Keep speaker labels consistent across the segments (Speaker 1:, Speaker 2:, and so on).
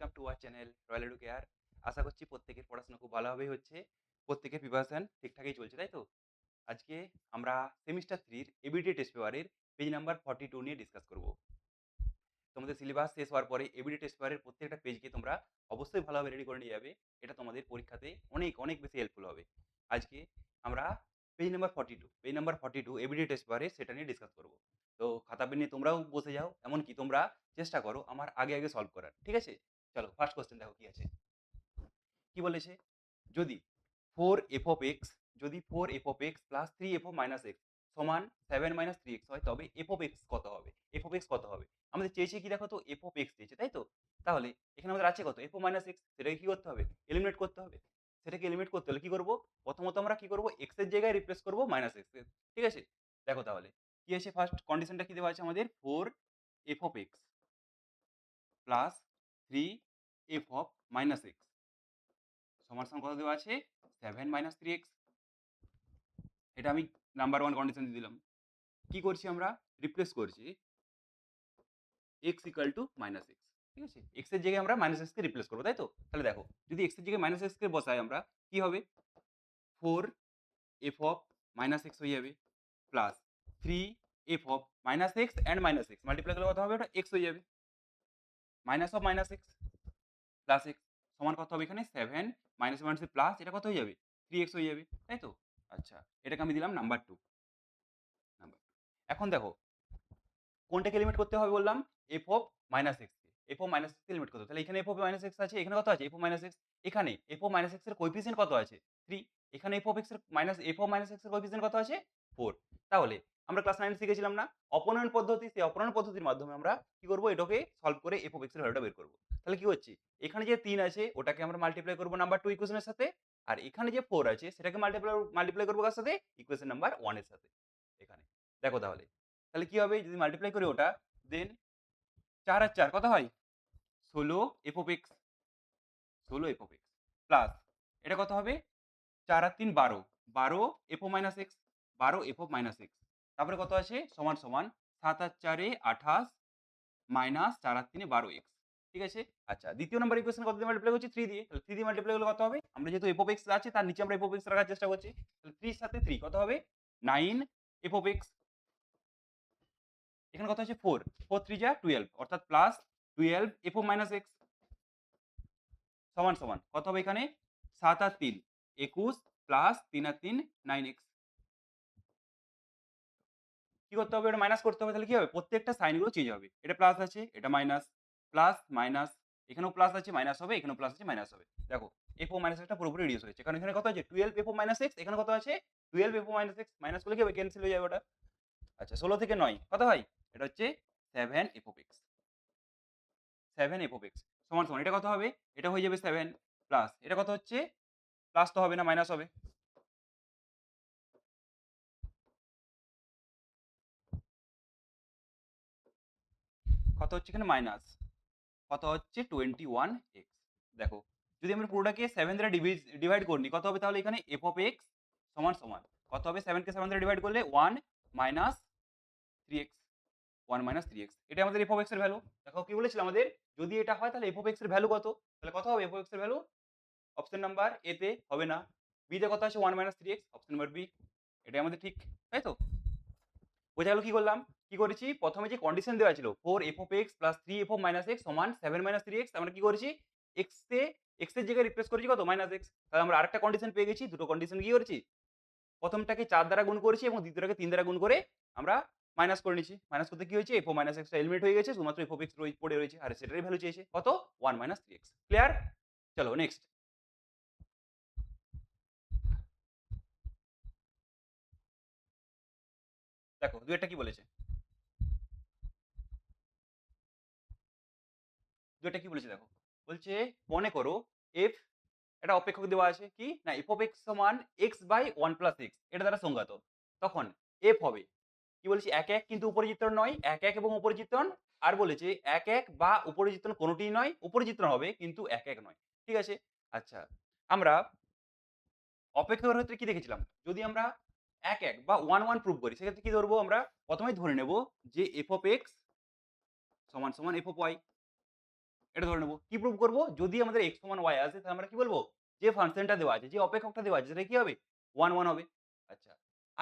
Speaker 1: Welcome to our channel royal edu care. আশা করছি প্রত্যেকের পড়াশোনা খুব ভালোভাবেই হচ্ছে, প্রত্যেকের প্রিপারেশন ঠিকঠাকই চলছে, তাই তো? আজকে আমরা সেমিস্টার 3 এবিডি টেস্ট পেপারের পেজ নাম্বার 42 নিয়ে ডিসকাস করব। তোমাদের সিলেবাস শেষ হওয়ার পরে এবিডি টেস্ট পেপারের প্রত্যেকটা পেজকে তোমরা অবশ্যই ভালোভাবে রেডি করে নিয়ে যাবে। এটা তোমাদের পরীক্ষাতে অনেক অনেক বেশি হেল্পফুল হবে। আজকে আমরা পেজ নাম্বার 42 এবিডি টেস্ট পেপারে সেটা নিয়ে ডিসকাস করব। তো খাতা পেন নিয়ে তোমরাও বসে যাও, এমনকি তোমরা চেষ্টা করো আমার আগে আগে সলভ করার, ঠিক আছে? চলো ফার্স্ট কোশ্চেন দেখো কি আছে। কি বলেছে? যদি 4f of x যদি 4f of x plus 3f of minus x সমান 7 মাইনাস 3x হয়, তবে f of x কত হবে? f of x কত হবে? আমাদের চেয়েছে কি দেখো তো, f of x চেয়েছে, তাই তো? তাহলে এখানে আমাদের আছে কত? f of মাইনাস x, সেটাকে কি করতে হবে? এলিমিনেট করতে হবে। সেটাকে এলিমিনেট করতে হলে কি করব? প্রথমত আমরা কি করব? x এর জায়গায় রিপ্লেস করব মাইনাস x এর, ঠিক আছে? দেখো তাহলে কি আছে, ফার্স্ট কন্ডিশনটা কি দেওয়া আছে আমাদের? 4f of x plus 3f of minus x সমান সমান কত দেওয়া আছে? 7 মাইনাস 3x। এটা আমি নাম্বার 1 কন্ডিশন দিয়ে দিলাম। কি করছি আমরা? রিপ্লেস করছি x equal to minus x, ঠিক আছে? x এর জায়গায় আমরা মাইনাস x কে রিপ্লেস করব, তাই তো? তাহলে দেখো, যদি x এর জায়গায় মাইনাস x কে বসাই আমরা, কি হবে? 4f অফ মাইনাস x হয়ে যাবে plus 3f of minus x and minus x multiply করলে কত হবে? ওটা x হয়ে যাবে। Minus of minus x plus x সমান কত হবে? এখানে 7 মাইনাস মাইনাস প্লাস, এটা কত হয়ে যাবে? 3x হয়ে যাবে, তাই তো? আচ্ছা, এটাকে আমি দিলাম নাম্বার 2। নাম্বার এখন দেখো, কোনটাকে লিমিট করতে হবে বললাম? f of minus x K. f of minus x K limit করতে হবে। তাহলে এখানে f অফ মাইনাস x আছে, এখানে কত আছে? f of minus x। এখানে f অফ মাইনাস x এর কোএফিসিয়েন্ট কত আছে? 3। এখানে f অফ x এর f অফ মাইনাস x এর কোএফিসিয়েন্ট কত আছে? 4। তাহলে আমরা ক্লাস 9 শিখেছিলাম না অপনয়ন পদ্ধতি? সেই অপনয়ন পদ্ধতির মাধ্যমে আমরা কি করব? এটাকে সলভ করে f অফ x এর ভ্যালুটা বের করব। তাহলে কি হচ্ছে? এখানে যে 3 আছে ওটাকে আমরা মাল্টিপ্লাই করব নাম্বার 2 ইকুয়েশনের সাথে, আর এখানে যে 4 আছে সেটাকে মাল্টিপ্লাই করব কার সাথে? ইকুয়েশন নাম্বার 1 এর সাথে। এখানে দেখো তাহলে। তাহলে কি হবে? যদি মাল্টিপ্লাই করি ওটা, দেন 4 আর 4 কত হয়? 16 f of x, 16 f of x plus এটা কত হবে? 4 আর 3 12, 12 f of minus x, 12 f of minus x। তারপরে কত আছে? সমান সমান 7 আর 4 এ 28 মাইনাস 4 আর 3 এ 12x, ঠিক আছে? আচ্ছা, দ্বিতীয় নাম্বার ইকুয়েশন কত দিয়ে মাল্টিপ্লাই করছি? 3 দিয়ে। তাহলে 3 দিয়ে মাল্টিপ্লাই করলে কত হবে? আমরা যেহেতু f of x আছে তার নিচে আমরা f of x রাখার চেষ্টা করছি। তাহলে 3 এর সাথে 3 কত হবে? 9 f of x। এখানে কত আছে? 4, 4 3 যা 12, অর্থাৎ plus 12 f of minus x সমান সমান কত হবে এখানে? 7 আর 3 21 প্লাস 3 আর 3 9x। কি করতে হবে? এটা মাইনাস করতে হবে। তাহলে কি হবে? প্রত্যেকটা সাইন গুলো চেঞ্জ হবে। এটা প্লাস আছে, এটা মাইনাস, প্লাস মাইনাস, এখানেও প্লাস আছে মাইনাস হবে, এখানেও প্লাস আছে মাইনাস হবে। দেখো f ও মাইনাস টা পুরোপুরি রিডিউস হয়েছে। কারণ এখানে কত আছে? 12 f ও মাইনাস x, এখানে কত আছে? 12 f ও মাইনাস x। মাইনাস করলে কি হবে? ক্যানসেল হয়ে যাবে ওটা। আচ্ছা, 16 থেকে 9 কত হয়? এটা হচ্ছে 7 f of x। 7 f of x সমান সমান এটা কত হবে? এটা হয়ে যাবে 7 প্লাস এটা কত হচ্ছে? প্লাস তো হবে না, মাইনাস হবে। কত হচ্ছে এখানে? মাইনাস কত হচ্ছে? 21x। দেখো, যদি আমরা পুরোটাকে 7 দ্বারা ডিভাইড করে নিই কত হবে তাহলে এখানে? f of x সমান সমান কত হবে? 7 কে 7 দ্বারা ডিভাইড করলে 1 মাইনাস 3x, 1 মাইনাস 3x। এটা আমাদের f of x এর ভ্যালু। দেখো কি বলেছিল আমাদের? যদি এটা হয় তাহলে f of x এর ভ্যালু কত? তাহলে কত হবে f of x এর ভ্যালু? অপশন নাম্বার এ তে হবে না। বি তে কত আছে? 1 minus 3x, option number B. এটাই আমাদের ঠিক, তাই তো? বোঝা গেল কি করলাম? কি করেছি? প্রথমে যে কন্ডিশন দেওয়া ছিল 4f of x plus 3f of minus x সমান 7 মাইনাস 3x, আমরা কি করেছি? x তে x এর জায়গায় রিপ্লেস করেছি কত? Minus x। তাহলে আমরা আরেকটা কন্ডিশন পেয়ে গেছি। দুটো কন্ডিশন কি করেছি? প্রথমটাকে 4 দ্বারা গুণ করেছি এবং দ্বিতীয়টাকে 3 দ্বারা গুণ করে আমরা মাইনাস করে নিয়েছি। মাইনাস করতে কি হয়েছে? f of minus x টা এলিমিনেট হয়ে গেছে। শুধুমাত্র f of x পড়ে রয়েছে। আর সেটারই ভ্যালু চেয়েছে কত? 1 মাইনাস 3x। ক্লিয়ার? চলো নেক্সট। দেখো 2 একটা কি বলেছে? 2 একটা কি বলেছে দেখো। বলছে মনে করো f একটা অপেক্ষক দেওয়া আছে, কি না f of x সমান x বাই 1 প্লাস x, এটা দ্বারা সংজ্ঞাত। তখন f হবে কি বলেছি? 1 1 কিন্তু উপরে চিত্রণ নয়, 1 1 এবং উপরে চিত্রণ। আর বলেছে 1 1 বা উপরে চিত্রণ কোনোটিই নয়, উপরে চিত্রণ হবে কিন্তু 1 1 নয়, ঠিক আছে? আচ্ছা, আমরা অপেক্ষকের ক্ষেত্রে কি দেখেছিলাম? যদি আমরা 1 1 বা 1 1 প্রুভ করি সেক্ষেত্রে কি ধরবো? আমরা প্রথমেই ধরে নেব যে f of x সমান সমান f of y। এটা ধরে নেব। কি প্রুভ করব? যদি আমাদের x সমান y আসে তাহলে আমরা কি বলবো? যে ফাংশনটা দেওয়া আছে, যে অপেক্ষকটা দেওয়া আছে সেটা কি হবে? 1, 1 হবে। আচ্ছা।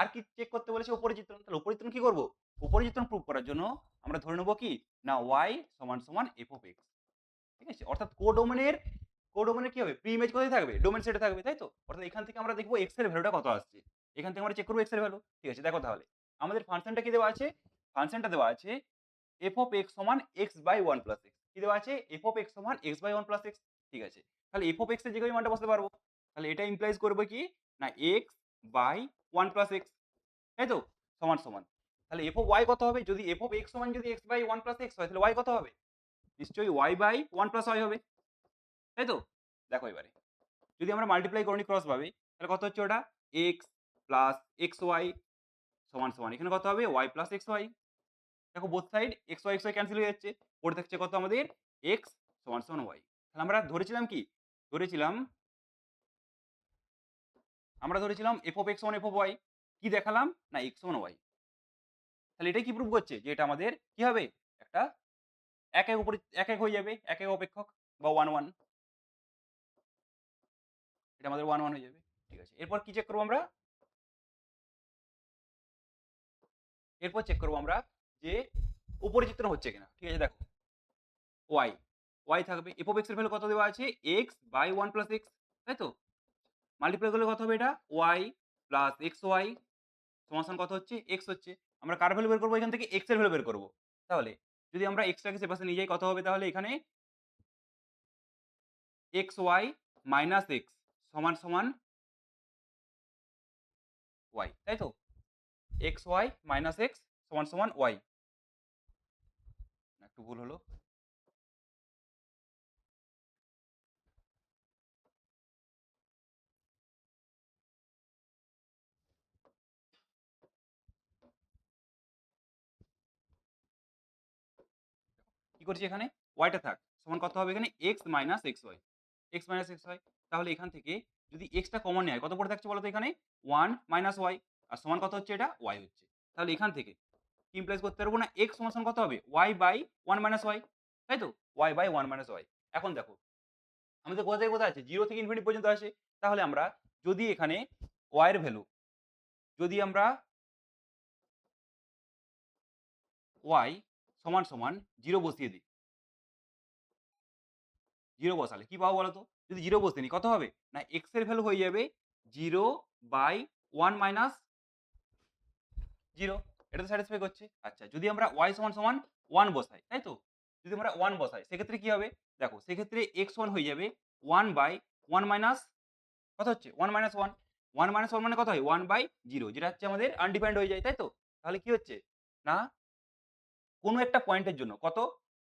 Speaker 1: আর কি চেক করতে বলেছে? উপরের চিত্রণ। তাহলে উপরের চিত্রণ কি করব? উপরের চিত্রণ প্রুভ করার জন্য আমরা ধরে নেব কি? না y সমান, সমান f of x। ঠিক আছে? অর্থাৎ কোডোমেইনের কি হবে? প্রি ইমেজ কোথায় থাকবে? ডোমেইন সেটে থাকবে, তাই তো? অর্থাৎ এখান থেকে আমরা দেখব x এর ভ্যালুটা কত আসছে। এখান থেকে আমরা চেক করব x এর ভ্যালু। ঠিক আছে? দেখো তাহলে। আমাদের ফাংশনটা কি দেওয়া আছে? ফাংশনটা দেওয়া আছে f of x সমান x by 1 plus x। কি দেওয়া আছে? f of x সমান x by 1 plus x। ঠিক আছে। তাহলে f of x এর জায়গায় ওই মানটা বসাতে পারবো। তাহলে এটা ইমপ্লাইজ করবে কি? না x by 1 plus x। তাই তো? সমান, সমান। তাহলে f of y কত হবে? যদি f of x সমান যদি x by 1 plus x হয় তাহলে y কত হবে? নিশ্চয়ই y by 1 plus y হবে। তাই তো? দেখো এবারে। যদি আমরা মাল্টিপ্লাই করি ক্রস ভাবে তাহলে কত হচ্ছে ওটা? x প্লাস xy সমান, সমান। এখানে কত হবে? y plus xy। দেখো বোথ সাইড xy ক্যানসেল হয়ে যাচ্ছে। পড়ে থাকছে কত আমাদের? x সমান, সমান y। তাহলে আমরা ধরেছিলাম কি? ধরেছিলাম f of x সমান f of y। কি দেখালাম? না x সমান y। তাহলে এটাই কি প্রুভ করছে? যে এটা আমাদের কি হবে? একটা এক এক হয়ে যাবে। এক এক অপেক্ষক বা 1, 1। এটা আমাদের 1, 1 হয়ে যাবে। ঠিক আছে। এরপর কি চেক করব আমরা? এরপর চেক করব আমরা যে উপরে চিত্রণ হচ্ছে কিনা। ঠিক আছে? দেখো y, y থাকবে। f of x এর ভ্যালু কত দেওয়া আছে? x by 1 plus x। তাই তো? মাল্টিপ্লাই করলে কত হবে এটা? y প্লাস xy সমান, সমান কত হচ্ছে? x হচ্ছে। আমরা কার ভ্যালু বের করব এখান থেকে? x এর ভ্যালু বের করব। তাহলে যদি আমরা x টাকে সেপাশে নিয়ে যাই কত হবে তাহলে এখানে? xy মাইনাস x সমান, সমান y। তাই তো? xy মাইনাস x সমান, সমান y। একটু ভুল হলো। কি করছি এখানে? y টা থাক। সমান কত হবে এখানে? x minus xy। x minus xy। তাহলে এখান থেকে যদি x টা কমন নেওয়া হয় কত পড়ে থাকছে বলো তো এখানে? 1 মাইনাস y। আর সমান কত হচ্ছে এটা? y হচ্ছে। তাহলে এখান থেকে কি ইমপ্লাইজ করতে পারবো না x সমান, সমান কত হবে? y by 1 minus y। তাই তো? y by 1 minus y। এখন দেখো আমাদের কোথা থেকে কোথায় আছে? 0 থেকে ইনফিনিটি পর্যন্ত আসে। তাহলে আমরা যদি এখানে y এর ভ্যালু যদি আমরা y সমান, সমান 0 বসিয়ে দিই। 0 বসালে কি পাবো বলতো? যদি 0 বসিয়ে নিই কত হবে? না x এর ভ্যালু হয়ে যাবে 0 বাই 1 মাইনাস 0। এটা তো স্যাটিসফাই করছে। আচ্ছা যদি আমরা y সমান, সমান 1 বসাই, তাই তো? যদি আমরা 1 বসাই সেক্ষেত্রে কি হবে? দেখো সেক্ষেত্রে x1 হয়ে যাবে 1 বাই 1 মাইনাস কত হচ্ছে? 1 মাইনাস 1। 1 মাইনাস 1 মানে কত হয়? 1 বাই 0 যেটা হচ্ছে আমাদের আনডিফাইন্ড হয়ে যায়, তাই তো? তাহলে কি হচ্ছে? না কোনো একটা পয়েন্টের জন্য কত?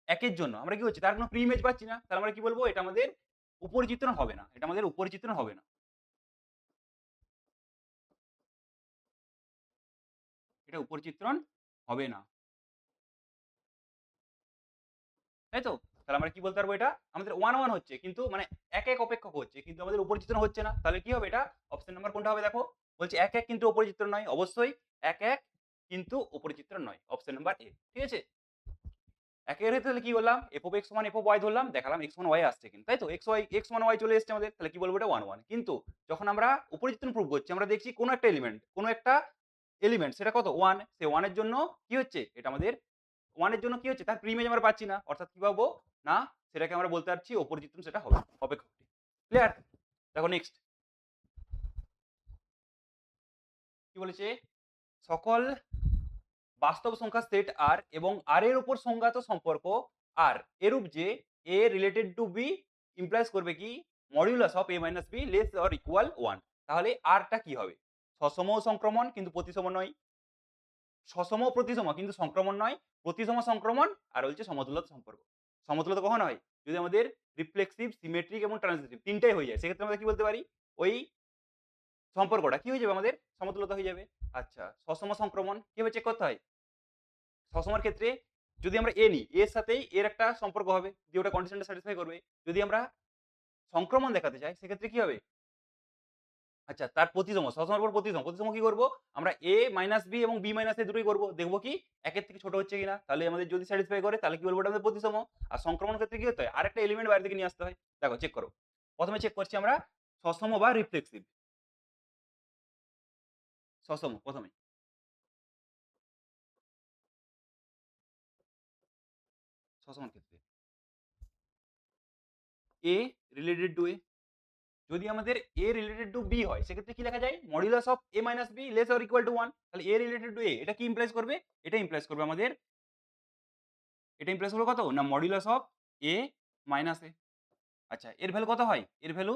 Speaker 1: ১ এর জন্য আমরা কি হচ্ছে? তার কোনো প্রি ইমেজ পাচ্ছি না। তাহলে আমরা কি বলব? এটা আমাদের উপরিচিত্রণ হবে না। এটা আমাদের উপরিচিত্রণ হবে না। এটা উপরিচিত্রণ হবে না। তাই তো? তাহলে আমরা কি বলতে পারবো এটা? আমাদের 1, 1 হচ্ছে কিন্তু মানে এক, এক অপেক্ষক হচ্ছে কিন্তু আমাদের উপরিচিত্রণ হচ্ছে না। তাহলে কি হবে এটা? অপশন নাম্বার কোনটা হবে দেখো? বলছে ১, ১ কিন্তু উপরিচিত্রণ নয়। অবশ্যই ১, ১ কিন্তু উপরিচিত্রণ নয়। অপশন নাম্বার এ। ঠিক আছে? একের ক্ষেত্রে তাহলে কি বললাম? f of x সমান f of y ধরলাম, দেখালাম x সমান y আসছে কিনা। তাই তো? x সমান y চলে এসেছে আমাদের। তাহলে কি বলবো এটা 1, 1। কিন্তু যখন আমরা উপরিচিত্রণ প্রুভ করছি আমরা দেখছি কোন একটা এলিমেন্ট সেটা কত? 1। সে 1 এর জন্য কি হচ্ছে? এটা আমাদের 1 এর জন্য কি হচ্ছে? তার প্রি ইমেজ আমরা পাচ্ছি না। অর্থাৎ কি পাবো? না সেটাকে আমরা বলতে পারছি অপরিচিত্রণ সেটা হবে অপেক্ষকটি। ক্লিয়ার? দেখো নেক্সট কি বলেছে? সকল বাস্তব সংখ্যার সেট R এবং R এর উপর সংজ্ঞাত সম্পর্ক R এরূপ যে A related to B implies করবে কি modulus of A minus B less or equal 1। তাহলে R টা কি হবে? সসম সংক্রমণ কিন্তু প্রতিসম নয়। সসম প্রতিসম কিন্তু সংক্রমণ নয়। প্রতিসম সংক্রমণ আর হচ্ছে সমতুল্যতা সম্পর্ক। সমতুল্যতা কখন হয়? যদি আমাদের রিফ্লেক্সিভ, সিমেট্রিক এবং ট্রানজিটিভ তিনটাই হয়ে যায়। সেক্ষেত্রে আমরা কি বলতে পারি? ওই সম্পর্কটা কি হয়ে যাবে আমাদের? সমতুল্যতা হয়ে যাবে। আচ্ছা, সসম সংক্রমণ কিভাবে চেক করতে হয়? সবসময়ের ক্ষেত্রে যদি আমরা এ নিই, এর সাথেই এর একটা সম্পর্ক হবে যে ওটা কন্ডিশনটা স্যাটিসফাই করবে। যদি আমরা সংক্রমণ দেখাতে চাই সেক্ষেত্রে কি হবে? আচ্ছা, তার প্রতিসম, সবসময়ের পর প্রতিসম। প্রতিসম কি করব? আমরা a মাইনাস b এবং b মাইনাস a দুটোই করব। দেখব কি একের থেকে ছোট হচ্ছে কিনা। তাহলে আমাদের যদি স্যাটিসফাই করে তাহলে কি বলবো এটা আমাদের প্রতিসম। আর সংক্রমণ ক্ষেত্রে কি হতে হয়? আরেকটা এলিমেন্ট বাইরে থেকে নিয়ে আসতে হয়। দেখো চেক করো। ১ম এ চেক করছি আমরা সসম বা রিফ্লেক্সিভ। সসম ১ম এ। সসমের ক্ষেত্রে a রিলেটেড টু a। যদি আমাদের a রিলেটেড টু b হয় সেক্ষেত্রে কি লেখা যায়? Modulus of a minus b less or equal to 1। তাহলে a রিলেটেড টু a এটা কি ইমপ্লাইজ করবে? এটা ইমপ্লাইজ করবে আমাদের, এটা ইমপ্লাইজ করবে কত? না modulus of a minus a। আচ্ছা এর ভ্যালু কত হয়? এর ভ্যালু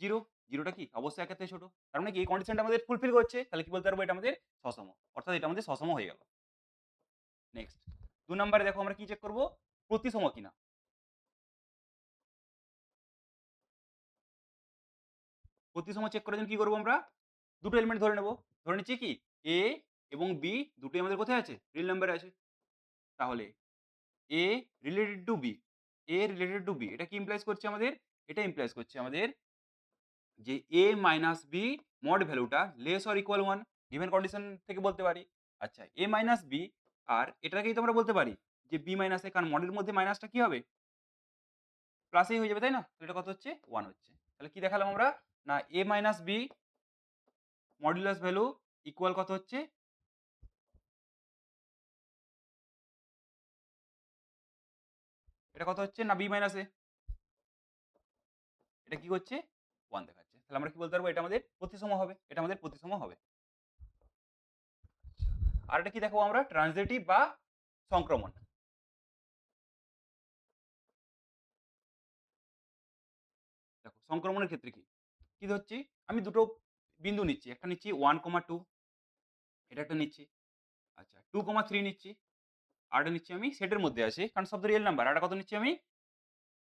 Speaker 1: 0। 0 টা কি? অবশ্যই ১ এর থেকে ছোট। তার মানে কি এই কন্ডিশনটা আমাদের ফুলফিল করছে। তাহলে কি বলতে পারবো এটা আমাদের সসম। অর্থাৎ এটা আমাদের সসম হয়ে গেল। নেক্সট ২ নম্বরে দেখো আমরা কি চেক করব? প্রতিসম কিনা। প্রতিসম চেক করার জন্য কি করব আমরা? দুটো এলিমেন্ট ধরে নেব। ধরে নিচ্ছি কি a এবং b দুটোই আমাদের কোথায় আছে? রিয়েল নাম্বারে আছে। তাহলে a related to b, a related to b এটা কি ইমপ্লাইজ করছে আমাদের? এটা ইমপ্লাইজ করছে আমাদের যে a মাইনাস b মড ভ্যালুটা less or equal 1 given condition থেকে বলতে পারি। আচ্ছা a মাইনাস b আর এটাকেই তো আমরা বলতে পারি যে b মাইনাস a, কারণ মডের মধ্যে মাইনাসটা কি হবে? প্লাসই হয়ে যাবে, তাই না? তাহলে এটা কত হচ্ছে? 1 হচ্ছে। তাহলে কি দেখালাম আমরা? না a minus b modulus value equal কত হচ্ছে? এটা কত হচ্ছে? না b মাইনাস a এটা কি করছে? 1 দেখাচ্ছে। তাহলে আমরা কি বলতে পারবো? এটা আমাদের প্রতিসম হবে। এটা আমাদের প্রতিসম হবে। আর এটা কি দেখাবো আমরা? ট্রানজিটিভ বা সংক্রমণ। দেখো সংক্রমণের ক্ষেত্রে কি? কি ধরছি? আমি দুটো বিন্দু নিচ্ছি। একটা নিচ্ছি 1, 2 এটা একটা নিচ্ছি। আচ্ছা 2, 3 নিচ্ছি। আরেকটা নিচ্ছি আমি সেটের মধ্যে আছে। কারণ সব তো রিয়েল নাম্বার। আরেকটা কত নিচ্ছি আমি?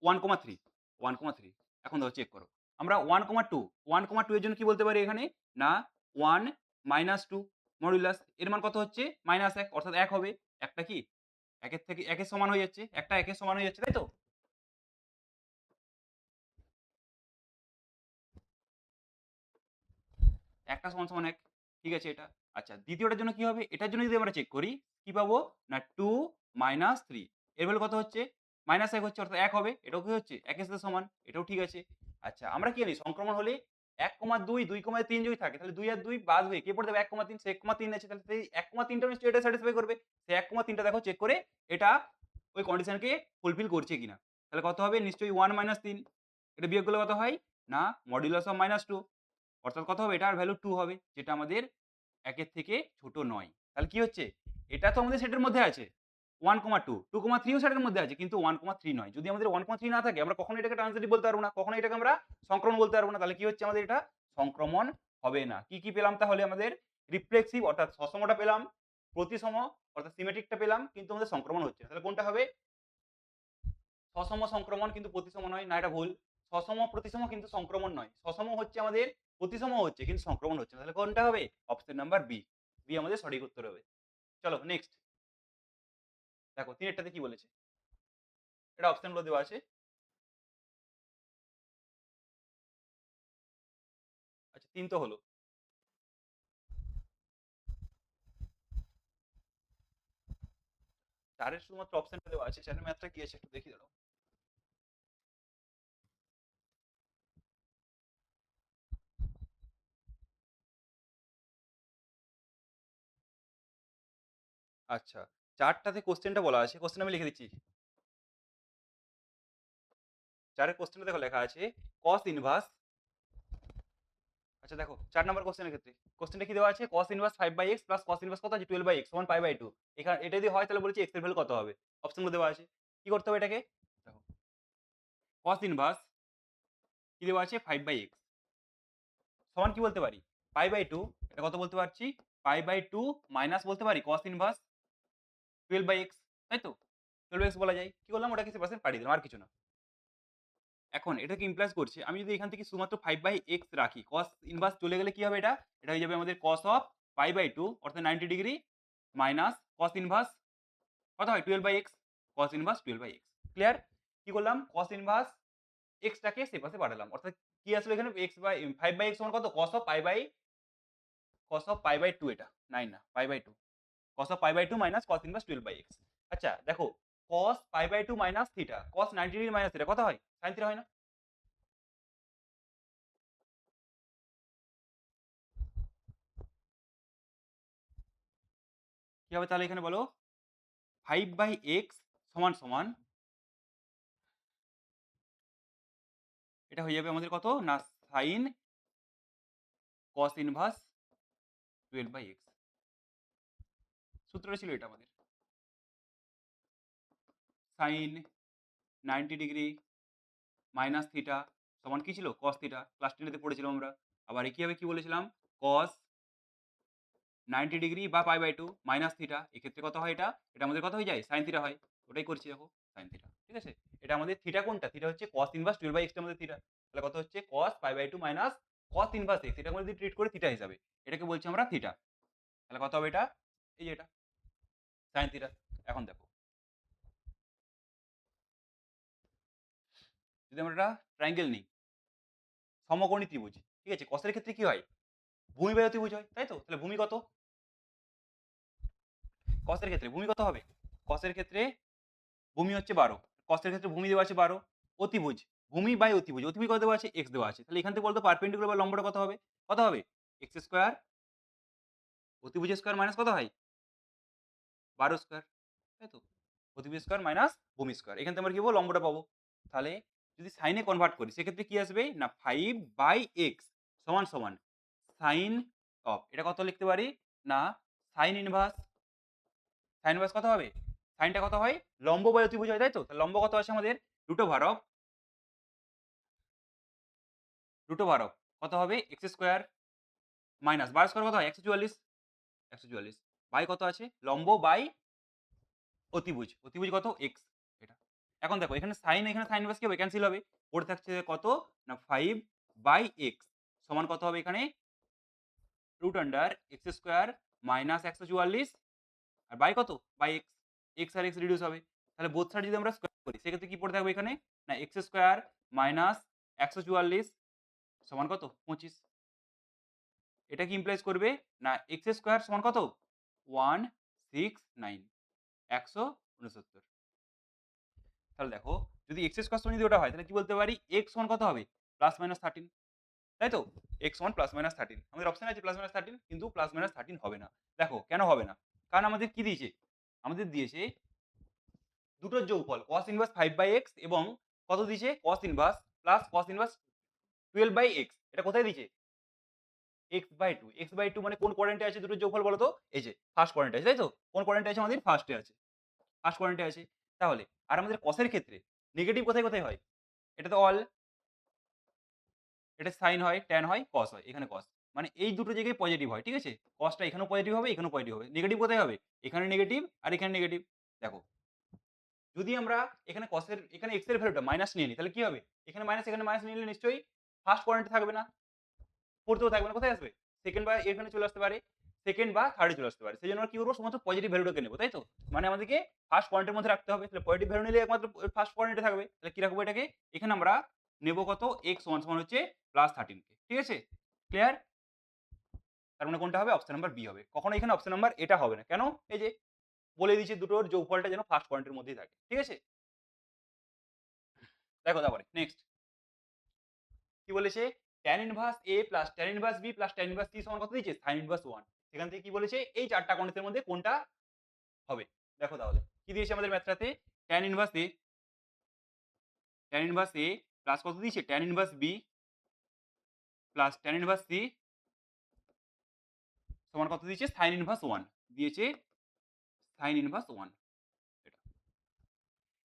Speaker 1: 1, 3 1, 3 এখন দেখো চেক করো। আমরা 1, 2 1, 2 এর জন্য কি বলতে পারি এখানে? না 1 মাইনাস 2 মডুলাস এর মান কত হচ্ছে? -1 অর্থাৎ 1 হবে। একটা কি? ১ এর থেকে ১ এর সমান হয়ে যাচ্ছে। একটা ১ এর সমান হয়ে যাচ্ছে, তাই তো? একটা সমান ১ ঠিক আছে এটা। আচ্ছা দ্বিতীয়টার জন্য কি হবে? এটার জন্য যদি আমরা চেক করি, কি পাবো? না 2 মাইনাস 3 এর ভ্যালু কত হচ্ছে? -১ হচ্ছে অর্থাৎ ১ হবে। এটাও কি হচ্ছে? ১ এর সাথে সমান। এটাও ঠিক আছে। আচ্ছা আমরা কি জানি সংক্রমণ হলে ১, ২, ২, ৩ যদি থাকে তাহলে ২ আর ২ বাদ হয়ে কে পড়ে যাবে? ১, ৩ সে ১, ৩ আছে তাহলে সেই ১, ৩ টা নিশ্চয়ই এটা স্যাটিসফাই করবে। সেই ১, ৩ টা দেখো চেক করে এটা ওই কন্ডিশনকে ফুলফিল করছে কিনা। তাহলে কত হবে? নিশ্চয়ই 1 মাইনাস ৩ এটা বিয়োগ করলে কত হয়? না মডুলাস অফ -2 অর্থাৎ কত হবে? এটার ভ্যালু 2 হবে। যেটা আমাদের ১ এর থেকে ছোট নয়। তাহলে কি হচ্ছে? এটা তো আমাদের সেটের মধ্যে আছে 1, 2 2, 3 ও সেটের মধ্যে আছে কিন্তু 1, 3 নয়। যদি আমাদের 1, 3 না থাকে আমরা কখনোই এটাকে ট্রানজিটিভ বলতে পারব না। কখনোই এটাকে আমরা সংক্রমণ বলতে পারব না। তাহলে কি হচ্ছে আমাদের এটা? সংক্রমণ হবে না। কি, কি পেলাম তাহলে আমাদের? রিফ্লেক্সিভ অর্থাৎ সসমটা পেলাম, প্রতিসম অর্থাৎ সিমেট্রিকটা পেলাম কিন্তু আমাদের সংক্রমণ হচ্ছে না। তাহলে কোনটা হবে? সসম সংক্রমণ কিন্তু প্রতিসম নয়। না এটা ভুল। সসম প্রতিসম কিন্তু সংক্রমণ নয়। সসম হচ্ছে আমাদের, প্রতিসমও হচ্ছে কিন্তু সংক্রমণ হচ্ছে না। তাহলে কোনটা হবে? Option number B. বি আমাদের সঠিক উত্তর হবে। চলো নেক্সট। দেখো ৩ এরটাতে কি বলেছে? এটা অপশন গুলো দেওয়া আছে। আচ্ছা ৩ তো হলো। ৪ এর শুধুমাত্র অপশনটা দেওয়া আছে। ৪ এর ম্যাথটা কি আছে একটু দেখি দাঁড়াও। আচ্ছা ৪ টাতে কোয়েশ্চেনটা বলা আছে। কোয়েশ্চেন আমি লিখে দিচ্ছি। ৪ এর কোয়েশ্চেনটা দেখো লেখা আছে cos ইনভার্স। আচ্ছা দেখো ৪ নাম্বার কোয়েশ্চেনের ক্ষেত্রে কোয়েশ্চেনটা কি দেওয়া আছে? cos inverse 5/x plus cos inverse কত আছে? 12/x সমান π/2 এখানে এটা যদি হয় তাহলে বলেছি x এর ভ্যালু কত হবে? অপশনগুলো দেওয়া আছে। কি করতে হবে এটাকে? দেখো cos ইনভার্স কি দেওয়া আছে? 5/x সমান কি বলতে পারি? π/2 এটা কত বলতে পারছি? π/2 মাইনাস বলতে পারি cos ইনভার্স 12/x তাই তো? 12x বলা যায়। কি করলাম? ওটাকে সেপাশে পাঠিয়ে দিলাম আর কিছু না। এখন এটা কি ইমপ্লাইজ করছে আমি যদি এখান থেকে শুধুমাত্র 5/x রাখি cos ইনভার্স চলে গেলে কি হবে এটা? এটা হয়ে যাবে আমাদের cos অফ π/2 অর্থাৎ 90 ডিগ্রি মাইনাস cos ইনভার্স কত হয়? 12/x cos inverse 12/x clear? কি করলাম? cos ইনভার্স x টাকে সেপাশে পাঠালাম। অর্থাৎ কি কি আসবে এখানে x বাই 5/x সমান কত cos অফ পাই বাই 2 এটা 9 না pi by 2 cos of pi by 2 minus cos inverse 12/x। আচ্ছা দেখো cos pi by 2 minus theta cos 90 degree minus theta কত হয় sin থিটা হয় না? কি হবে তাহলে এখানে বলো 5/x সমান সমান এটা হয়ে যাবে আমাদের কত না sin cos ইনভার্স 12/x। সূত্রটা ছিল এটা আমাদের sin 90 ডিগ্রি মাইনাস থিটা সমান কি ছিল cos থিটা ক্লাস 10 তে পড়েছিলাম আমরা। আবার কি হবে কি বলেছিলাম cos 90 ডিগ্রি বা পাই বাই 2 মাইনাস থিটা এক্ষেত্রে কত হয় এটা এটা আমাদের কত হয়ে যায় sin থিটা হয় ওটাই করছি দেখো sin থিটা ঠিক আছে। এটা আমাদের থিটা কোনটা থিটা হচ্ছে cos ইনভার্স 12/x টা আমাদের থিটা তাহলে কত হচ্ছে cos pi by 2 minus cos inverse x এটা আমরা যদি ট্রিট করি থিটা হিসাবে এটাকে বলছি আমরা থিটা তাহলে কত হবে এটা এই যে এটা sin থিটা। এখন দেখো যদি আমরা একটা ট্রায়াঙ্গেল নিই সমকোণী ত্রিভুজ ঠিক আছে cos এর ক্ষেত্রে কি হয় ভূমি বায়ু ত্রিভুজ হয় তাই তো তাহলে ভূমি কত cos এর ক্ষেত্রে ভূমি কত হবে cos এর ক্ষেত্রে ভূমি হচ্ছে 12 cos এর ক্ষেত্রে ভূমি দেওয়া আছে 12 অতিভুজ ভূমি বাই অতিভুজ অতিভুজ কত দেওয়া আছে x দেওয়া আছে তাহলে এখান থেকে বলতো পারপেন্ডিকুলার বা লম্বটা কত হবে x স্কয়ার অতিভুজ স্কয়ার মাইনাস কত হয় 12 স্কয়ার তাই তো অতিভুজ স্কয়ার মাইনাস ভূমি স্কয়ার এখান থেকে আমরা কি পাবো লম্বটা পাবো তাহলে যদি সাইনে কনভার্ট করি সেক্ষেত্রে কি আসবে না 5/x সমান সমান সাইন অফ এটা কত লিখতে পারি না সাইন ইনভার্স কত হবে সাইনটা কত হয় লম্ব বাই অতিভুজ হয় তাই তো তাহলে লম্ব কত আছে আমাদের রুট ওভার অফ কত হবে এক্স স্কোয়ার মাইনাস 12 স্কোয়ার কত হয় 144 বাই কত আছে লম্ব বাই অতিভুজ কত এক্স এটা এখন দেখো এখানে সাইন ইনভার্স কি হবে ক্যান্সেল হবে পড়ে থাকছে কত না 5/x সমান কত হবে এখানে root under x square minus 144 আর বাই কত বাই এক্স আর এক্স রিডিউস হবে তাহলে বোথ সাইড যদি আমরা স্কয়ার করি সেক্ষেত্রে কি পড়ে থাকবে এখানে না এক্স স্কোয়ার মাইনাস 144 সমান কত 25 এটা কি ইমপ্লাইজ করবে না এক্স স্কোয়ার সমান কত 169 169 তাহলে দেখো যদি এক্স স্কোয়ার সমান যদি ওটা হয় তাহলে কি বলতে পারি এক্স সমান কত হবে প্লাস মাইনাস 13 তাই তো এক্স সমান প্লাস মাইনাস 13 আমাদের অপশন আছে প্লাস মাইনাস 13 কিন্তু প্লাস মাইনাস 13 হবে না দেখো কেন হবে না কারণ আমাদের কি দিয়েছে আমাদের দিয়েছে দুটোর যোগফল cos ইনভার্স 5/x এবং কত দিয়েছে cos inverse plus cos inverse 12/x এটা কোথায় দিয়েছে x/2 মানে কোন কোয়াড্রেন্টে আছে দুটোর যোগফল বলো তো এই যে ফার্স্ট কোয়াড্রেন্টে আছে তাই তো কোন কোয়াড্রেন্টে আছে আমাদের ফার্স্টে আছে ফার্স্ট কোয়াড্রেন্টে আছে তাহলে আর আমাদের cos এর ক্ষেত্রে নেগেটিভ কোথায় কোথায় হয় এটা তো অল এটা সাইন হয় ট্যান হয় cos হয় এখানে cos মানে এই দুটো জায়গায় পজিটিভ হয় ঠিক আছে cosটা এখানেও পজিটিভ হবে এখানেও পজিটিভ হবে নেগেটিভ কোথায় হবে এখানে নেগেটিভ আর এখানে নেগেটিভ দেখো যদি আমরা এখানে cos এর এখানে x এর ভ্যালুটা মাইনাস নিয়ে নিই তাহলে কি হবে এখানে মাইনাস নিয়ে নিলে নিশ্চয়ই ফার্স্ট কোয়াড্রেন্টে থাকবে না ফোর্থেও থাকবে না কোথায় আসবে সেকেন্ড বা এখানে চলে আসতে পারে সেকেন্ড বা থার্ডে চলে আসতে পারে সেই জন্য আমরা কি করবো শুধুমাত্র পজিটিভ ভ্যালুটাকে নেবো তাই তো মানে আমাদেরকে ফার্স্ট কোয়াড্রেন্টের মধ্যে রাখতে হবে তাহলে পজিটিভ ভ্যালু নিলে একমাত্র ফার্স্ট কোয়াড্রেন্টে থাকবে তাহলে কি রাখবো এটাকে এখানে আমরা নেবো কত x সমান সমান হচ্ছে +13 কে ঠিক আছে ক্লিয়ার তার মানে কোনটা হবে অপশন নাম্বার বি হবে কখনো এখানে অপশন নাম্বার এটা হবে না কেন এই যে বলে দিয়েছে দুটোর যোগফলটা যেন ফার্স্ট কোয়াড্রেন্টের মধ্যেই থাকে ঠিক আছে দেখো তারপরে নেক্সট কি বলেছে tan inverse a plus tan inverse b plus tan inverse c সমান কত দিয়েছে sin ইনভার্স 1 সেখান থেকে কি বলেছে এই চারটা কোণের মধ্যে কোনটা হবে দেখো তাহলে কি দিয়েছে আমাদের ম্যাথটাতে tan ইনভার্স a প্লাস কত দিয়েছে tan inverse b plus tan inverse c সমান কত দিয়েছে sin ইনভার্স 1 দিয়েছে sin ইনভার্স 1 এটা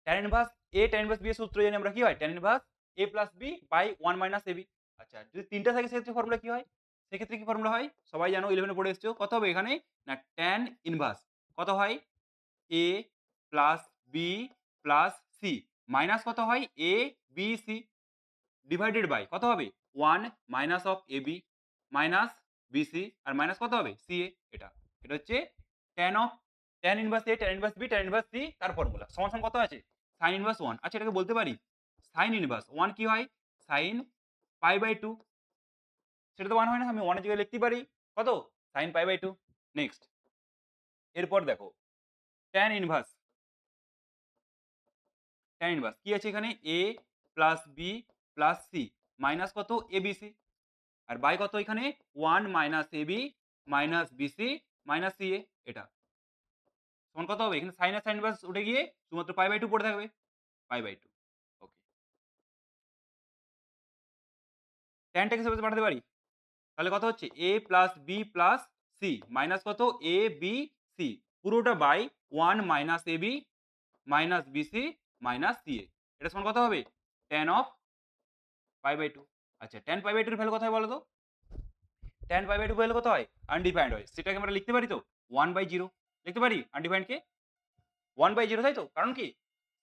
Speaker 1: tan inverse a tan inverse b এর সূত্র জানি আমরা কি হয় tan inverse a plus b by 1 minus ab আচ্ছা যদি তিনটা থাকে সেক্ষেত্রে ফর্মুলা কি হয় সেক্ষেত্রে কি ফর্মুলা হয় সবাই জানো 11 এ পড়ে এসেছো কত হবে এখানে না tan ইনভার্স কত হয় a plus b plus c minus কত হয় a b c divided by কত হবে 1 minus of ab minus bc আর মাইনাস কত হবে ca এটা এটা হচ্ছে tan of tan inverse a tan inverse b tan inverse c তার ফর্মুলা সমান সমান কত আছে sin ইনভার্স 1 আচ্ছা এটাকে বলতে পারি sin ইনভার্স 1 কি হয় sin π/2, সেটা তো 1 হয় না, আমি 1 এর জায়গায় লিখতে পারি কত sin π/2। নেক্সট এরপর দেখো tan ইনভার্স, tan ইনভার্স কি আছে এখানে a plus b plus c minus কত abc, আর বাই কত এখানে 1 minus ab minus bc minus ca, এটা সমান কত হবে এখানে sin আর sin ইনভার্স উঠে গিয়ে শুধুমাত্র π/2 পড়ে থাকবে, π/2। ওকে, ট্যানটাকে সেভাবে পাঠাতে পারি, তাহলে কত হচ্ছে a plus b plus c minus কত a b c পুরোটা by 1 minus ab minus bc minus ca, এটা সমান কত হবে tan অফ π/2। আচ্ছা tan π/2 এর ভ্যালু কত হয় বলো তো? tan π/2 ভ্যালু কত হয়? আনডিফাইন্ড হয়, সেটাকে আমরা লিখতে পারি তো 1/0 লিখতে পারি আনডিফাইন্ড কে 1/0, তাই তো? কারণ কি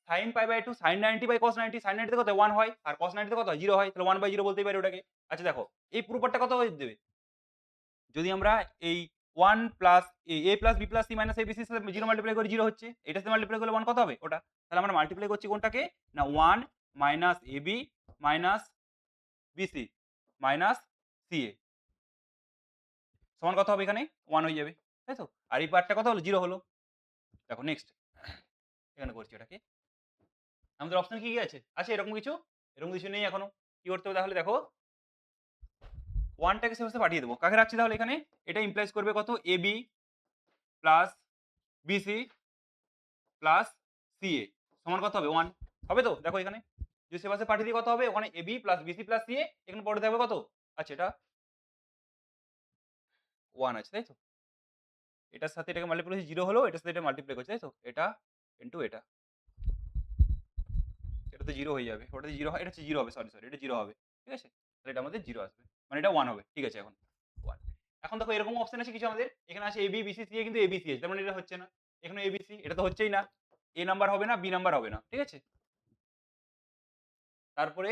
Speaker 1: sin π/2 sin 90 by cos 90, sin 90 তে কত হয় 1 হয় আর cos 90 তে কত হয় 0 হয়, তাহলে 1/0 বলতেই পারি ওটাকে। আচ্ছা দেখো এই পুরো পার্টটা কত হয়ে দেবে যদি আমরা এই 1 plus a plus b plus c minus abc এর সাথে 0 মাল্টিপ্লাই করি 0 হচ্ছে, এটার সাথে মাল্টিপ্লাই করলে 1 কত হবে ওটা, তাহলে আমরা মাল্টিপ্লাই করছি কোনটাকে না 1 minus ab minus bc minus ca সমান কত হবে এখানে 1 হয়ে যাবে, তাই তো? আর এই পার্টটা কত হলো 0 হলো। দেখো নেক্সট এখানে করছি এটাকে, আমাদের অপশন কি আছে? আছে এরকম কিছু? এরকম কিছু নেই এখনো। কি করতে হবে তাহলে দেখো 1 টাকে সেভাবে পাঠিয়ে দেবো। কাকে রাখছি তাহলে এখানে? এটা ইমপ্লাইজ করবে কত ab plus bc plus ca সমান কত হবে 1 হবে তো? দেখো এখানে যদি সেভাবে পাঠিয়ে দিই কত হবে? ওখানে ab plus bc plus ca এখানে পড়ে থাকবে কত? আচ্ছা এটা 1 আছে, তাই তো? এটার সাথে এটাকে মাল্টিপ্লাই করছি 0 হলো, এটার সাথে এটা মাল্টিপ্লাই করছি, তাই তো? এটা ইনটু এটা। এটা তো 0 হয়ে যাবে। ওটাতে 0 হয়, এটা হচ্ছে 0 হবে, সরি, এটা 0 হবে। ঠিক আছে? তাহলে এটা আমাদের 0 আসবে। মানে এটা 1 হবে। ঠিক আছে এখন 1। এখন দেখো এরকম অপশন আছে কিছু আমাদের। এখানে আছে AB, BC, CA কিন্তু ABC আছে। তার মানে এটা হচ্ছে না। এখানে ABC, এটা তো হচ্ছেই না। A নাম্বার হবে না, B নাম্বার হবে না। ঠিক আছে? তারপরে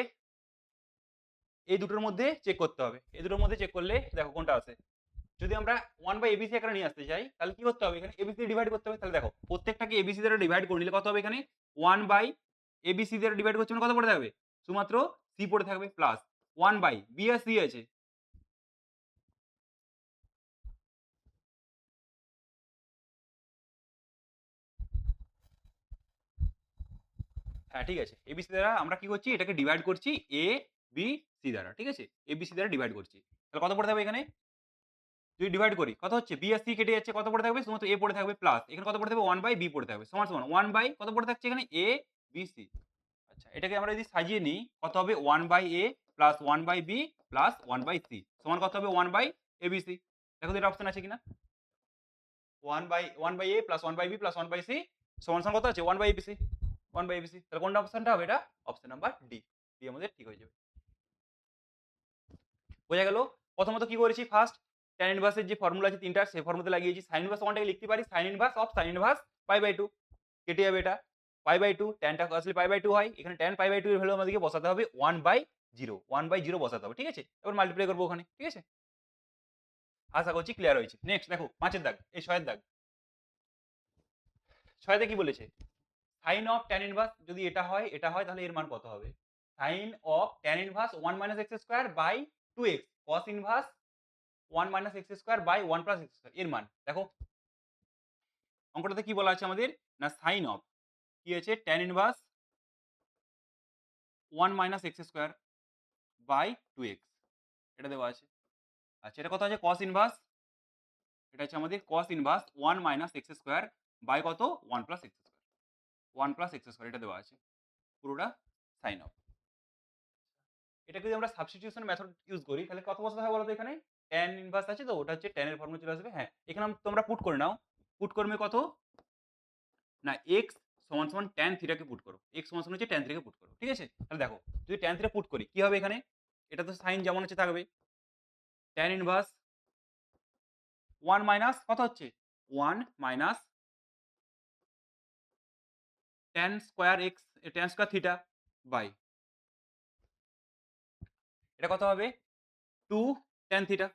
Speaker 1: এই দুটোর মধ্যে চেক করতে হবে। এই দুটোর মধ্যে চেক করলে দেখো কোনটা আছে। যদি আমরা 1/ABC আকারে নিয়ে আসতে চাই তাহলে কি করতে হবে এখানে ABC দিয়ে ডিভাইড করতে হবে। তাহলে দেখো প্রত্যেকটাকে ABC দ্বারা ডিভাইড করে নিলে কত হবে এখানে 1/ABC দ্বারা ডিভাইড করছে মানে কত পড়ে থাকবে শুধুমাত্র C পড়ে থাকবে প্লাস 1/B আর C আছে, হ্যাঁ ঠিক আছে। ABC দ্বারা আমরা কি করছি এটাকে ডিভাইড করছি ABC দ্বারা, ঠিক আছে? ABC দ্বারা ডিভাইড করছি, তাহলে কত পড়ে থাকবে এখানে যদি ডিভাইড করি কত হচ্ছে B আর C কেটে যাচ্ছে, কত পড়ে থাকবে শুধুমাত্র A পড়ে থাকবে প্লাস এখানে কত পড়ে থাকবে 1/B পড়ে থাকবে সমান সমান 1/ কত পড়ে থাকছে এখানে ABC। আচ্ছা এটাকে আমরা যদি সাজিয়ে নিই কত হবে 1/A plus 1/B plus 1/C সমান কত হবে 1/ABC। দেখো তো এটা অপশন আছে কিনা 1/A plus 1/B plus 1/C সমান সমান কত আছে 1/ABC 1/ABC, তাহলে কোনটা অপশনটা হবে এটা অপশন নাম্বার ডি, ডি আমাদের ঠিক হয়ে যাবে। বোঝা গেল? প্রথমত কি করেছি ফার্স্ট tan ইনভার্স এর যে ফর্মুলা আছে তিনটা সেই ফর্মুলাতে লাগিয়েছি। sin ইনভার্স 1 টাকে লিখতে পারি sin inverse of sin inverse π/2 কেটে যাবে এটা π/2 tan টা আসলে π/2 হয়, এখানে tan π/2 এর ভ্যালু আমাদেরকে বসাতে হবে 1/0 1/0 বসাতে হবে, ঠিক আছে? এবার মাল্টিপ্লাই করব ওখানে, ঠিক আছে? আশা করছি ক্লিয়ার হয়েছে। নেক্সট দেখো 5 এর দাগ, এই 6 এর দাগ। 6 তে কি বলেছে sin অফ tan ইনভার্স যদি এটা হয় তাহলে এর মান কত হবে? sin of tan inverse 1 - x square by 2x cos inverse 1 - x square by 1 + x square এর মান দেখো অঙ্কটাতে কি বলা আছে আমাদের না sin অফ কি আছে tan inverse 1 - x square by 2x এটা দেওয়া আছে। আচ্ছা এটা কত আছে cos ইনভার্স, এটা হচ্ছে আমাদের cos inverse 1 - x square by কত 1 + x স্কয়ার 1 + x স্কয়ার এটা দেওয়া আছে পুরোটা sin অফ। এটাকে যদি আমরা সাবস্টিটিউশন মেথড ইউজ করি তাহলে কত বসাতে হয় বলো তো এখানে tan ইনভার্স আছে তো ওটা হচ্ছে tan এর ফর্মুলা চলে আসবে, হ্যাঁ এখানে তোমরা পুট করে নাও, পুট করবে কত না x সমান সমান tan থিটা কে পুট করো, x সমান সমান হচ্ছে tan থিটা কে পুট করো, ঠিক আছে? তাহলে দেখো যদি tan থিটা পুট করি কি হবে এখানে এটা তো সাইন যেমন আছে থাকবে tan ইনভার্স 1 মাইনাস কত হচ্ছে 1 minus tan square x tan square theta by এটা কত হবে 2 tan থিটা,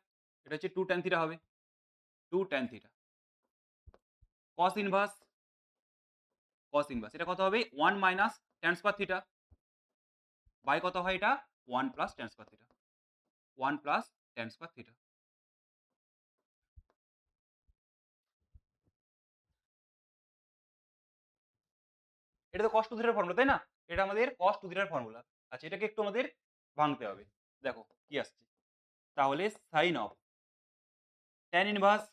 Speaker 1: এটা হচ্ছে 2 tan থিটা হবে 2 tan থিটা cos ইনভার্স এটা কত হবে 1 minus tan square theta by কত হয় এটা 1 plus tan square theta 1 plus tan square theta. এটা তো cos 2 থিটার ফর্মুলা, তাই না? এটা আমাদের cos 2 থিটার ফর্মুলা। আচ্ছা, এটাকে একটু আমাদের ভাঙতে হবে। দেখো কি আসছে। তাহলে sin of tan inverse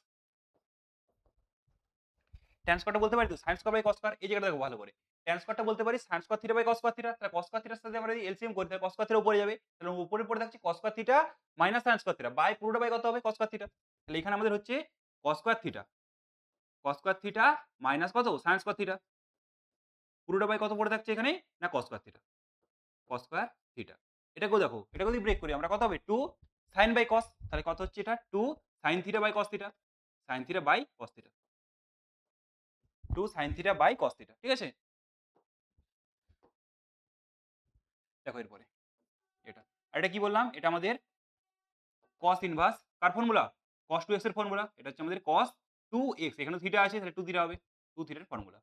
Speaker 1: tan স্কয়ারটা বলতে পারি তো sin square by cos square. এই জায়গাটা দেখো ভালো করে। tan স্কয়ারটা বলতে পারি sin square theta by cos square theta. তাহলে cos স্কয়ার থিটার সাথে আমরা যদি এলসিএম করি তাহলে cos স্কয়ার থিটা উপরে যাবে। তাহলে উপরে পড়ে থাকছে cos square theta minus sin square theta by পুরোটা বাই কত হবে cos স্কয়ার থিটা। তাহলে এখানে আমাদের হচ্ছে cos square theta, cos square theta minus কত sin স্কয়ার থিটা। পুরোটা বাই কত পড়ে থাকছে এখানে? না cos square theta. cos square theta. এটাকেও দেখো, এটাকে যদি ব্রেক করি আমরা কত হবে? 2 sin বাই cos। তাহলে কত হচ্ছে এটা? 2 sin theta by cos theta. sin theta by cos theta. 2 sin theta by cos theta. ঠিক আছে? দেখো এরপরে এটা। আর এটা কি বললাম? এটা আমাদের cos ইনভার্স কার ফর্মুলা? cos 2x এর ফর্মুলা। এটা হচ্ছে আমাদের cos 2x, এখানে থিটা আছে তাহলে 2 থিটা হবে। 2 থিটার ফর্মুলা।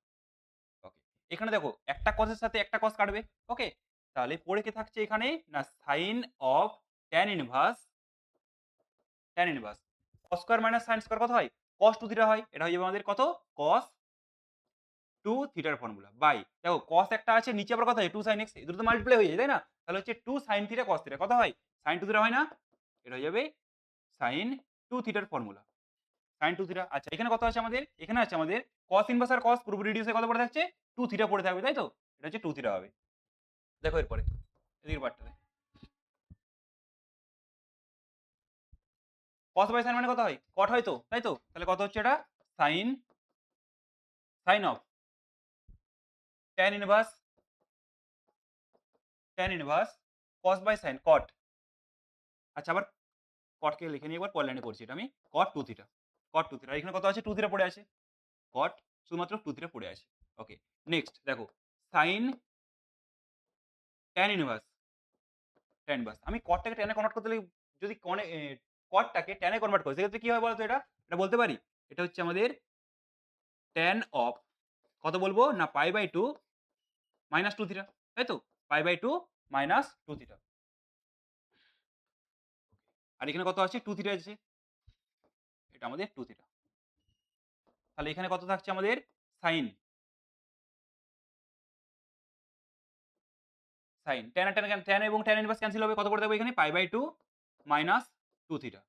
Speaker 1: ওকে। এখানে দেখো একটা cos এর সাথে একটা cos কাটবে। ওকে? তাহলে পড়ে কি থাকছে এখানে? না sin of tan inverse cos square minus sin square কত হয়? cos 2 থিটা হয়। এটা হয়ে যাবে আমাদের কত? cos 2 থিটার ফর্মুলা বাই দেখো cos একটা আছে নিচে আবার কত হয়? 2 sin x, এই দুটো তো মাল্টিপ্লাই হয়ে যায়, তাই না? তাহলে হচ্ছে 2 sin থিটা cos থিটা কত হয়? sin 2 থিটা হয় না? এটা হয়ে যাবে sin 2 থিটার ফর্মুলা। sin 2 theta. আচ্ছা, এখানে কত আছে আমাদের? এখানে আছে আমাদের cos ইনভার্স আর cos পুরোপুরি রিডিউস হয়ে কত পড়ে থাকছে? 2 থিটা পড়ে থাকবে, তাই তো? এটা হচ্ছে 2 থিটা হবে। দেখো এরপরে এদিকের পার্টটাতে cos বাই sin মানে কত হয়? cot হয় তো, তাই তো? তাহলে কত হচ্ছে এটা? sin of tan inverse cos by sin cot। আচ্ছা, আবার cot কে লিখে নিই একবার, পরের লাইনে করছি এটা আমি। cot 2 theta. cot 2 theta. আর এখানে কত আছে? 2 থিটা পড়ে আছে। cot শুধুমাত্র 2 থিটা পড়ে আছে। ওকে। নেক্সট দেখো sin tan ইনভার্স আমি cot টাকে tan এ কনভার্ট করতে যদি cot টাকে tan এ কনভার্ট করি সেক্ষেত্রে কি হয় বলতো এটা? এটা বলতে পারি? এটা হচ্ছে আমাদের tan অফ কত বলবো? না π/2 মাইনাস 2 থিটা। তাই তো? π/2 মাইনাস 2 থিটা। আর এখানে কত আছে? 2 থিটা আছে। এটা আমাদের 2 থিটা। তাহলে এখানে কত থাকছে আমাদের? sin tan আর tan এবং tan ইনভার্স ক্যানসেল হবে। কত পড়ে থাকবে এখানে? π/2 মাইনাস 2 থিটা।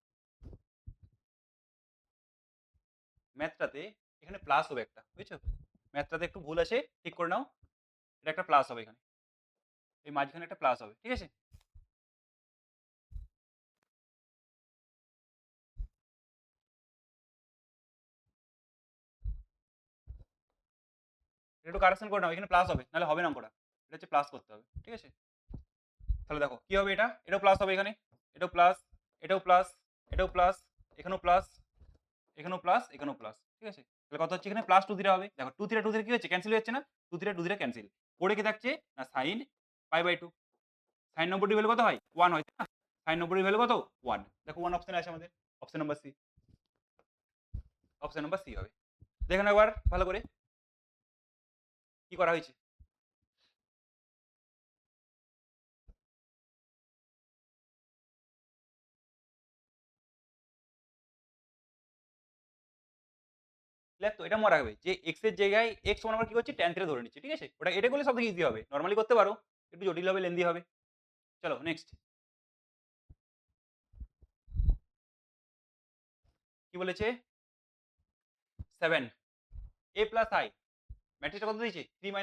Speaker 1: ম্যাথটাতে এখানে প্লাস হবে একটা, বুঝছো? ম্যাথটাতে একটু ভুল আছে, ঠিক করে নাও। এটা একটা প্লাস হবে এখানে। এই মাঝখানে একটা প্লাস হবে। ঠিক আছে? এটা একটু কারেকশন করে নাও। এখানে প্লাস হবে, নাহলে হবে না অঙ্কটা। এটা হচ্ছে প্লাস করতে হবে। ঠিক আছে? তাহলে দেখো কি হবে এটা? এটাও প্লাস হবে এখানে। এটাও প্লাস, এটাও প্লাস, এটাও প্লাস, এখানেও প্লাস, এখানেও প্লাস, এখানেও প্লাস। ঠিক আছে? তাহলে কত হচ্ছে এখানে? প্লাস 2 থিটা হবে। দেখো 2 থিটা 2 থিটা কি হচ্ছে? ক্যানসেল হয়ে যাচ্ছে না? 2 থিটা 2 থিটা ক্যানসেল। পড়ে কি থাকছে? না sin π/2। sin 90 ভ্যালু কত হয়? 1 হয়, তাই না? sin 90 ভ্যালু কত? 1। দেখো 1 অপশনে আছে আমাদের। Option number C. Option number C হবে। দেখে নাও একবার ভালো করে কি করা হয়েছে। ক্লিয়ার তো? এটা মনে রাখবে যে x এর জায়গায় x সমান আমরা কি করছি? tan থিটা ধরে নিচ্ছি। ঠিক আছে? ওটা এটা করলে সবথেকে ইজি হবে। নরমালি করতে পারো। একটু জটিল হবে, লেন্দি হবে। চলো নেক্সট। কি বলেছে? 7 a প্লাস i ম্যাট্রিক্সটা কত দিয়েছে? 3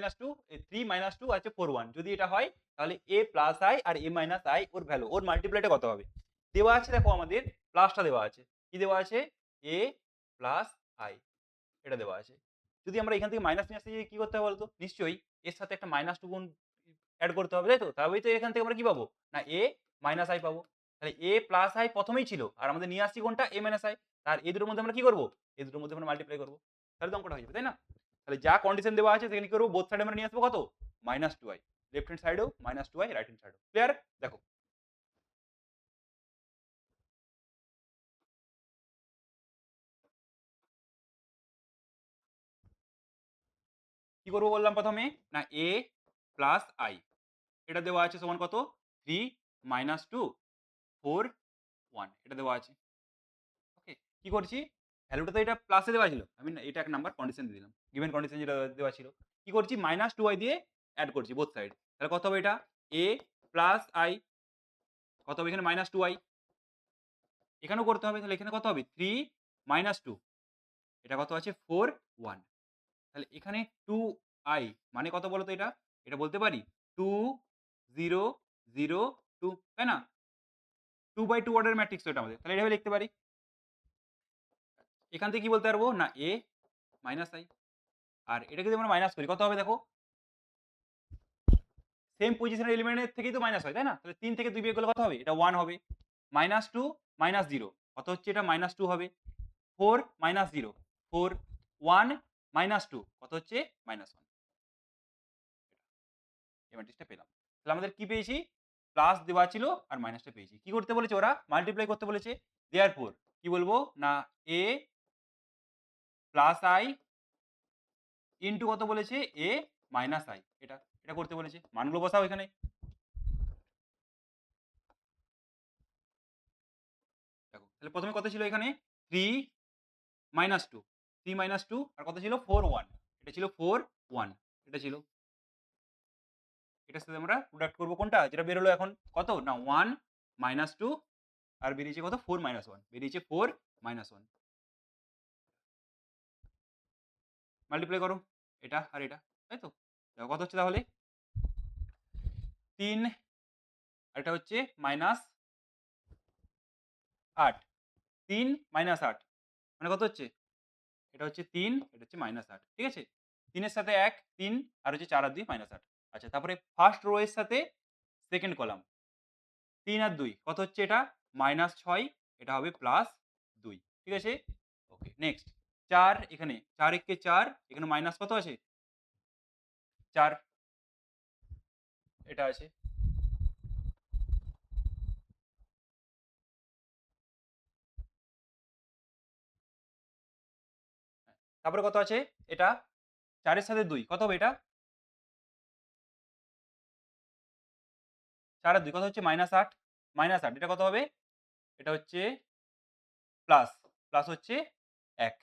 Speaker 1: - 2 আছে 4 1। যদি এটা হয় তাহলে a প্লাস i আর a মাইনাস i ওর ভ্যালু ওর মাল্টিপ্লাইটা কত হবে? দেওয়া আছে, দেখো আমাদের প্লাসটা দেওয়া আছে। কি দেওয়া আছে? a প্লাস i এটা দেওয়া আছে। যদি আমরা এখান থেকে মাইনাস নিয়ে আসতে চাই কি করতে হবে বলতো? নিশ্চয়ই এর সাথে একটা -2 গুণ এড করতে হবে, তাই তো? তবেই তো এখান থেকে আমরা কি পাবো? না a মাইনাস i পাবো। তাহলে a প্লাস i প্রথমেই ছিল আর আমাদের নিয়ে আসছি কোনটা? a minus i। আর এই দুটোর মধ্যে আমরা কি করব? এই দুটোর মধ্যে আমরা মাল্টিপ্লাই করব। তাহলে তো অঙ্কটা হয়ে যাবে, তাই না? তাহলে যা কন্ডিশন দেওয়া আছে সেখানে কি করব? বোথ সাইডে আমরা নিয়ে আসবো কত? -2i। লেফট হ্যান্ড সাইডেও -2i, রাইট হ্যান্ড সাইডেও। ক্লিয়ার? দেখো কি করব বললাম প্রথমে? না a প্লাস i এটা দেওয়া আছে সমান কত? 3 - 2 4 1 এটা দেওয়া আছে। ওকে, কি করছি? ভ্যালুটা তো এটা প্লাসে দেওয়া ছিল। আমি এটা ১ নাম্বার কন্ডিশন দিয়ে দিলাম। গিভেন কন্ডিশন যেটা দেওয়া ছিল। কি করছি? -2i দিয়ে এড করছি বোথ সাইড। তাহলে কত হবে এটা? a প্লাস i কত হবে এখানে? -2i। এখানেও করতে হবে। তাহলে এখানে কত হবে? 3 2 এটা কত আছে? 4 1 তাহলে এখানে 2i মানে কত বলো তো এটা? এটা বলতে পারি 2 0 0 2 তাই না? 2/2 অর্ডারের ম্যাট্রিক্স তো এটা আমাদের। তাহলে এভাবে লিখতে পারি। এখান থেকে কি বলতে পারবো? না a -i আর এটাকে যদি আমরা মাইনাস করি কত হবে দেখো? সেম পজিশনের এলিমেন্টের থেকেই তো মাইনাস হয়, তাই না? তাহলে 3 থেকে 2 বিয়োগ করলে কত হবে? এটা 1 হবে। -2 -0 কত হচ্ছে এটা? -2 হবে। 4 -0 4 1 -2 কত হচ্ছে? -1 এই ম্যাট্রিক্সটা পেলাম। তাহলে আমাদের কি পেয়েছি? প্লাস দেওয়া ছিল আর মাইনাসটা পেয়েছি। কি করতে বলেছে ওরা? মাল্টিপ্লাই করতে বলেছে। দেয়ারফোর কি বলবো? না a প্লাস i ইনটু কত বলেছে? a মাইনাস i এটা করতে বলেছে। মানগুলো বসাও এখানে। দেখো তাহলে প্রথমে কত ছিল এখানে? 3 -2 3 -2 আর কত ছিল? 4 1 এটা ছিল 4 1 এটা ছিল। এটার সাথে আমরা প্রোডাক্ট করব কোনটা? যেটা বের হলো এখন কত? না 1 -2 আর বেরিয়েছে কত? 4 -1 বেরিয়েছে 4 -1 মাল্টিপ্লাই করো এটা আর এটা, তাই তো? দেখো কত হচ্ছে তাহলে? 3 আর এটা হচ্ছে -8 3 -8 মানে কত হচ্ছে? এটা হচ্ছে 3 এটা হচ্ছে -8 ঠিক আছে? 3 এর সাথে 1 3 আর হচ্ছে 4 আর 2 -8 আচ্ছা তারপরে ফার্স্ট রো এর সাথে সেকেন্ড কলাম 3 আর 2 কত হচ্ছে এটা? -6 এটা হবে +2 ঠিক আছে? ওকে নেক্সট 4 এখানে 4 একে 4 এখানে মাইনাস কত আছে? 4 এটা আছে। তারপরে কত আছে? এটা 4 এর সাথে 2 কত হবে এটা? 4 আর 2 কত হচ্ছে? -8 -8 এটা কত হবে? এটা হচ্ছে প্লাস হচ্ছে 1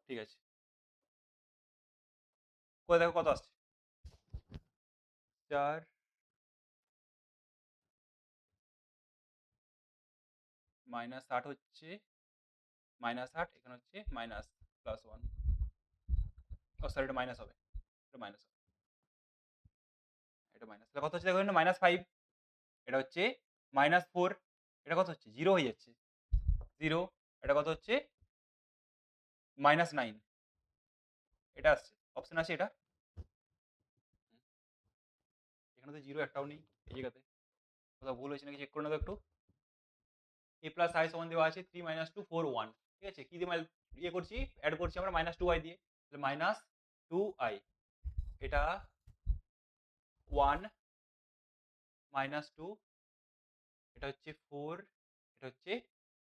Speaker 1: ঠিক আছে। করে দেখো কত আসছে? 4 -8 হচ্ছে -8 এখানে হচ্ছে মাইনাস +1 ও সরি এটা মাইনাস হবে। এটা মাইনাস হবে। এটা মাইনাস। তাহলে কত হচ্ছে দেখো এখানে -5 এটা হচ্ছে -4 এটা কত হচ্ছে? 0 হয়ে যাচ্ছে। 0 এটা কত হচ্ছে? -9 এটা আসছে। অপশন আছে এটা। এখানে তো 0 একটাও নেই এই জায়গাতে। কোথাও ভুল হয়েছে নাকি চেক করে নাও তো একটু। a প্লাস i সমান দেওয়া আছে 3 -2 4 1 ঠিক আছে? কি দিয়ে ইয়ে করছি? এড করছি আমরা -2i দিয়ে। তাহলে -2i এটা 1 -2 এটা হচ্ছে 4 এটা হচ্ছে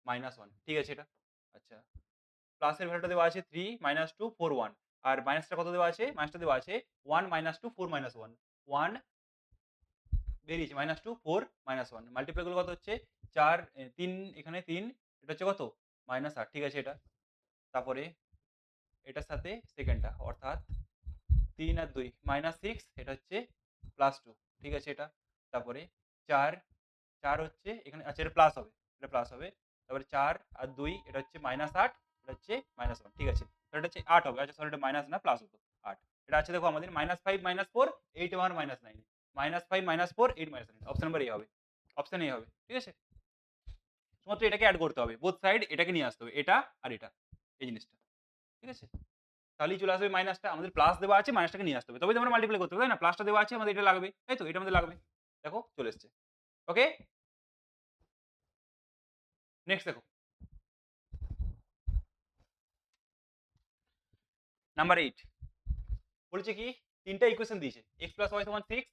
Speaker 1: -1 ঠিক আছে এটা? আচ্ছা প্লাসের ভ্যালুটা দেওয়া আছে 3 -2 4 1 আর মাইনাসটা কত দেওয়া আছে? মাইনাসটা দেওয়া আছে 1 -2 4 -1 1 বেরিয়েছে -2 4 -1 মাল্টিপ্লাই করলে কত হচ্ছে? 4 3 এখানে 3 এটা হচ্ছে কত? -8 ঠিক আছে এটা। তারপরে এটার সাথে সেকেন্ডটা অর্থাৎ 3 আর 2 -6 এটা হচ্ছে +2 ঠিক আছে এটা। তারপরে 4 4 হচ্ছে এখানে আচ্ছা এটা প্লাস হবে। এটা প্লাস হবে। তারপরে 4 আর 2 এটা হচ্ছে -8 এটা হচ্ছে -1 ঠিক আছে। তো এটা হচ্ছে 8 হবে। আচ্ছা সরি এটা মাইনাস না প্লাস হতো 8 এটা আছে দেখো আমাদের -5 -4 8 আর -9 -5 -4 8 -9 অপশন নাম্বার এ হবে। অপশন এ হবে। ঠিক আছে? শুধুমাত্র এটাকে এড করতে হবে। বোথ সাইড এটাকে নিয়ে আসতে হবে। এটা আর এটা। এই জিনিসটা। ঠিক আছে? তাহলেই চলে আসবে মাইনাসটা। আমাদের প্লাস দেওয়া আছে মাইনাসটাকে নিয়ে আসতে হবে। তবেই তো আমরা মাল্টিপ্লাই করতে হবে, তাই না? প্লাসটা দেওয়া আছে আমাদের এটা লাগবে। তাই তো? এটা আমাদের লাগবে। দেখো চলে এসছে। ওকে? নেক্সট দেখো। নাম্বার 8 বলেছে কি? ৩ টা ইকুয়েশন দিয়েছে। x + y = 6,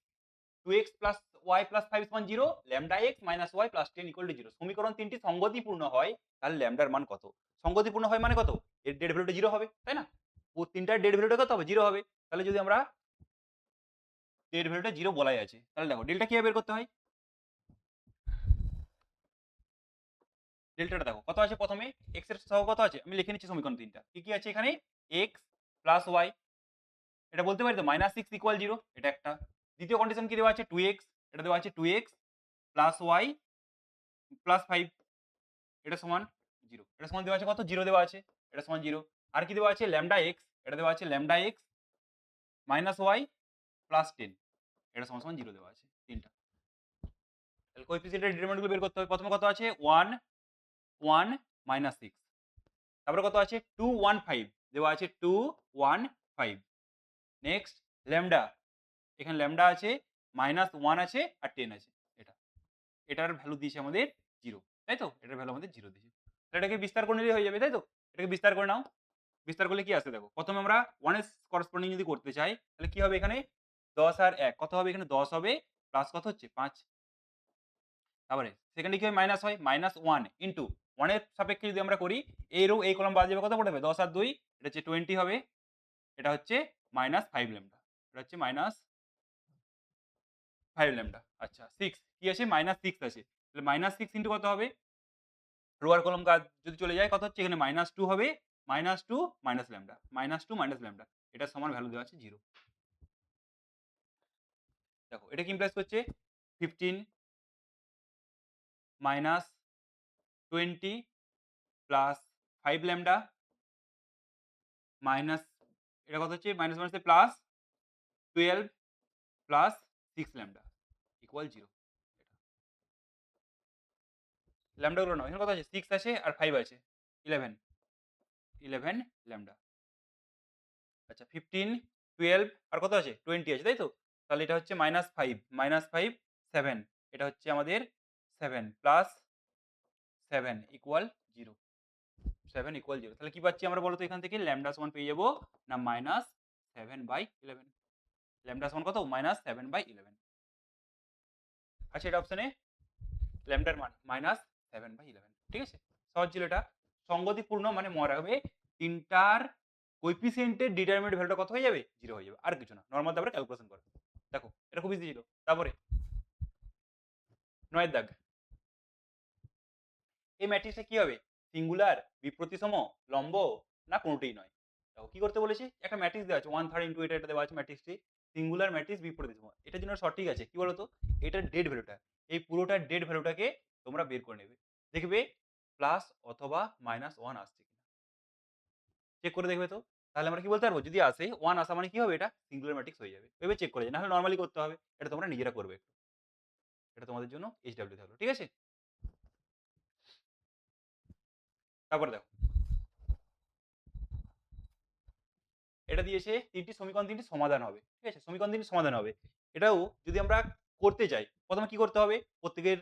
Speaker 1: 2x + y + 5 = 0, λx - y + 10 = 0 সমীকরণ ৩ টি সঙ্গতিপূর্ণ হয়, তাহলে ল্যামডার মান কত? সঙ্গতিপূর্ণ হয় মানে কত? এর ডেড ভ্যালুটা 0 হবে, তাই না? ও ৩ টার ডেড ভ্যালুটা কত হবে? 0 হবে। তাহলে যদি আমরা ডেড ভ্যালুটা 0 বলাই আছে। তাহলে দেখো ডেল্টা কিভাবে বের করতে হয়? ডেল্টাটা দেখো কত আছে প্রথমে? x এর সহগ কত আছে? আমি লিখে নিচ্ছি সমীকরণ 3টা। কি আছে এখানে? x + y, এটা বলতে পারি তো -6 = 0, এটা একটা। দ্বিতীয় কন্ডিশন কি দেওয়া আছে? 2x, এটা দেওয়া আছে 2x + y + 5, এটা সমান 0। এটা সমান দেওয়া আছে কত? 0 দেওয়া আছে। এটা সমান 0। আর কি দেওয়া আছে? λx, এটা দেওয়া আছে λx - y + 10, এটা সমান 0 দেওয়া আছে। 3টা। তাহলে কোএফিসিয়েন্টের ডিটারমিনেন্ট গুলো বের করতে হবে। প্রথমে কত আছে? 1, 1 - 6। তারপরে কত আছে? 2, 1, 5 দেওয়া আছে 2, 1, 5। নেক্সট ল্যামডা, এখানে ল্যামডা আছে, -1 আছে আর 10 আছে। এটা, এটার ভ্যালু দিয়েছে আমাদের 0, তাই তো? এটার ভ্যালু আমাদের 0 দিয়েছে। তাহলে এটাকে বিস্তার করে নিলেই হয়ে যাবে, তাই তো? এটাকে বিস্তার করে নাও। বিস্তার করলে কি আসে দেখো। প্রথমে আমরা 1 এর করসপন্ডিং যদি করতে চাই, তাহলে কি হবে এখানে? 10 আর 1 কত হবে? এখানে 10 হবে, প্লাস কত হচ্ছে? 5। তারপরে সেকেন্ডে কি হয়? মাইনাস হয়। -1 ইন্টু 1 এর সাপেক্ষে যদি আমরা করি, এই রো এই কলাম বাদ যাবে, কত পড়বে? 10 আর 2, এটা হচ্ছে 20 হবে। এটা হচ্ছে -5 ল্যামডা। এটা হচ্ছে -5 ল্যামডা। আচ্ছা 6 কি আছে? -6 আছে। তাহলে -6 ইন্টু কত হবে? রো আর কলাম যদি চলে যায়, কত হচ্ছে? এখানে -2 হবে, -2 - ল্যামডা, -2 - ল্যামডা। এটার সমান ভ্যালু দেওয়া আছে 0। দেখো এটা কি ইমপ্লাইজ করছে? 15 -20 প্লাস 5 ল্যামডা মাইনাস, এটা কত হচ্ছে? মাইনাস মাইনাসে plus 12 plus 6 lambda equal 0। Lambda গুলো নাও। এখানে কত আছে? 6 আছে আর 5 আছে, 11 ল্যামডা। আচ্ছা 15, 12 আর কত আছে? 20 আছে, তাই তো? তাহলে এটা হচ্ছে -5, -5 7, এটা হচ্ছে আমাদের 7 প্লাস 7 ইকুয়াল 0। 7 ইকুয়াল 0। তাহলে কি পাচ্ছি আমরা বলতো এখান থেকে? ল্যামডা সমান পেয়ে যাবো না -7/11। ল্যামডা সমান কত? -7/11। আচ্ছা এটা অপশনে ল্যামডার মান -7/11। ঠিক আছে? সহজ ছিল এটা। সঙ্গতিপূর্ণ মানে মনে রাখবে, তিনটার কোএফিসিয়েন্টের ডিটারমিনেন্ট ভ্যালুটা কত হয়ে যাবে? 0 হয়ে যাবে। আর কিছু না। নরমাল তারপরে ক্যালকুলেশন করো। দেখো এটা খুব ইজি ছিল। তারপরে 9 এর দাগ। এই ম্যাট্রিক্সটা কি হবে? সিঙ্গুলার, বিপ্রতিসম, লম্ব, না কোনটাই নয়। দেখো কি করতে বলেছে? একটা ম্যাট্রিক্স দেওয়া আছে 1/3 ইনটু এটা দেওয়া আছে ম্যাট্রিক্সটি। সিঙ্গুলার ম্যাট্রিক্স বিপ্রতিসম। এটার জন্য সঠিক আছে কি বলতো? এটার ডেড ভ্যালুটা, এই পুরোটার ডেড ভ্যালুটাকে তোমরা বের করে নেবে। দেখবে প্লাস অথবা -1 আসছে কিনা। চেক করে দেখবে তো। তাহলে আমরা কি বলতে পারবো? যদি আসে 1 আসা মানে কি হবে? এটা সিঙ্গুলার ম্যাট্রিক্স হয়ে যাবে। ভেবে চেক করে, না হলে নরমালি করতে হবে। এটা তোমরা নিজেরা করবে একটু। এটা তোমাদের জন্য HW থাকলো। ঠিক আছে? তারপরে দেখো এটা দিয়েছে 3টি সমীকরণ, 3টি সমাধান হবে। ঠিক আছে? সমীকরণ 3টি সমাধান হবে। এটাও যদি আমরা করতে চাই, প্রথমে কি করতে হবে? প্রত্যেকের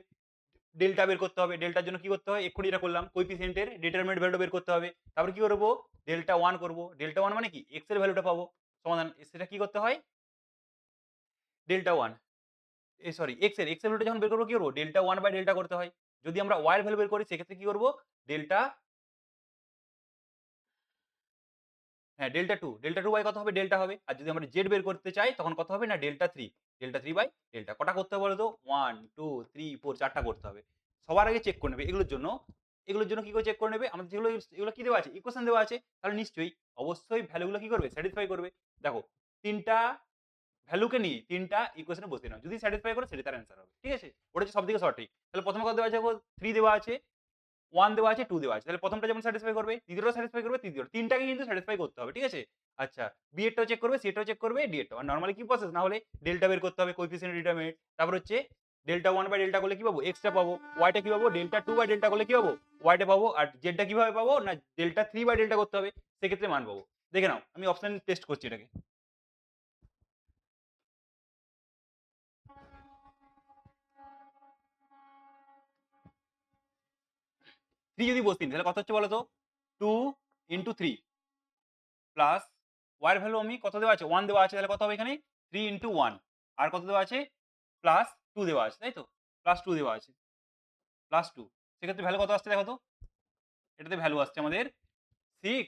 Speaker 1: ডেল্টা বের করতে হবে। ডেল্টার জন্য কি করতে হয়? এক্ষুনি এটা করলাম। কোএফিসিয়েন্টের ডিটারমিনেন্ট ভ্যালুটা বের করতে হবে। তারপরে কি করব? ডেল্টা 1 করব। ডেল্টা 1 মানে কি? x এর ভ্যালুটা পাবো। সমাধান, সেটা কি করতে হয়? ডেল্টা 1, সরি x এর ভ্যালুটা যখন বের করব কি করব? ডেল্টা 1/ডেল্টা করতে হয়। যদি আমরা y এর ভ্যালু বের করি সেক্ষেত্রে কি করব? ডেল্টা, হ্যাঁ, ডেল্টা 2 বাই কত হবে? ডেল্টা হবে। আর যদি আমরা জেড বের করতে চাই তখন কত হবে? না ডেল্টা 3। Delta 3 by delta. কটা করতে হবে বলো তো? 1, 2, 3, 4 4টা করতে হবে। সবার আগে চেক করে নেবে এগুলোর জন্য কি করে চেক করে নেবে? আমাদের যেগুলো এগুলো কি দেওয়া আছে? ইকুয়েশন দেওয়া আছে। তাহলে নিশ্চয়ই অবশ্যই ভ্যালুগুলো কি করবে? স্যাটিসফাই করবে। দেখো 3টা ভ্যালুকে নিয়ে 3টা ইকুয়েশনে বসিয়ে নাও। যদি স্যাটিসফাই করে সেটাই তার অ্যান্সার হবে। ঠিক আছে? ওটা হচ্ছে সবথেকে সঠিক। তাহলে প্রথমে কত দেওয়া আছে? 3 দেওয়া আছে, 1 দেওয়া আছে, 2 দেওয়া আছে। তাহলে প্রথমটা যেমন স্যাটিসফাই করবে, দ্বিতীয়টাও স্যাটিসফাই করবে, তৃতীয়টা। 3টাকে কিন্তু স্যাটিসফাই করতে হবে। ঠিক আছে? আচ্ছা, বি এরটাও চেক করবে, সি এরটাও চেক করবে, ডি এরটাও। আর নরমালি কি প্রসেস? না হলে ডেল্টা বের করতে হবে, কোএফিসিয়েন্ট ডিটারমিনেন্ট। তারপর হচ্ছে ডেল্টা 1/ডেল্টা করলে কি পাবো? x টা পাবো। y টা কি পাবো? ডেল্টা 2/ডেল্টা করলে কি পাবো? y টা পাবো। আর z টা কিভাবে পাবো? না ডেল্টা 3/ডেল্টা করতে হবে। সেক্ষেত্রে মান পাবো। দেখে নাও, আমি অপশন টেস্ট করছি এটাকে। 3 যদি বসিয়ে দিই তাহলে কত হচ্ছে বলো তো? 2 ইনটু 3 প্লাস y এর ভ্যালু আমি কত দেওয়া আছে? 1 দেওয়া আছে। তাহলে কত হবে এখানে? 3 ইনটু 1 আর কত দেওয়া আছে? প্লাস 2 দেওয়া আছে, তাই তো? প্লাস 2 দেওয়া আছে। প্লাস 2, সেক্ষেত্রে ভ্যালু কত আসছে দেখো তো? এটাতে ভ্যালু আসছে আমাদের 6,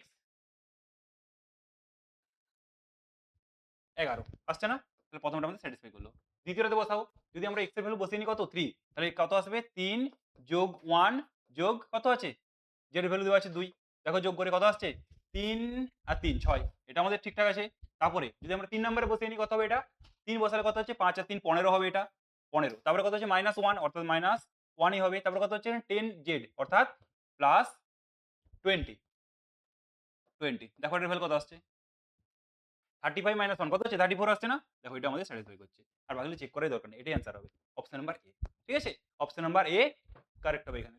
Speaker 1: 11 আসছে না? তাহলে প্রথমটা আমাদের স্যাটিসফাই করলো। দ্বিতীয়টাতে বসাও, যদি আমরা x এর ভ্যালু বসিয়ে নিই কত 3, তাহলে কত আসবে 3 যোগ 1 যোগ কত আছে z এর ভ্যালু দেওয়া আছে 2, দেখো যোগ করে কত আসছে 3 আর 3 6, এটা আমাদের ঠিকঠাক আছে। তারপরে যদি আমরা 3 নম্বরে বসিয়ে নিই কত হবে এটা, 3 বসালে কত হচ্ছে 5 আর 3 15 হবে এটা 15, তারপরে কত হচ্ছে -1 অর্থাৎ -1ই হবে, তারপরে কত হচ্ছে 10z অর্থাৎ +20 দেখো এটার ভ্যালু কত আসছে 35 - 1 কত হচ্ছে 34 আসছে না, দেখো এটা আমাদের স্যাটিসফাই করছে। আর বাকিগুলো চেক করার দরকার নেই, এটাই অ্যান্সার হবে অপশন নাম্বার এ। ঠিক আছে, অপশন নাম্বার এ কারেক্ট হবে এখানে।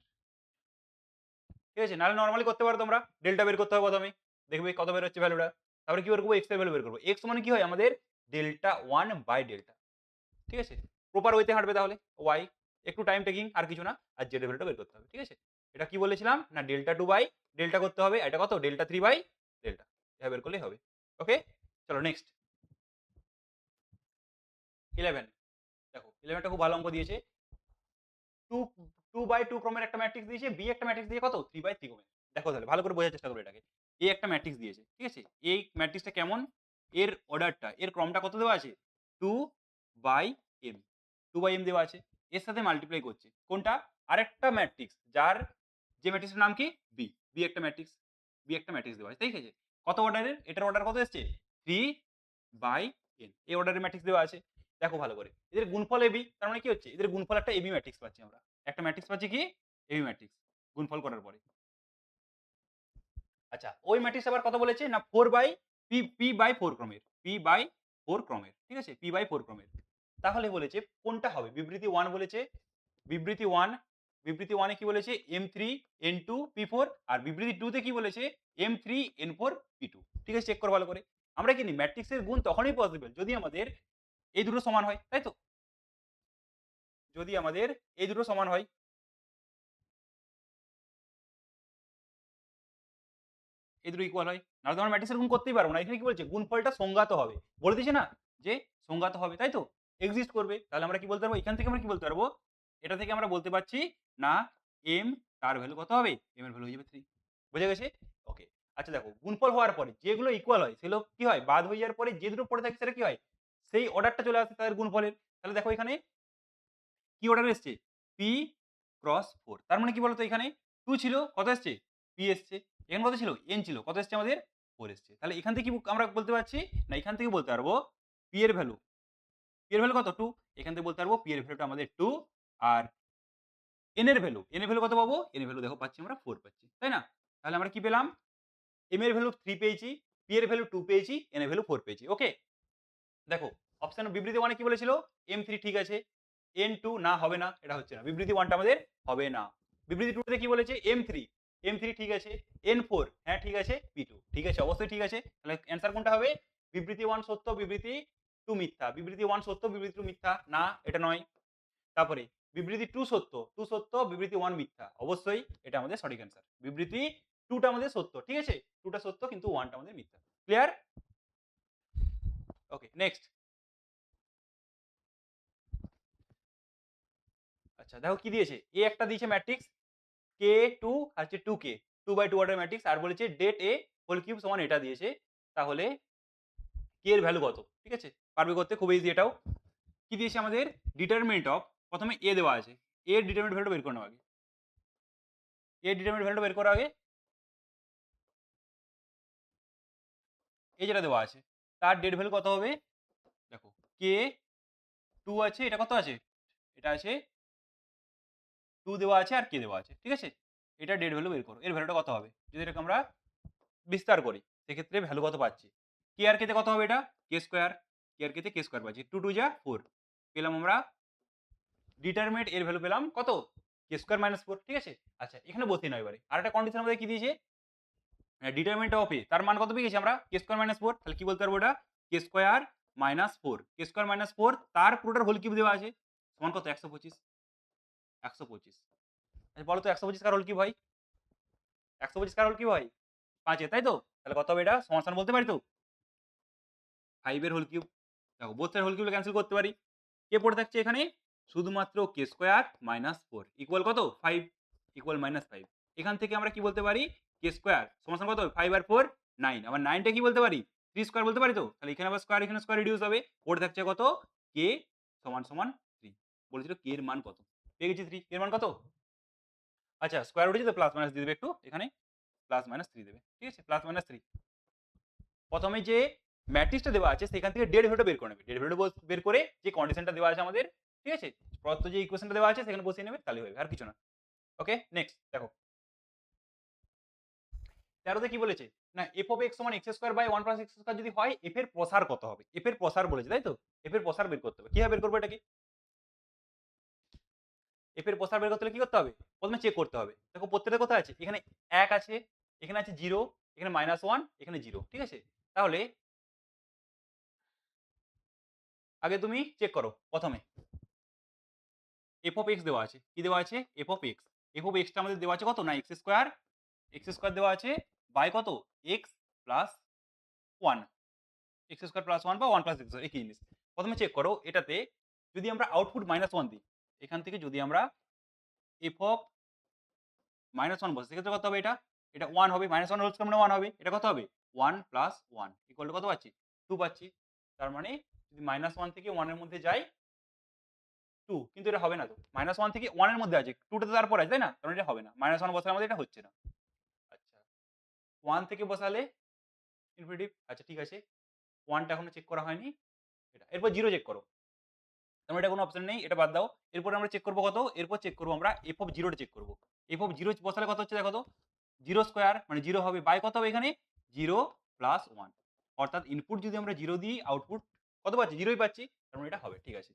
Speaker 1: ঠিক আছে, নাহলে নরমালি করতে পারো তোমরা, ডেল্টা বের করতে হবে প্রথমে, দেখবে কত বের হচ্ছে ভ্যালুটা, তারপরে কি বের করবো এক্স এর ভ্যালু বের করবো। এক্স মানে কি হয় আমাদের ডেল্টা 1 বাই ডেল্টা। ঠিক আছে, প্রপার ওয়েতে হাঁটবে তাহলে ওয়াই, একটু টাইম টেকিং আর কিছু না, আর জেড এর ভ্যালুটা বের করতে হবে। ঠিক আছে, এটা কি বলেছিলাম না ডেল্টা 2 বাই ডেল্টা করতে হবে, এটা কত ডেল্টা 3 বাই ডেল্টা, এটা বের করলেই হবে। ওকে, চলো নেক্সট 11। দেখো 11টা খুব ভালো অঙ্ক দিয়েছে। 2 2 বাই 2 ক্রমের একটা ম্যাট্রিক্স দিয়েছে, বি একটা ম্যাট্রিক্স দিয়ে কত 3 বাই 3 ক্রমের। দেখো তাহলে ভালো করে বোঝার চেষ্টা করো এটাকে। এ একটা ম্যাট্রিক্স দিয়েছে, ঠিক আছে, এই ম্যাট্রিক্সটা কেমন, এর অর্ডারটা এর ক্রমটা কত দেওয়া আছে 2 বাই m, 2 বাই m দেওয়া আছে, এর সাথে মাল্টিপ্লাই করছে কোনটা আরেকটা ম্যাট্রিক্স, যার যে ম্যাট্রিক্সের নাম কি বি, বি একটা ম্যাট্রিক্স, বি একটা ম্যাট্রিক্স দেওয়া আছে, ঠিক আছে। কত অর্ডারের, এটার অর্ডার কত এসছে 3 বাই n, এই অর্ডারের ম্যাট্রিক্স দেওয়া আছে। দেখো ভালো করে এদের গুণফল এবি, তার মানে কি হচ্ছে এদের গুণফল একটা এবি ম্যাট্রিক্স পাচ্ছি আমরা, একটা ম্যাট্রিক্স পাচ্ছি কি এবি ম্যাট্রিক্স গুণফল করার পরে। আচ্ছা ওই ম্যাট্রিক্স আবার কত বলেছে না 4 বাই পি বাই 4 ক্রমের, পি বাই 4 ক্রমের, ঠিক আছে, পি বাই 4 ক্রমের। তাহলে বলেছে কোনটা হবে, বিবৃতি 1 বলেছে, বিবৃতি 1, বিবৃতি 1 এ কি বলেছে m3 n2 p4, আর বিবৃতি 2 তে কি বলেছে m3 n4 p2। ঠিক আছে, চেক করো ভালো করে। আমরা কি ম্যাট্রিক্সের গুণ তখনই পসিবল যদি আমাদের এই দুটো সমান হয়, তাই তো, যদি আমাদের এই দুটো সমান হয়, এই দুটো ইকুয়াল হয়, নাহলে তো আমরা ম্যাট্রিক্সের গুণ করতেই পারবো না। এখানে কি বলছে গুণফলটা সংজ্ঞাত হবে, বলে দিয়েছে না যে সংজ্ঞাত হবে, তাই তো, এক্সিস্ট করবে। তাহলে আমরা কি বলতে পারবো, এখান থেকে আমরা কি বলতে পারবো, এটা থেকে আমরা বলতে পারছি না এম, তার ভ্যালু কত হবে, এম এর ভ্যালু হয়ে যাবে 3, বুঝে গেছে। ওকে, আচ্ছা দেখো গুণফল হওয়ার পরে যেগুলো ইকুয়াল হয় সেগুলো কি হয় বাদ হয়ে যাওয়ার পরে যে দুটো পড়ে থাকে সেটা কি হয় সেই অর্ডারটা চলে আসে তাদের গুণফলের। তাহলে দেখো এখানে কি অর্ডার এসছে পি ক্রস 4, তার মানে কি বলতো এখানে 2 ছিল কত এসছে পি এসছে, এখানে কত ছিল এন ছিল কত এসছে আমাদের 4 এসছে। তাহলে এখান থেকে কি আমরা বলতে পারছি না, এখান থেকে বলতে পারবো পি এর ভ্যালু, পি এর ভ্যালু কত 2, এখান থেকে বলতে পারবো পি এর ভ্যালুটা আমাদের 2, আর এন এর ভ্যালু, এন এর ভ্যালু কত পাবো, এন এর ভ্যালু দেখো পাচ্ছি আমরা 4 পাচ্ছি, তাই না। তাহলে আমরা কি পেলাম এম এর ভ্যালু 3 পেয়েছি, পি এর ভ্যালু 2 পেয়েছি, এন এর ভ্যালু 4 পেয়েছি। ওকে, দেখো অপশন বিবৃতি 1 এ কি বলেছিল m3 ঠিক আছে, n2 না হবে না, এটা হচ্ছে না, বিবৃতি 1টা আমাদের হবে না। বিবৃতি 2 তে কি বলেছে m3, m3 ঠিক আছে, n4 হ্যাঁ ঠিক আছে, p2 ঠিক আছে, অবশ্যই ঠিক আছে। তাহলে অ্যানসার কোনটা হবে, বিবৃতি 1 সত্য, বিবৃতি 2 মিথ্যা, বিবৃতি 1 সত্য, বিবৃতি 2 মিথ্যা, না এটা নয়। তারপরে বিবৃতি 2 সত্য, 2 সত্য, বিবৃতি 1 মিথ্যা, অবশ্যই এটা আমাদের সঠিক অ্যানসার। বিবৃতি 2টা আমাদের সত্য, ঠিক আছে, 2টা সত্য কিন্তু 1টা আমাদের মিথ্যা। ক্লিয়ার? Okay next. আচ্ছা দেখো কি দিয়েছে, এ একটা দিয়েছে ম্যাট্রিক্স কে 2 আর হচ্ছে 2k, 2 বাই 2 অর্ডার ম্যাট্রিক্স, আর বলেছে ডেট এ হোল কিউব সমান এটা দিয়েছে। তাহলে কে এর ভ্যালু কত, ঠিক আছে, পারবে করতে খুব ইজি। এটাও কি দিয়েছে আমাদের ডিটারমিনেন্ট অফ, প্রথমে এ দেওয়া আছে, এর ডিটারমিনেন্ট ভ্যালুটা বের করে নাও আগে, এর ডিটারমিনেন্ট ভ্যালুটা বের করা আগে, এই যেটা দেওয়া আছে তার ডেট ভ্যালু কত হবে, দেখো কে 2 আছে, এটা কত আছে, এটা আছে 2 দেওয়া আছে আর কে দেওয়া আছে, ঠিক আছে, এটা ডেট ভ্যালু বের করো, এর ভ্যালুটা কত হবে, যদি এটাকে আমরা বিস্তার করি সেক্ষেত্রে ভ্যালু কত পাচ্ছি, কে আর কেতে কত হবে এটা কে স্কোয়ার, কে আর কেতে কে স্কোয়ার পাচ্ছি, 2 2 যা 4 পেলাম আমরা, ডিটারমিনেন্ট এর ভ্যালু পেলাম কত কে স্কোয়ার মাইনাস 4, ঠিক আছে। আচ্ছা এখানে বসিয়ে নাও এবারে, আরেকটা কন্ডিশন আমাদের কি দিয়েছে ডিটারমিনেন্ট অফ এ, তার মান কত পেয়ে গেছি আমরা কে স্কোয়ার মাইনাস 4, তাহলে কি বলতে পারবো এটা কে স্কোয়ার মাইনাস 4, কে স্কোয়ার মাইনাস 4 তার পুরোটার হোল কিউব দেওয়া আছে সমান কত 125, 125। আচ্ছা বলো তো 125 কার হোল কিউব হয়, 125 কার হোল কিউব হয় 5 এর, তাই তো, তাহলে কত হবে এটা সমান বলতে পারি তো 5 এর হোল কিউব। দেখো both side whole cube cancel করতে পারি, কে পড়ে থাকছে এখানে শুধুমাত্র কে স্কোয়ার মাইনাস 4 ইকুয়াল কত 5, ইকুয়াল মাইনাস 5। এখান থেকে আমরা কি বলতে পারি কে স্কোয়ার সমান কত 5 আর 4 9, আবার 9টা কি বলতে পারি 3 স্কয়ার বলতে পারি তো? তাহলে এখানে আবার স্কয়ার এখানে স্কয়ার রিডিউস হবে। পড়ে থাকছে কত? k সমান, সমান 3 বলেছিল k এর মান কত? পেয়ে গেছি 3 k এর মান কত? আচ্ছা স্কয়ার রুট আছে তো প্লাস মাইনাস দিয়ে দেবে একটু এখানে প্লাস মাইনাস 3 দেবে। ঠিক আছে? প্লাস মাইনাস 3 প্রথমে যে ম্যাট্রিক্সটা দেওয়া আছে সেখান থেকে ডেরিভেটিভ বের করে নেবে। ডেরিভেটিভ বের করে যে কন্ডিশনটা দেওয়া আছে আমাদের, ঠিক আছে? প্রদত্ত যে ইকুয়েশনটা দেওয়া আছে সেখানে বসিয়ে নেবে তাহলেই হবে, আর কিছু না। ওকে নেক্সট দেখো 13 তে কি বলেছে না f of x সমান x square by 1 plus x square যদি হয় f এর প্রসার কত হবে? f এর প্রসার বলেছে তাই তো? f এর প্রসার বের করতে হবে। কিভাবে বের করব এটাকে? f এর প্রসার বের করতে হলে কি করতে হবে? প্রথমে চেক করতে হবে। দেখো প্রত্যেকটা কোথায় আছে? এখানে 1 আছে, এখানে আছে 0, এখানে -1, এখানে 0, ঠিক আছে? তাহলে আগে তুমি চেক করো প্রথমে f of x দেওয়া আছে। কি দেওয়া আছে? f of x। f of x টা আমাদের দেওয়া আছে কত? না x স্কয়ার, x স্কয়ার দেওয়া আছে বাই কত? x plus 1। x square plus 1 বা 1 প্লাস x একই জিনিস। প্রথমে চেক করো এটাতে যদি আমরা আউটপুট -1 দিই, এখান থেকে যদি আমরা f of -1 বসাই সেক্ষেত্রে কত হবে এটা? এটা 1 হবে। -1 হোল স্কয়ার মানে 1 হবে। এটা কত হবে? 1 প্লাস 1 ইকুয়াল টু কত পাচ্ছি? 2 পাচ্ছি। তার মানে যদি -1 থেকে 1 এর মধ্যে যাই 2 কিন্তু এটা হবে না তো। -1 থেকে 1 এর মধ্যে আছে। 2 টা তো তারপরে আছে, তাই না? তার মানে এটা হবে না। -1 বসালে আমাদের এটা হচ্ছে না। আচ্ছা 1 থেকে বসালে ইনফিনিটিভ। আচ্ছা ঠিক আছে। 1 টা এখনো চেক করা হয়নি। এটা। এরপর 0 চেক করো। তার মানে এটা কোনো অপশন নেই। এটা বাদ দাও। এরপরে আমরা চেক করব কত? এরপর চেক করব আমরা f of 0 টা চেক করব। f of 0 বসালে কত হচ্ছে দেখো তো? 0 স্কয়ার মানে 0 হবে বাই কত হবে এখানে? 0 প্লাস 1 অর্থাৎ ইনপুট যদি আমরা 0 দিই আউটপুট কত পাচ্ছি? 0 ই পাচ্ছি। তার মানে এটা হবে। ঠিক আছে।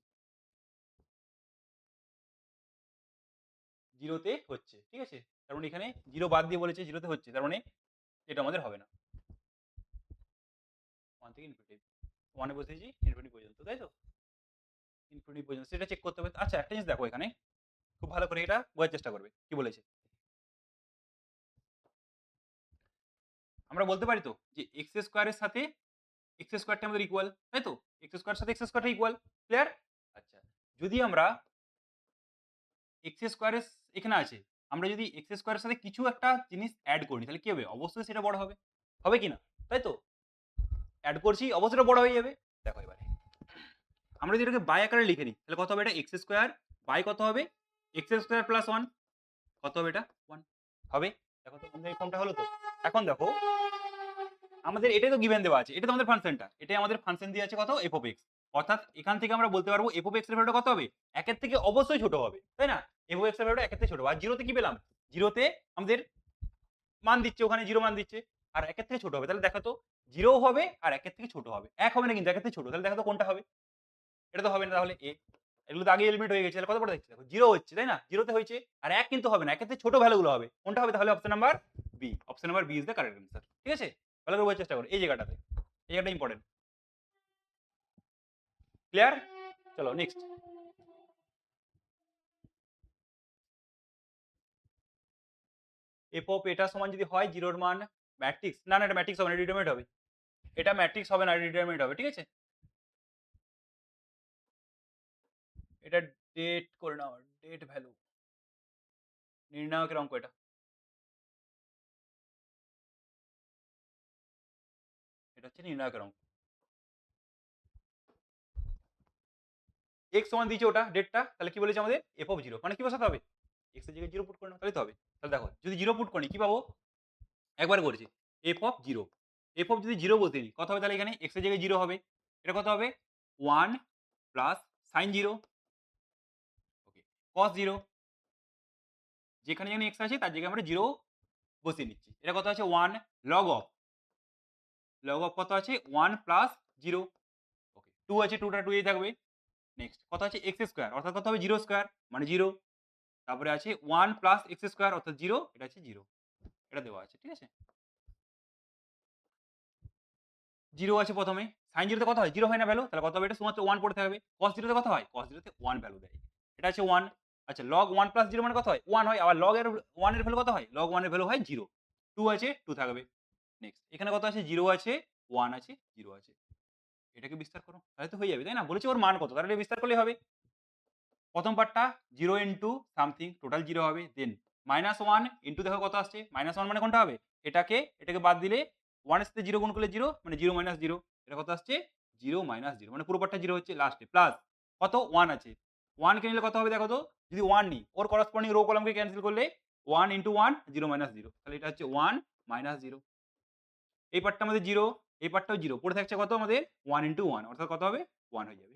Speaker 1: 0 তে হচ্ছে। ঠিক আছে? তার মানে এখানে 0 বাদ দিয়ে বলেছে 0 তে হচ্ছে। তার মানে এটা আমাদের হবে না। 1 থেকে ইনফিনিটি। 1 এ বসিয়েছি ইনফিনিটি পর্যন্ত, তাই তো? ইনফিনিটি পর্যন্ত সেটা চেক করতে হবে। আচ্ছা একটা জিনিস দেখো এখানে। খুব ভালো করে এটা বোঝার চেষ্টা করবে। কি বলেছে? আমরা বলতে পারি তো যে x স্কয়ার এর সাথে x স্কয়ারটা আমাদের ইকুয়াল, তাই তো? x স্কয়ার সাথে x স্কয়ারটা ইকুয়াল। ক্লিয়ার? আচ্ছা। যদি আমরা x স্কয়ার এর এখানে আছে। আমরা যদি x স্কয়ার এর সাথে কিছু একটা জিনিস এড করি তাহলে কি হবে? অবশ্যই সেটা বড় হবে। হবে কি না? তাই তো? এড করছি অবশ্যই এটা বড় হয়ে যাবে। দেখো এবারে। আমরা যদি এটাকে বাই আকারে লিখে নিই তাহলে কত হবে এটা? x স্কয়ার বাই কত হবে? x স্কয়ার প্লাস 1 কত হবে এটা? 1 হবে। দেখো তো আমাদের এই ফর্মটা হলো তো। এখন দেখো আমাদের এটাই তো গিভেন দেওয়া আছে। এটা তো আমাদের ফাংশনটা। এটাই আমাদের ফাংশন দিয়ে আছে কত? f of x। অর্থাৎ এখান থেকে আমরা বলতে পারবো f of x এর ভ্যালুটা কত হবে? 1 এর থেকে অবশ্যই ছোট হবে। তাই না? f of x এর ভ্যালুটা 1 এর থেকে ছোট হবে। আর 0 তে কি পেলাম? 0 তে আমাদের মান দিচ্ছে ওখানে 0 মান দিচ্ছে। আর 1 এর থেকে ছোট হবে। তাহলে দেখো তো 0 ও হবে আর 1 এর থেকে ছোট হবে। 1 হবে না কিন্তু 1 এর থেকে ছোট। তাহলে দেখো তো কোনটা হবে? এটা তো হবে না তাহলে a। এগুলো তো আগেই এলিমিনেট হয়ে গেছে। তাহলে কত পড়ে থাকছে দেখো 0 হচ্ছে, তাই না? 0 তে হয়েছে। আর 1 কিন্তু হবে না। 1 এর থেকে ছোট ভ্যালু গুলো হবে। কোনটা হবে তাহলে? Option number B। Option number B is the correct answer. ঠিক আছে? ভালো করে বোঝার চেষ্টা করো এই জায়গাটাতে। এই জায়গাটা ইম্পোর্টেন্ট। ক্লিয়ার? চলো নেক্সট। f of এটা সমান যদি হয় 0 এর মান ম্যাট্রিক্স না, এটা ম্যাট্রিক্স হবে না, ডিটারমিনেন্ট হবে। এটা ম্যাট্রিক্স হবে না, ডিটারমিনেন্ট হবে। ঠিক আছে? এটা ডেট করে নাও। ডেট ভ্যালু নির্ণায়কের অঙ্ক এটা। এটা হচ্ছে নির্ণায়কের অঙ্ক। x সমান দিয়েছে ওটা ডেটটা। তাহলে কি বলেছে আমাদের? f of 0 মানে কি বসাতে হবে? x এর জায়গায় 0 পুট করে নাও তাহলেই তো হবে। তাহলে দেখো যদি 0 পুট করি কি পাবো? একবার করেছি। f of 0 f of যদি 0 বলতে নিই কত হবে তাহলে এখানে? x এর জায়গায় 0 হবে। এটা কত হবে? 1 প্লাস sin 0 ওকে cos 0 যেখানে যেখানে x আছে তার জায়গায় আমরা 0 বসিয়ে নিচ্ছি। এটা কত আছে? 1 log of কত আছে? 1 প্লাস 0 ওকে 2 আছে 2 টা 2 এই থাকবে। নেক্সট কত আছে? x স্কয়ার অর্থাৎ কত হবে? 0 স্কয়ার মানে 0। তারপরে আছে 1 প্লাস x স্কয়ার অর্থাৎ 0 এটা আছে 0। এটা দেওয়া আছে। ঠিক আছে? 0 আছে প্রথমে। sin 0 তে কত হয়? 0 হয় না ভ্যালু। তাহলে কত হবে? এটা শুধুমাত্র 1 পড়ে থাকবে। cos 0 তে কত হয়? cos 0 তে 1 ভ্যালু দেয়। এটা আছে 1। আচ্ছা log 1 প্লাস 0 মানে কত হয়? 1 হয়। আবার log এর 1 এর ভ্যালু কত হয়? log 1 এর ভ্যালু হয় 0। 2 আছে 2 থাকবে। নেক্সট এখানে কত আছে? 0 আছে, 1 আছে, 0 আছে। এটাকে বিস্তার করো। তাহলে তো হয়ে যাবে, তাই না? বলেছে ওর মান কত? তাহলে এটা বিস্তার করলেই হবে। প্রথম পার্টটা 0 ইনটু সামথিং টোটাল 0 হবে। দেন -1 ইনটু দেখো কত আসছে? -1 মানে কোনটা হবে? এটাকে বাদ দিলে 1 এর সাথে 0 গুণ করলে 0 মানে 0 মাইনাস 0, এটা কত আসছে 0 মাইনাস 0 মানে পুরো পার্টটা 0 হচ্ছে লাস্টে প্লাস কত 1 আছে 1 কে নিলে কত হবে দেখো তো যদি 1 নিই ওর করসপন্ডিং রো কলামকে ক্যান্সেল করলে 1 ইনটু 1 0 মাইনাস 0 তাহলে এটা হচ্ছে 1 মাইনাস 0 এই পার্টটা আমাদের 0 এই পার্টটাও 0 পড়ে থাকছে কত আমাদের 1 ইনটু 1 অর্থাৎ কত হবে 1 হয়ে যাবে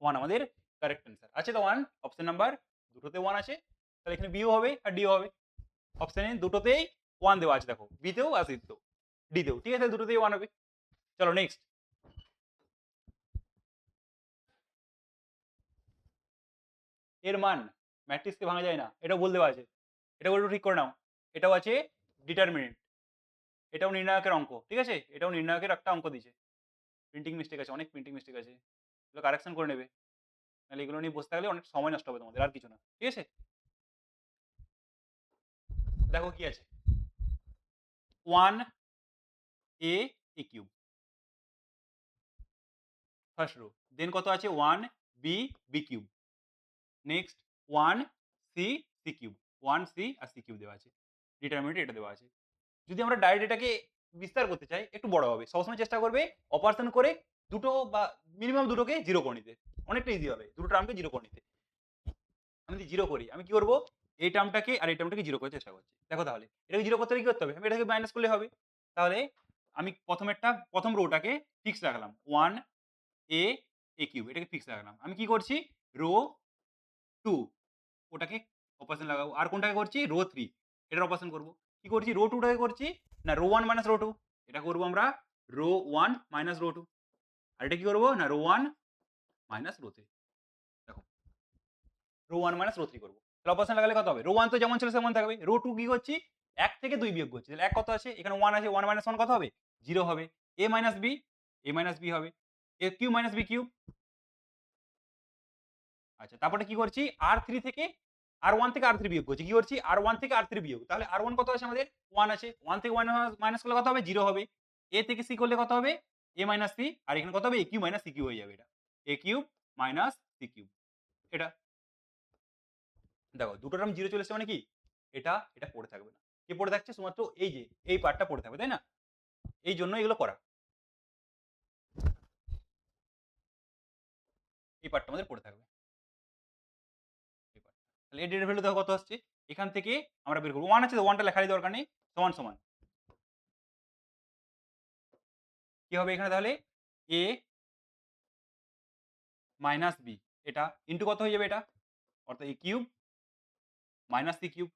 Speaker 1: 1 আমাদের কারেক্ট অ্যান্সার আছে তো 1 অপশন নাম্বার দুটোতে 1 আছে তাহলে এখানে বিও হবে আর ডিও হবে অপশনে দুটোতেই 1 দেওয়া আছে দেখো বিতেও আর সিতেও ডিতেও ঠিক আছে দুটোতেই 1 হবে চলো নেক্সট এর মান ম্যাট্রিক্সকে ভাঙা যায় না এটাও বলতে আছে এটাও একটু ঠিক করে নাও এটাও আছে ডিটারমিনেন্ট এটাও নির্ণায়কের অঙ্ক ঠিক আছে এটাও নির্ণায়কের একটা অঙ্ক দিয়েছে প্রিন্টিং মিস্টেক আছে অনেক প্রিন্টিং মিস্টেক আছে এগুলো কারেকশন করে নেবে নাহলে এগুলো নিয়ে বসে থাকলে অনেক সময় নষ্ট হবে তোমাদের আর কিছু না ঠিক আছে দেখো কি আছে 1 a a cube first row then কত আছে 1 b b cube next 1 c c cube 1 c আর c কিউব দেওয়া আছে ডিটারমিনেন্ট এটা দেওয়া আছে যদি আমরা ডাইরেক্ট এটাকে বিস্তার করতে চাই একটু বড় হবে সবসময় চেষ্টা করবে অপারেশন করে দুটো বা মিনিমাম দুটোকে জিরো করে নিতে অনেকটা ইজি হবে দুটো টার্মকে জিরো করে নিতে আমি যদি জিরো করি আমি কি করবো এই টার্মটাকে আর এই টার্মটাকে জিরো করার চেষ্টা করছি দেখো তাহলে এটাকে জিরো করতে হলে কি করতে হবে আমি এটাকে মাইনাস করলে হবে তাহলে আমি প্রথম রোটাকে ফিক্স রাখলাম 1 a a কিউব এটাকে ফিক্স রাখলাম আমি কি করছি রো 2 ওটাকে অপারেশন লাগাবো আর কোনটাকে করছি রো 3 এটার অপারেশন করব কি করছি রো 2টাকে করছি না রো 1 মাইনাস রো 2 এটা করব আমরা রো 1 মাইনাস রো 2 আর এটা কি করব না রো 1 মাইনাস রো 3 দেখো রো 1 মাইনাস রো 3 করব তাহলে অপারেশন লাগালে কত হবে রো 1 তো যেমন ছিল তেমন থাকবে রো 2 কি করছি 1 থেকে 2 বিয়োগ করছি তাহলে 1 কত আছে এখানে 1 আছে 1 মাইনাস 1 কত হবে 0 হবে a মাইনাস b হবে a cube minus b cube আচ্ছা তারপরে কি করছি r3 থেকে r1 থেকে r3 বিয়োগ করছি কি করছি r1 থেকে r3 বিয়োগ তাহলে r1 কত আছে আমাদের 1 আছে 1 থেকে 1 মাইনাস করলে কত হবে 0 হবে a থেকে c করলে কত হবে a মাইনাস c আর এখানে কত হবে a cube minus c cube হয়ে যাবে এটা a cube minus c cube এটা দেখো দুটো টার্ম 0 চলে এসেছে মানে কি এটা এটা পড়ে থাকবে না কি পড়ে থাকছে শুধুমাত্র এই যে এই পার্টটা পড়ে থাকবে তাই না এই জন্য এগুলো করা এই পার্টটা আমাদের পড়ে থাকবে এই পার্টটা তাহলে এই ডেটা ভ্যালু দেখো কত আসছে এখান থেকে আমরা বের করবো 1 আছে তো 1টা লেখারই দরকার নেই সমান সমান কি হবে এখানে তাহলে a মাইনাস b এটা ইনটু কত হয়ে যাবে এটা অর্থাৎ a cube minus c cube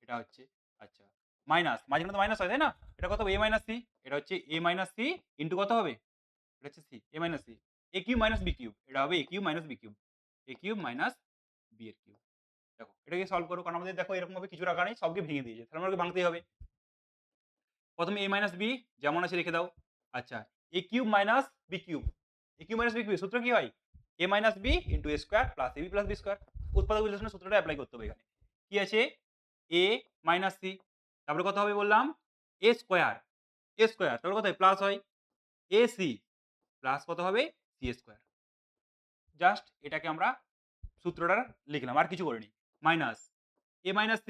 Speaker 1: এটা হচ্ছে আচ্ছা মাইনাস মাঝখানে তো মাইনাস হয় তাই না এটা কত হবে a মাইনাস c এটা হচ্ছে a মাইনাস c ইনটু কত হবে এটা হচ্ছে c a minus c a cube minus b cube এটা হবে a cube minus b cube a cube minus b এর কিউব দেখো এটাকে সলভ করো কারণ আমাদের দেখো এরকম ভাবে কিছু রাখা নেই সবকে ভেঙে দিয়েছে তাহলে আমাকে ভাঙতেই হবে প্রথমে a মাইনাস b যেমন আছে রেখে দাও আচ্ছা a cube minus b cube a cube minus b cube সূত্র কি হয় a minus b into a square plus ab plus b square উৎপাদক বিশ্লেষণের সূত্রটা অ্যাপ্লাই করতে হবে এখানে কি আছে a মাইনাস c তারপরে কত হবে বললাম a স্কয়ার তারপরে কত হয় প্লাস হয় ac প্লাস কত হবে c স্কয়ার জাস্ট এটাকে আমরা সূত্রটা লিখলাম আর কিছু করিনি minus a minus c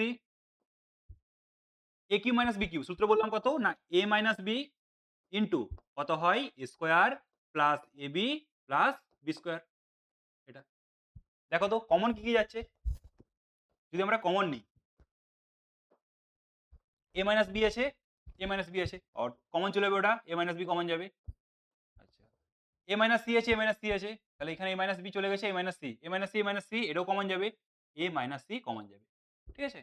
Speaker 1: a cube minus b cube সূত্র বললাম কত না a মাইনাস b ইনটু কত হয় a square plus ab plus b square এটা দেখো তো কমন কি কি যাচ্ছে যদি আমরা কমন নিই a মাইনাস b আছে a মাইনাস b আছে আর কমন চলে যাবে ওটা a মাইনাস b কমন যাবে আচ্ছা a মাইনাস c আছে a মাইনাস c আছে তাহলে এখানে a মাইনাস b চলে গেছে a minus c a minus c এটাও কমন যাবে a মাইনাস c কমন যাবে ঠিক আছে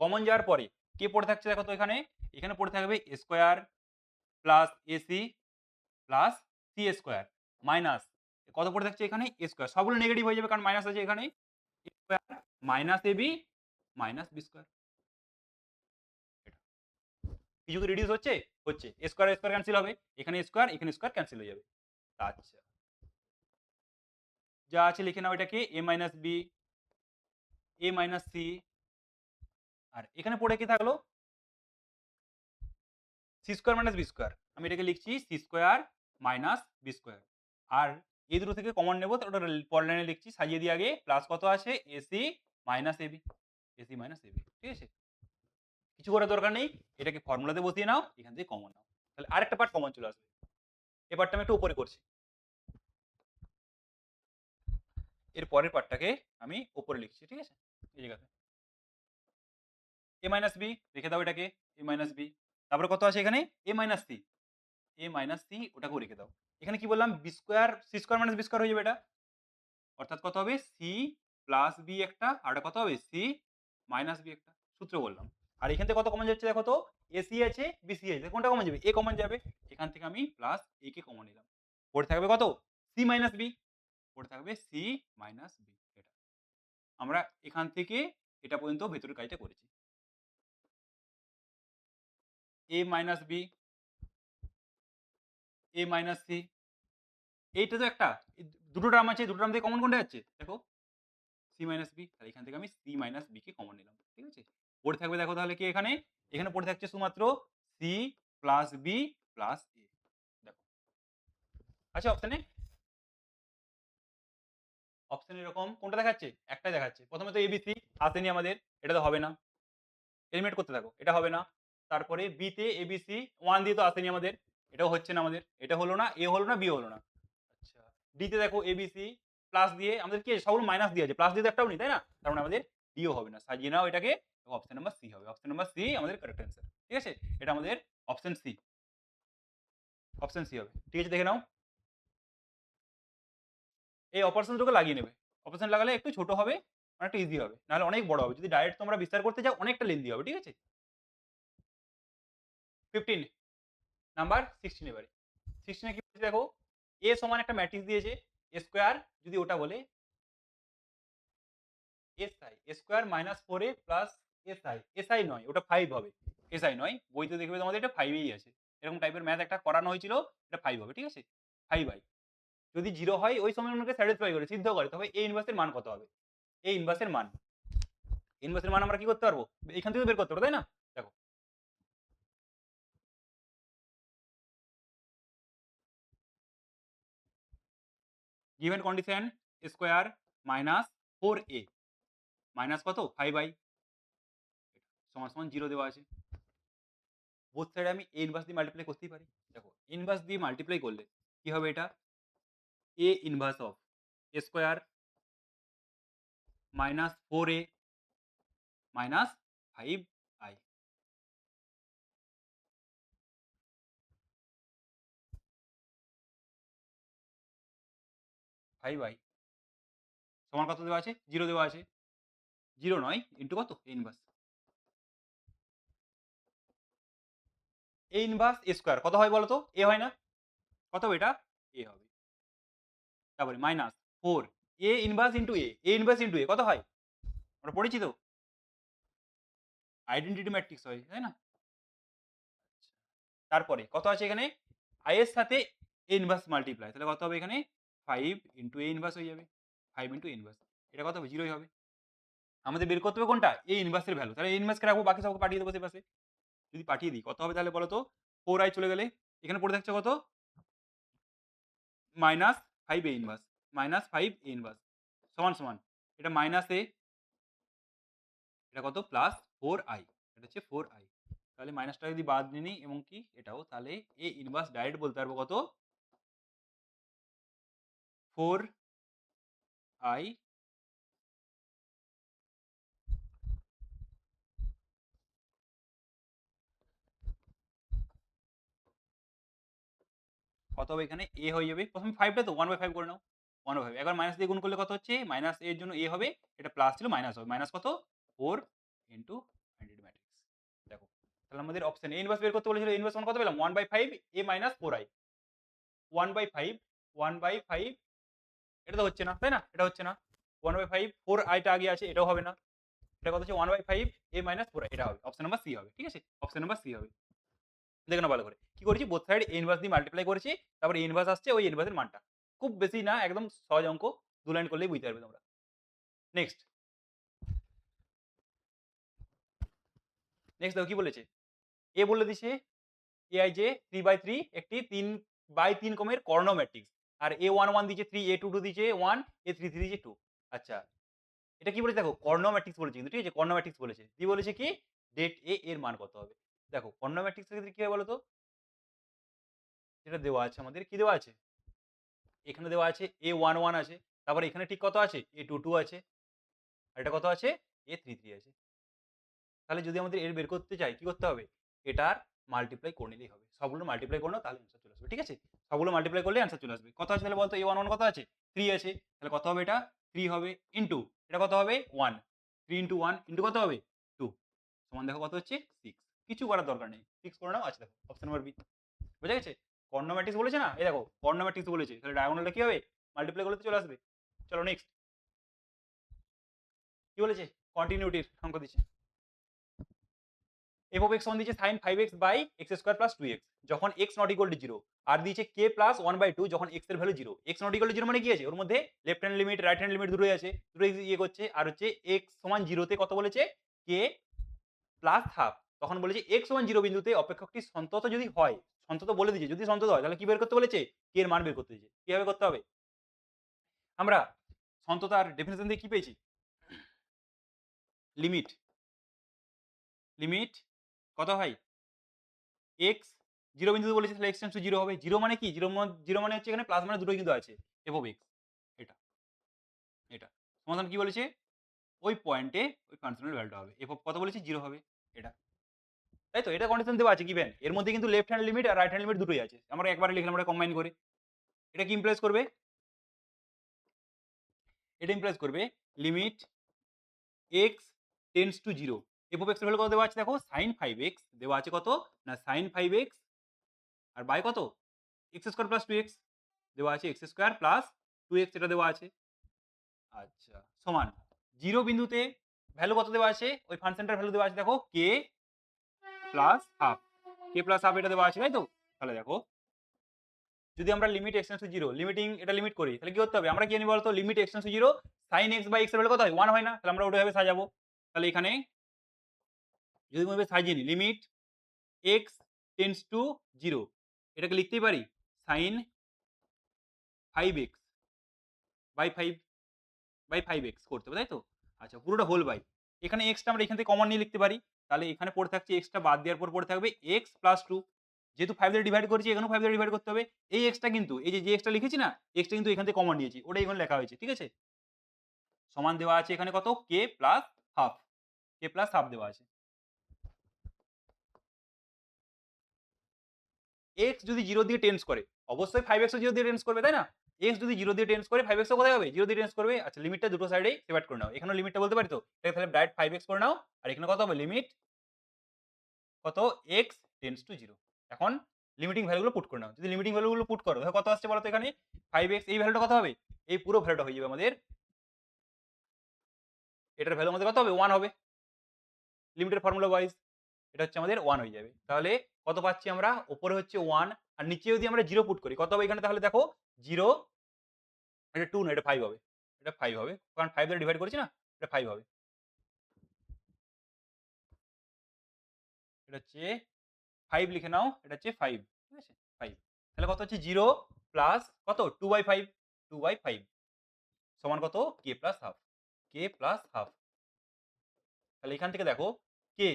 Speaker 1: কমন যাওয়ার পরে কে পড়ে থাকছে দেখো তো এখানে এখানে পড়ে থাকবে a square plus ac plus c square minus কত পড়ে থাকছে এখানে a স্কয়ার সবগুলো নেগেটিভ হয়ে যাবে কারণ মাইনাস আছে এখানে a square minus ab minus b square কিছু কি রিডিউস হচ্ছে হচ্ছে a স্কয়ার ক্যান্সেল হবে এখানে স্কয়ার ক্যান্সেল হয়ে যাবে আচ্ছা যা আছে লিখে নাও এটাকে a minus b a minus c আর এখানে পড়ে কি থাকলো C square minus B square আমি এটাকে লিখছি C square minus B square আর এই দুটো থেকে কমন নেবো তো ওটা পরের লাইনে লিখছি সাজিয়ে দিয়ে আগে প্লাস কত আছে এসি মাইনাস এবি ঠিক আছে কিছু করার দরকার নেই, এটাকে ফর্মুলাতে বসিয়ে নাও, এখান থেকে কমন নাও, তাহলে আরেকটা পার্ট কমন চলে আসবে। এই পার্টটা আমি একটু উপরে করছি, এর পরের পার্টটাকে আমি উপরে লিখছি, ঠিক আছে, এই জায়গাতে a মাইনাস বি রেখে দাও, এটাকে a মাইনাস বি, তারপরে কত আছে এখানে a minus C, a minus C ওটাকেও রেখে দাও। এখানে কি বললাম, B square C square minus B square হয়ে যাবে এটা, অর্থাৎ কত হবে সি প্লাস বি একটা, আর এটা কত হবে সি মাইনাস বি একটা, সূত্র বললাম। আর এখান থেকে কত কমন যাচ্ছে দেখো তো, এসি আছে বিসি আছে, কোনটা কমন যাবে, এ কমন যাবে, এখান থেকে আমি প্লাস এ কে কমন নিলাম, পড়ে থাকবে কত সি মাইনাস বি, পড়ে থাকবে সি মাইনাস বি। এটা আমরা এখান থেকে এটা পর্যন্ত ভেতরের কাজটা করেছি, এ মাইনাস বি, এ মাইনাস সি, এইটা তো একটা, দুটো টার্ম আছে, দুটো টার্ম থেকে কমন কোনটা যাচ্ছে দেখো সি মাইনাস বি, তাহলে এখান থেকে আমি সি মাইনাস বি কে কমন নিলাম, ঠিক আছে। পড়ে থাকবে দেখো তাহলে কি এখানে, এখানে পড়ে থাকছে শুধুমাত্র সি প্লাস বি প্লাস এ, দেখো আচ্ছা অপশানে, অপশন এরকম কোনটা দেখাচ্ছে, একটাই দেখাচ্ছে, প্রথমে তো এবিসি আসেনি আমাদের, এটা তো হবে না, এলিমিনেট করতে থাকো, এটা হবে না। তারপরে বি তে এবিসি ওয়ান দিয়ে তো আসেনি আমাদের, এটাও হচ্ছে না আমাদের, এটা হলো না, এ হলো না, বি হলো না। আচ্ছা, ডি তে দেখো এবিসি প্লাস দিয়ে আমাদের কি সবগুলো মাইনাস দিয়ে আছে, প্লাস দিয়ে তো একটাও নেই, তাই না, তার মানে আমাদের ডিও হবে না, সাজিয়ে নাও এটাকে, অপশন নাম্বার সি হবে, অপশন নাম্বার সি আমাদের কারেক্ট অ্যান্সার, ঠিক আছে, এটা আমাদের অপশন সি, অপশন সি হবে, ঠিক আছে, দেখে নাও। এই অপারেশন দুটোকে লাগিয়ে নেবে, অপারেশন লাগালে একটু ছোট হবে, অনেকটা ইজি হবে, নাহলে অনেক বড় হবে, যদি ডাইরেক্ট তোমরা বিস্তার করতে যাও অনেকটা লেন্দি হবে, ঠিক আছে। 15 নাম্বার 16 এবারে 16 এ কি বলছে দেখো, এ সমান একটা ম্যাট্রিক্স দিয়েছে, এ স্কোয়ার যদি ওটা বলে SI square minus 4a plus SI, SI নয় ওটা 5 হবে, এসআই নয়, বইতে দেখবে তোমাদের এটা 5 এই আছে, এরকম টাইপের ম্যাথ একটা করানো হয়েছিল, এটা 5 হবে, ঠিক আছে, 5i যদি 0 হয় ওই সমীকরণকে স্যাটিসফাই করে সিদ্ধ করে, তবে a ইনভার্স এর মান কত হবে, a ইনভার্স এর মান, ইনভার্সের মান আমরা কি করতে পারবো, এখান থেকে বের করতে পারবো, তাই না, দেখো given condition square minus 4a minus কত 5i সমান সমান 0 দেওয়া আছে, বোথ সাইডে আমি a ইনভার্স দিয়ে মাল্টিপ্লাই করতেই পারি, দেখো ইনভার্স দিয়ে মাল্টিপ্লাই করলে কি হবে, এটা a inverse of a square minus 4a minus 5i, 5i সমান কত দেওয়া আছে, 0 দেওয়া আছে, 0 নয় ইন্টু কত a inverse, a inverse a square কত হয় বলো তো, a হয় না, কত হবে এটা a হবে, তারপরে minus 4 a inverse into a inverse into a কত হয়, আমরা পড়েছি তো, আইডেন্টিটি ম্যাট্রিক্স হয়, তাই না। তারপরে কত আছে এখানে, i এর সাথে a ইনভার্স মাল্টিপ্লাই, তাহলে কত হবে এখানে 5 ইন্টু a ইনভার্স হয়ে যাবে, 5 ইন্টু a ইনভার্স, এটা কত হবে 0 হবে, আমাদের বের করতে হবে কোনটা a ইনভার্স এর ভ্যালু, তাহলে a ইনভার্স কে রাখবো, বাকি সবকে পাঠিয়ে দেবো সে পাশে, যদি পাঠিয়ে দিই কত হবে তাহলে বলো তো, 4i চলে গেলে এখানে পড়ে থাকছে কত minus 5 a inverse, minus 5 a inverse সমান সমান এটা মাইনাস a, এটা কত প্লাস 4i, এটা হচ্ছে 4i, তাহলে মাইনাসটা যদি বাদ নিয়ে নিই এবং কি এটাও, তাহলে a ইনভার্স ডাইরেক্ট বলতে পারবো কত 4i কত হবে এখানে a হয়ে যাবে, প্রথমে 5টা তো 1/5 করে নাও, 1/5 একবার মাইনাস দিয়ে গুণ করলে কত হচ্ছে, মাইনাস এর জন্য a হবে, এটা প্লাস ছিল মাইনাস হবে, মাইনাস কত 4 ইন্টু আইডেন্টিটি ম্যাট্রিক্স, দেখো তাহলে আমাদের অপশন a ইনভার্স বের করতে বলেছিল, ইনভার্স মান কত পেলাম 1/5 a মাইনাস 4i, 1/5 1/5 এটা তো হচ্ছে না, তাই না, এটা হচ্ছে না, 1/5 4i টা আগে আছে, এটাও হবে না, এটা কত হচ্ছে 1/5 a মাইনাস 4i, এটা হবে অপশন নাম্বার সি হবে, ঠিক আছে, অপশন নাম্বার সি হবে, দেখে নাও ভালো করে কি করেছি, বোথ সাইড a ইনভার্স দিয়ে মাল্টিপ্লাই করেছি, তারপর a ইনভার্স আসছে, ওই ইনভার্সের মানটা, খুব বেশি না, একদম সহজ অঙ্ক, 2 লাইন করলেই বুঝতে পারবে তোমরা। নেক্সট নেক্সট দেখো কি বলেছে, এ বলে দিছে ai যে 3/3 একটি 3/3 ক্রমের কর্ণ ম্যাট্রিক্স, আর a11 দিয়েছে 3, a22 দিয়েছে 1, a33 দিয়েছে 2, আচ্ছা এটা কি বলেছে দেখো কর্ণ ম্যাট্রিক্স বলেছে কিন্তু, ঠিক আছে, কর্ণ ম্যাট্রিক্স বলেছে, দিয়ে বলেছে কি ডেট এ এর মান কত হবে। দেখো কর্ণা ম্যাট্রিক্সের ক্ষেত্রে কি হয় বলো তো, যেটা দেওয়া আছে আমাদের, কি দেওয়া আছে, এখানে দেওয়া আছে A11 আছে, তারপরে এখানে ঠিক কত আছে, A22 আছে, আর এটা কত আছে, A33 আছে। তাহলে যদি আমাদের এর বের করতে চাই কি করতে হবে, এটার মাল্টিপ্লাই করে নিলেই হবে, সবগুলো মাল্টিপ্লাই করে নাও তাহলে অ্যান্সার চলে আসবে। ঠিক আছে, সবগুলো মাল্টিপ্লাই করলে অ্যান্সার চলে আসবে। কত আছে তাহলে বলতো, A11 কত আছে, 3 আছে, তাহলে কত হবে, এটা 3 হবে, ইন্টু এটা কত হবে 1, 3 ইন্টু 1 ইন্টু কত হবে 2, সমান দেখো কত হচ্ছে 6। কিছু করার দরকার নেই, 6 করে নাও। আচ্ছা দেখো অপশন নাম্বার বি, বুঝা গেছে। কর্ণ ম্যাট্রিক্স বলেছে না, এই দেখো কর্ণ ম্যাট্রিক্স বলেছে, তাহলে ডায়াগোনালটা কি হবে, মাল্টিপ্লাই করলে তো চলে আসবে। চলো নেক্সট কি বলেছে, কন্টিনিউটির অঙ্ক দিচ্ছে। এফ অফ এক্স সমান দিয়েছে sine 5x by x square plus 2x যখন এক্স নট ইকুয়াল টু 0, আর দিয়েছে কে প্লাস 1/2 যখন এক্স এর value 0। X not equal to 0 মানে কি আছে, ওর মধ্যে left hand limit right hand limit দুটোই আছে, দুটোই ইয়ে করছে। আর হচ্ছে এক্স সমান 0 তে কত বলেছে, কে প্লাস হাফ, তখন বলেছে এক্স সমান 0 বিন্দুতে অপেক্ষকটি সন্তত যদি হয়, সন্তত বলে দিয়েছে, যদি সন্তত হয় তাহলে কি বের করতে বলেছে, কে এর মান বের করতে দিয়েছে। কিভাবে করতে হবে, আমরা সন্ততার ডেফিনেশন দিয়ে কি পেয়েছি, লিমিট, লিমিট কত হয়, এক্স 0 বিন্দুতে বলেছে তাহলে এক্স টেন্ডস টু 0 হবে। 0 মানে কি, 0 মানে হচ্ছে এখানে প্লাস মানে দুটোই কিন্তু আছে, এফ অফ এক্স, এটা এটা সমাধান কি বলেছে, ওই পয়েন্টে ওই ফাংশনের ভ্যালুটা হবে, এফ অফ কত বলেছে 0 হবে, এটা তাই তো, এটা কন্ডিশন দেওয়া আছে গিভেন। এর মধ্যে কিন্তু লেফট হ্যান্ড লিমিট আর রাইট হ্যান্ড লিমিট দুটোই আছে, আমরা একবারে লিখলাম, আমরা কম্বাইন করে। এটা কি ইমপ্লাইজ করবে, এটা ইমপ্লাইজ করবে limit x tends to 0, F of x এর ভ্যালু কত দেওয়া আছে দেখো, sin 5x দেওয়া আছে কত না, sin 5x আর বাই কত, এক্স স্কোয়ার প্লাস 2x দেওয়া আছে, এক্স স্কোয়ার প্লাস 2x এটা দেওয়া আছে। আচ্ছা সমান 0 বিন্দুতে ভ্যালু কত দেওয়া আছে, ওই ফাংশনটার ভ্যালু দেওয়া আছে দেখো k plus half, k plus half এটা দেওয়া আছে, তাই তো। তাহলে দেখো যদি আমরা limit x tends to 0 limiting এটা লিমিট করি, তাহলে কি করতে হবে, আমরা কি জানি বলতো, limit x tends to 0 sin x by x এর ভ্যালু কত হয় 1 হয় না, তাহলে আমরা ওইভাবে সাজাবো। তাহলে এখানে যদি ওইভাবে সাজিয়ে নিই, লিমিট এক্স টেন্ডস টু 0 এটাকে লিখতেই পারি sin 5x বাই 5x করতে হবে, তাই তো। আচ্ছা পুরোটা হোল বাই, এখানে এক্সটা আমরা এখান থেকে কমন নিয়ে লিখতে পারি, তাহলে এখানে পড়ে থাকছে এক্সটা বাদ দেওয়ার পর পড়ে থাকবে এক্স প্লাস 2, যেহেতু 5 দিয়ে ডিভাইড করেছি এখানেও 5 দিয়ে ডিভাইড করতে হবে। এই এক্সটা কিন্তু এই যে এক্সটা লিখেছি না, এক্সটা কিন্তু এখান থেকে কমন নিয়েছি, ওটাই এখানে লেখা হয়েছে, ঠিক আছে। সমান দেওয়া আছে এখানে কত, কে plus half, k plus half দেওয়া আছে। এক্স যদি 0 দিয়ে টেন্স করে অবশ্যই 5x ও 0 দিয়ে টেন্স করবে, তাই না। এক্স যদি 0 দিয়ে টেন্স করে 5x ও কোথায় হবে, 0 দিয়ে টেন্স করবে। আচ্ছা লিমিটটা দুটো সাইডেই সেপারেট করে নাও, এখানেও লিমিটটা বলতে পারি তো, এটাকে তাহলে ডাইরেক্ট 5x করে নাও, আর এখানে কত হবে, লিমিট কত, এক্স টেন্স টু 0। এখন লিমিটিং ভ্যালুগুলো পুট করে নাও, যদি লিমিটিং ভ্যালুগুলো পুট করো দেখো কত আসছে বলো তো, এখানে 5x এই ভ্যালুটা কত হবে, এই পুরো ভ্যালুটা হয়ে যাবে আমাদের, এটার ভ্যালু আমাদের কত হবে 1 হবে, লিমিটের ফর্মুলা ওয়াইজ এটা হচ্ছে আমাদের 1 হয়ে যাবে। তাহলে কত পাচ্ছি আমরা, উপরে হচ্ছে 1 আর নিচে যদি আমরা 0 পুট করি কত হবে এখানে, তাহলে দেখো 0, এটা 2 না এটা 5 হবে, এটা 5 হবে, কারণ 5 দ্বারা ডিভাইড করেছি না, এটা 5 হবে। এটা হচ্ছে 5 লিখে নাও, এটা হচ্ছে 5, ঠিক আছে 5। তাহলে কত হচ্ছে 0 প্লাস কত 2/5, 2/5 সমান কত, কে plus half, k plus half. তাহলে এখান থেকে দেখো কে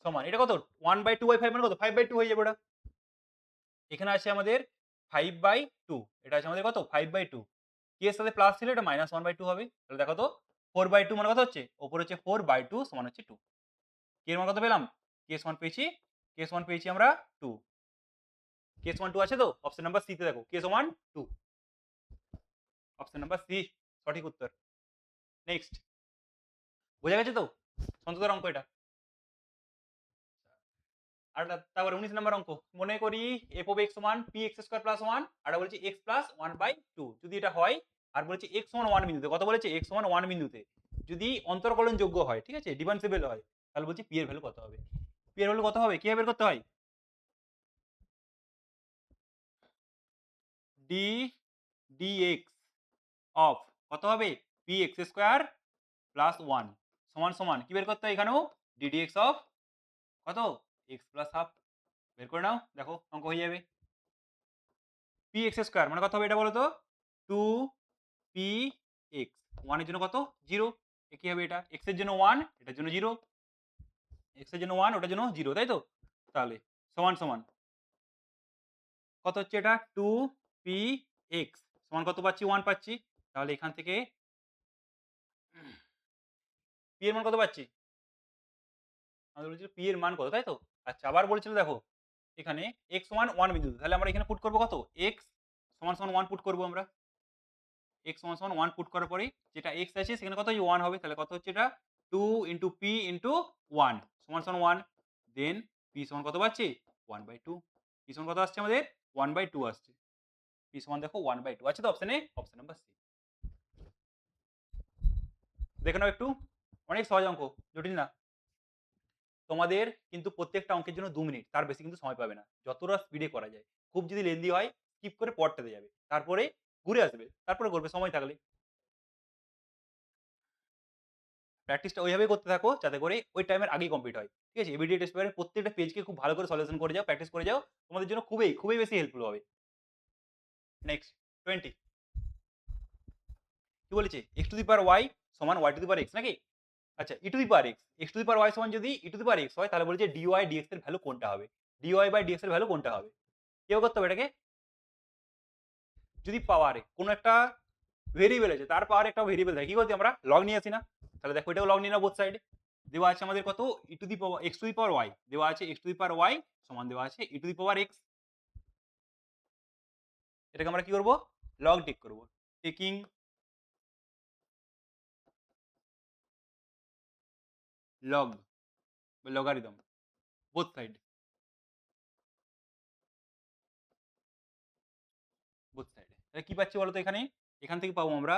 Speaker 1: সমান এটা কত 1/2/5 মানে কত 5/2 হয়ে যাবে ওটা। এখানে আছে আমাদের 5/2, এটা আছে আমাদের কত 5/2, কে এর সাথে প্লাস ছিল এটা -1/2 হবে। তাহলে দেখো তো 4/2 মানে কত হচ্ছে, ওপরে হচ্ছে 4/2 সমান হচ্ছে 2, কে এর মান কত পেলাম, কে সমান পেয়েছি, কে সমান পেয়েছি আমরা 2, কে সমান 2 আছে তো, অপশন নাম্বার সি তে দেখো কে সমান 2, অপশন নাম্বার সি সঠিক উত্তর। নেক্সট বোঝা গেছে তো, সন্ততার অঙ্ক এটা। আর তারপরে 19 নম্বর অঙ্ক, মনে করি এফ অফ এক্স সমান পি এক্স স্কোয়ার প্লাস 1, আর বলছি এক্স প্লাস 1/2 যদি এটা হয়, আর বলছি এক্স সমান 1 বিন্দুতে, কত বলেছে এক্স সমান 1 বিন্দুতে যদি অন্তরকলন যোগ্য হয়, ঠিক আছে ডিফারেন্সিবল হয়, তাহলে বলছি পি এর ভ্যালু কত হবে। পি এর ভ্যালু কত হবে, কিভাবে বের করতে হয়, ডি ডিএক্স অফ কত হবে, পি এক্স স্কোয়ার প্লাস 1 সমান সমান কি বের করতে হয় এখানেও, ডিডিএক্স অফ কত, এক্স প্লাস হাফ। বের করে নাও দেখো অঙ্ক হয়ে যাবে। পি এক্স স্কোয়ার মানে কত হবে এটা বলো তো, 2 px, 1 এর জন্য কত 0, কি হবে এটা, x এর জন্য 1 এটার জন্য 0, x এর জন্য 1 ওটার জন্য 0 তাই তো? তাহলে সমান, সমান কত হচ্ছে এটা 2px সমান কত পাচ্ছি 1 পাচ্ছি। তাহলে এখান থেকে p এর মান কত পাচ্ছি? আমাদের বলেছিল p এর মান কত তাই তো? আচ্ছা আবার বলেছিল দেখো এখানে x সমান 1 বিন্দুতে। তাহলে আমরা এখানে পুট করব কত? x সমান, সমান 1 পুট করব আমরা। x সমান, সমান 1 পুট করার পরেই যেটা x আছে সেখানে কত 1 হবে। তাহলে কত হচ্ছে এটা 2 p 1 সমান, সমান 1 দেন p সমান কত পাচ্ছি 1/2 p সমান কত আসছে আমাদের 1/2 আসছে। p সমান দেখো 1/2 আছে তো অপশনে? Option number C. দেখে নাও একটু অনেক সহজ অঙ্ক, জটিল না। তোমাদের কিন্তু প্রত্যেকটা অঙ্কের জন্য 2 মিনিট, তার বেশি কিন্তু সময় পাবে না। যতটা স্পিডে করা যায়। খুব যদি লেন্দি হয় স্কিপ করে পরটাতে যাবে। তারপরে ঘুরে আসবে। তারপরে করবে সময় থাকলে। প্র্যাকটিসটা ওইভাবেই করতে থাকো যাতে করে ওই টাইমের আগেই কমপ্লিট হয়। ঠিক আছে? এবিডিটি টেস্ট পেপারের প্রত্যেকটা পেজকে খুব ভালো করে সলিউশন করে যাও, প্র্যাকটিস করে যাও। তোমাদের জন্য খুবই, খুবই বেশি হেল্পফুল হবে। নেক্সট 20 কি বলেছে? x two the power y সমান y two the power x নাকি? আচ্ছা e to the power x two the power y সমান যদি e to the power x হয় তাহলে বলেছে dy dx এর ভ্যালু কোনটা হবে? dy বাই dx এর ভ্যালু কোনটা হবে? কিভাবে করতে হবে এটাকে? যদি পাওয়ারে কোনো একটা ভেরিয়েবল আছে তার পাওয়ারে একটা ভেরিয়েবল থাকে কি করতে আমরা লগ নিয়ে আসি না? তাহলে দেখো এটাও লগ নিয়ে নাও বোথ সাইডে। দেওয়া আছে আমাদের কত e to the power x two the power y দেওয়া আছে x two the power y সমান দেওয়া আছে e to the power x। এটাকে আমরা কি করব? লগ টেক করব। টেকিং লগ বা লগারিদম বোথ সাইড, বোথ সাইডে। তাহলে কি পাচ্ছি বলো তো এখানে? এখান থেকে পাবো আমরা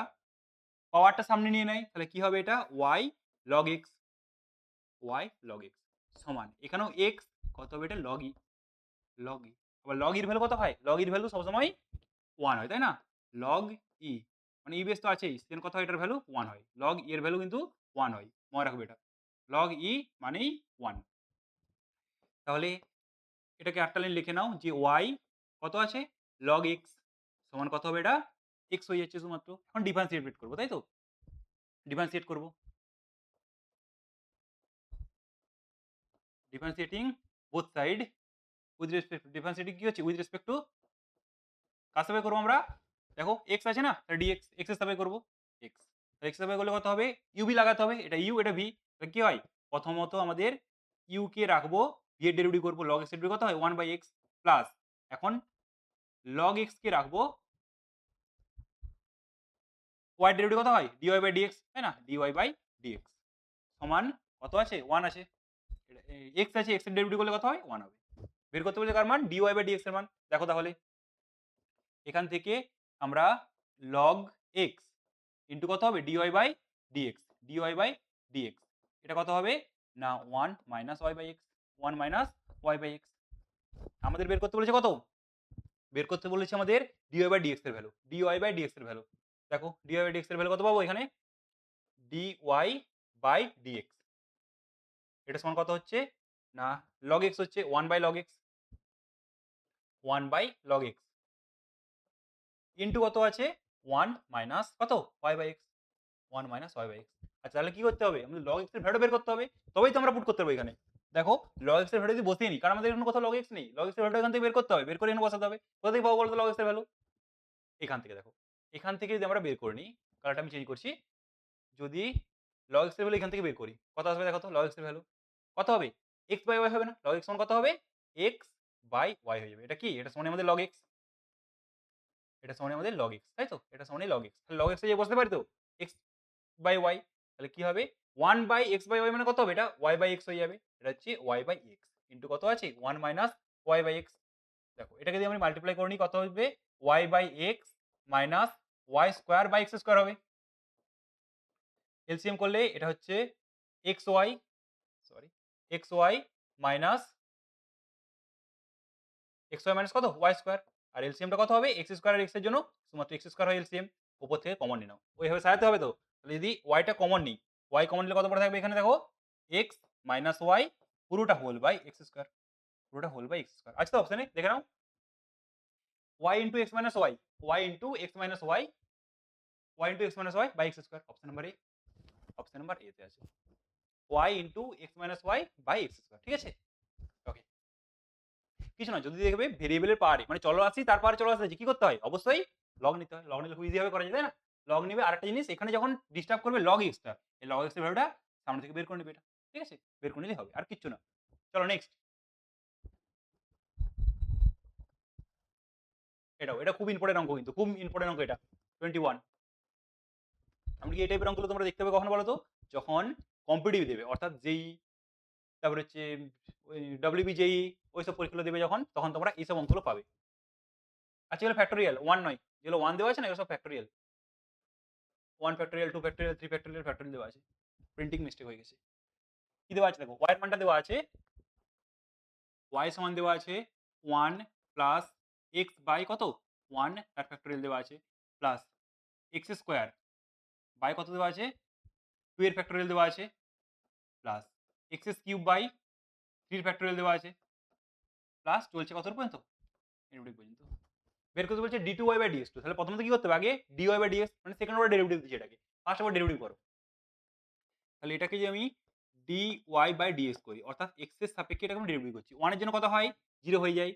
Speaker 1: পাওয়ারটা সামনে নিয়ে নেই তাহলে কি হবে এটা y log x y log x সমান এখানেও x কত হবে এটা log e log e আবার log e এর ভ্যালু কত হয়? log e এর ভ্যালু সবসময় 1 হয় তাই না? log e মানে e বেস তো আছেই সেখানে কত হয় এটার ভ্যালু 1 হয়। log e এর ভ্যালু কিন্তু 1 হয়। মনে রাখবে এটা। log e মানেই 1। তাহলে এটাকে একটা লাইন লিখে নাও যে y কত আছে log x সমান কত হবে এটা x হয়ে যাচ্ছে শুধুমাত্র। এখন ডিফারেন্সিয়েট করবো তাই তো? ডিফারেন্সিয়েট করবো। Differentiating both side with respect to differentiating কি হচ্ছে উইথ রেসপেক্ট টু কার সাপে করবো আমরা? দেখো x আছে না তাহলে dx x এর সাপে করবো x x এর সাপে করলে কত হবে u v লাগাতে হবে এটা u এটা v তাহলে কি হয় প্রথমত আমাদের u কে রাখবো v এর ডেরিভেটিভ করবো log x এর ডেরিভেটিভ কত হয় 1/x প্লাস এখন log x কে রাখবো y এর ডেরিভেটিভ কত হয় dy/dx তাই না dy/dx সমান কত আছে 1 আছে x আছে x এর ডেরিভেটিভ করলে কত হয় 1 হবে। বের করতে বলছে কার মান dy/dx এর মান। দেখো তাহলে এখান থেকে আমরা log x ইন্টু কত হবে dy/dx dy/dx এটা কত হবে না 1 মাইনাস y/x 1 মাইনাস y/x আমাদের বের করতে বলেছে কত? বের করতে বলেছে আমাদের dy/dx এর ভ্যালু dy/dx এর ভ্যালু। দেখো dy/dx এর ভ্যালু কত পাবো এখানে dy/dx এটা সমান কত হচ্ছে না log x হচ্ছে 1/log x 1/log x into কত আছে 1 মাইনাস কত y/x 1 মাইনাস y/x। আচ্ছা তাহলে কি করতে হবে? আমাদের log x এর ভ্যালু বের করতে হবে। তবেই তো আমরা পুট করতে পারবো এখানে। দেখো log x এর ভ্যালু যদি বসিয়ে নিই কারণ আমাদের এখানে কোথাও log x নেই। log x এর ভ্যালুটা এখান থেকে বের করতে হবে। বের করে এখানে বসাতে হবে। কোথা থেকে পাবো বলতো log x এর ভ্যালু? এখান থেকে দেখো। এখান থেকে যদি আমরা বের করে নিই, কালারটা আমি চেঞ্জ করছি। যদি log x এর ভ্যালু এখান থেকে বের করি, কত আসবে দেখো তো log x এর ভ্যালু? কত হবে? x/y হবে না? log x সমান কত হবে? x/y হয়ে যাবে। এটা কি? এটা সমান আমাদের log x। এটা সমান আমাদের log x তাই তো? এটা সমানই log x। তাহলে log x এ বসতে পারি তো? x/y তাহলে কি হবে 1/x/y মানে কত হবে? এটা y/x হয়ে যাবে। এটা হচ্ছে y/x ইন্টু কত আছে 1 মাইনাস y/x। দেখো এটাকে যদি আমি মাল্টিপ্লাই করে নিই কত হবে y/x minus y square by x square হবে। এলসিএম করলে এটা হচ্ছে xy sorry xy minus xy minus কত y স্কয়ার আর এলসিএমটা কত হবে x স্কয়ার আর x এর জন্য শুধুমাত্র x স্কয়ার হয় এলসিএম উপর থেকে কমন নিয়ে নাও ওইভাবে সাজাতে হবে তো। তাহলে যদি y টা কমন নিই y কমন নিলে কত পড়ে থাকবে এখানে দেখো x মাইনাস y পুরোটা হোল বাই x স্কয়ার পুরোটা হোল বাই x স্কয়ার আছে তো অপশনে দেখে নাও y into x minus y y into x minus y y into x minus y by x square option number A option number A তে আছে। Y into x minus y by x square, ঠিক আছে? ওকে, কিছু না, যদি দেখবে ভেরিয়েবলের পাওয়ারে মানে চলরাশি তার পাওয়ারে চলরাশি আছে, কি করতে হয়? অবশ্যই লগ নিতে হয়। লগ নিলে খুব ইজি ভাবে করা যায়, তাই না? লগ নিবে, আরেকটা জিনিস এখানে যখন ডিস্টার্ব করবে লগ এক্সটা, এই লগ এক্স এর ভ্যালুটা সামনে থেকে বের করে নেবে এটা, ঠিক আছে? বের করে নিলেই হবে, আর কিচ্ছু না। চলো নেক্সট। এটা খুব ইম্পর্টেন্ট অঙ্ক, কিন্তু খুব ইম্পর্টেন্ট অঙ্ক এটা। 21। আমরা কি এই টাইপের অঙ্কগুলো তোমরা দেখতে পাবে কখনো বলো তো? যখন কম্পিটিটিভ দেবে, অর্থাৎ যেই, তারপরে হচ্ছে ওই ডব্লিউবি জেই, ওইসব পরীক্ষাগুলো দেবে যখন, তখন তোমরা এইসব অঙ্কগুলো পাবে। আচ্ছা, এগুলো ফ্যাক্টোরিয়াল, 1 নয়। যেগুলো 1 দেওয়া আছে না, এগুলো সব factorial. 1 factorial, 2 factorial, 3 factorial, factorial দেওয়া আছে। প্রিন্টিং মিস্টেক হয়ে গেছে। কি দেওয়া আছে দেখো, y এর মানটা দেওয়া আছে, y সমান দেওয়া আছে 1 প্লাস x বাই কত? 1 তার ফ্যাক্টোরিয়াল দেওয়া আছে, প্লাস x স্কয়ার বাই কত দেওয়া আছে? 2 এর ফ্যাক্টোরিয়াল দেওয়া আছে, প্লাস x কিউব বাই 3 এর ফ্যাক্টোরিয়াল দেওয়া আছে, প্লাস চলছে কত পর্যন্ত? এটুকু পর্যন্ত। বের করতে বলছে d2y বাই dx2। তাহলে প্রথমত কি করতে হবে? আগে dy বাই dx মানে সেকেন্ড অর্ডার ডেরিভেটিভ দিচ্ছি এটাকে। ফার্স্ট অর্ডার ডেরিভেটিভ করো। তাহলে এটাকে যে আমি dy বাই dx করি, অর্থাৎ x এর সাপেক্ষে এটাকে আমি ডেরিভেটিভ করছি। 1 এর জন্য কত হয়? 0 হয়ে যায়।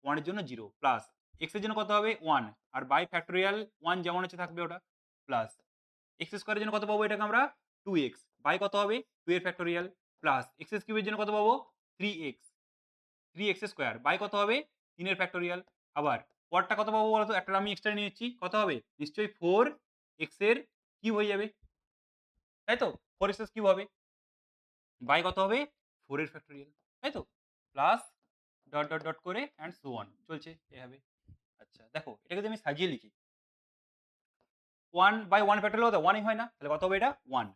Speaker 1: 1 এর জন্য 0 প্লাস x এর জন্য কত হবে? 1 আর বাই ফ্যাক্টোরিয়াল 1 যেমন আছে থাকবে ওটা, প্লাস x স্কয়ারের জন্য কত পাবো? এটাকে আমরা 2x বাই কত হবে? 2 এর ফ্যাক্টোরিয়াল, প্লাস x কিউবের জন্য কত পাবো? 3x, 3x স্কয়ার বাই কত হবে? 3 এর ফ্যাক্টোরিয়াল। আবার পরটা কত পাবো বলো তো? একটা আমি এক্সট্রা নিয়ে নিচ্ছি, কত হবে? নিশ্চয়ই 4x এর কিউব হয়ে যাবে, তাই তো? 4x কিউব হবে বাই কত হবে? 4 এর ফ্যাক্টোরিয়াল, তাই তো? প্লাস ডট ডট ডট করে অ্যান্ড সো অন চলছে এভাবে। আচ্ছা দেখো, এটাকে যদি আমি সাজিয়ে লিখি, 1 বাই 1 ফ্যাক্টোরিয়াল কত? 1 ই হয় না? তাহলে কত হবে এটা? 1।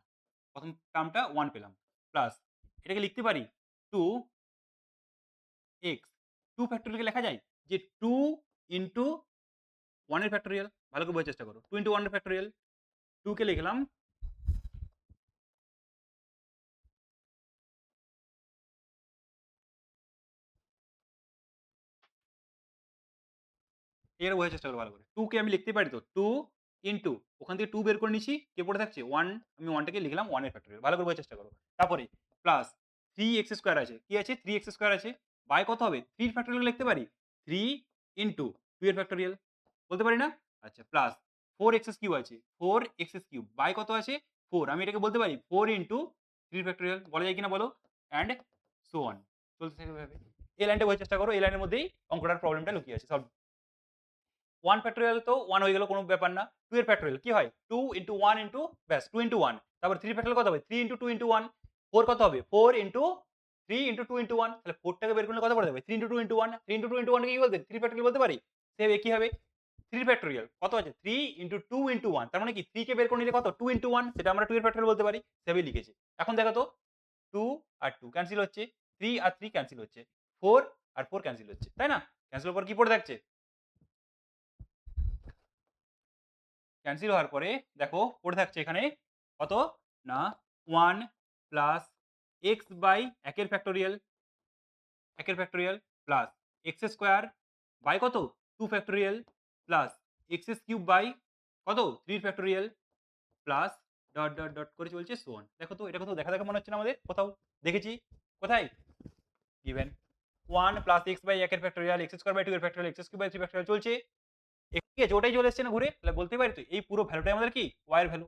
Speaker 1: প্রথম টার্মটা 1 পেলাম, প্লাস এটাকে লিখতে পারি 2x, 2 ফ্যাক্টোরিয়ালকে লেখা যায় যে 2 ইনটু 1 এর ফ্যাক্টোরিয়াল। ভালো করে বোঝার চেষ্টা করো। 2 ইনটু 1 এর ফ্যাক্টোরিয়াল, 2 কে লিখলাম, এর বোঝার চেষ্টা করো ভালো করে। 2 কে আমি লিখতে পারি তো 2 ইনটু, ওখান থেকে 2 বের করে নিচ্ছি, কে পড়ে থাকছে? 1। আমি 1 টাকে লিখলাম 1 এর ফ্যাক্টোরিয়াল। ভালো করে বোঝার চেষ্টা করো। তারপরে প্লাস 3x স্কয়ার আছে। কি আছে? 3x স্কয়ার আছে। বাই কত হবে? 3 এর ফ্যাক্টোরিয়াল লিখতে পারি। 3 ইনটু 2 এর ফ্যাক্টোরিয়াল। বলতে পারি না? আচ্ছা, প্লাস 4x কিউব আছে। 4x কিউব বাই কত আছে? 4। আমি এটাকে বলতে পারি 4 ইনটু 3 এর ফ্যাক্টোরিয়াল। বলা যায় কিনা বলো? And so on. চলতে থাকবে এভাবে। এই লাইনটা বোঝার চেষ্টা করো। এই লাইনের মধ্যেই অঙ্কটার প্রবলেমটা লুকিয়ে আছে। সলভ। 1 ফ্যাক্টোরিয়াল তো 1 হয়ে গেল, কোনো ব্যাপার না। 2 এর ফ্যাক্টোরিয়াল কি হয়? 2 ইনটু 1 ইনটু ব্যাস 2 ইনটু 1। তারপর 3 ফ্যাক্টোরিয়াল কত হবে? 3 ইনটু 2 ইনটু 1। 4 কত হবে? 4 ইনটু 3 ইনটু 2 ইনটু 1। তাহলে 4 টাকে বের করলে কত পড়ে যাবে? 3 ইনটু 2 ইনটু 1। 3 ইনটু 2 ইনটু 1 কে কি বলতে? 3 ফ্যাক্টোরিয়াল বলতে পারি। সেম একই হবে। 3 ফ্যাক্টোরিয়াল কত আছে? 3 ইনটু 2 ইনটু 1। তার মানে কি 3 কে বের করে নিলে কত? 2 ইনটু 1, সেটা আমরা 2 এর ফ্যাক্টোরিয়াল বলতে পারি। সেভাবেই লিখেছি। এখন দেখো তো, 2 আর 2 ক্যানসেল হচ্ছে। 3 আর 3 ক্যানসেল হচ্ছে। 4 আর 4 ক্যানসেল হচ্ছে। তাই না? ক্যানসেল হওয়ার পর কি পড়ে থাকছে? ক্যানসেল হওয়ার পরে দেখো পড়ে থাকছে এখানে কত? না, 1 প্লাস এক্স বাই 1 এর ফ্যাক্টোরিয়াল, 1 এর factorial, plus x square by কত? 2 factorial, plus x cube by কত? 3 factorial, plus dot dot dot করে চলছে সো অন। দেখো তো, এটা কোথাও দেখা দেখা মনে হচ্ছে না আমাদের? কোথাও দেখেছি? কোথায়? গিভেন 1 প্লাস এক্স বাই 1 এর ফ্যাক্টোরিয়াল, এক্স স্কোয়ার বাই 2 এর factorial, x cube by 3 factorial চলছে। ঠিক আছে, ওটাই চলে এসছে না ঘুরে? তাহলে বলতে পারি তো এই পুরো ভ্যালুটাই আমাদের কি? y এর ভ্যালু।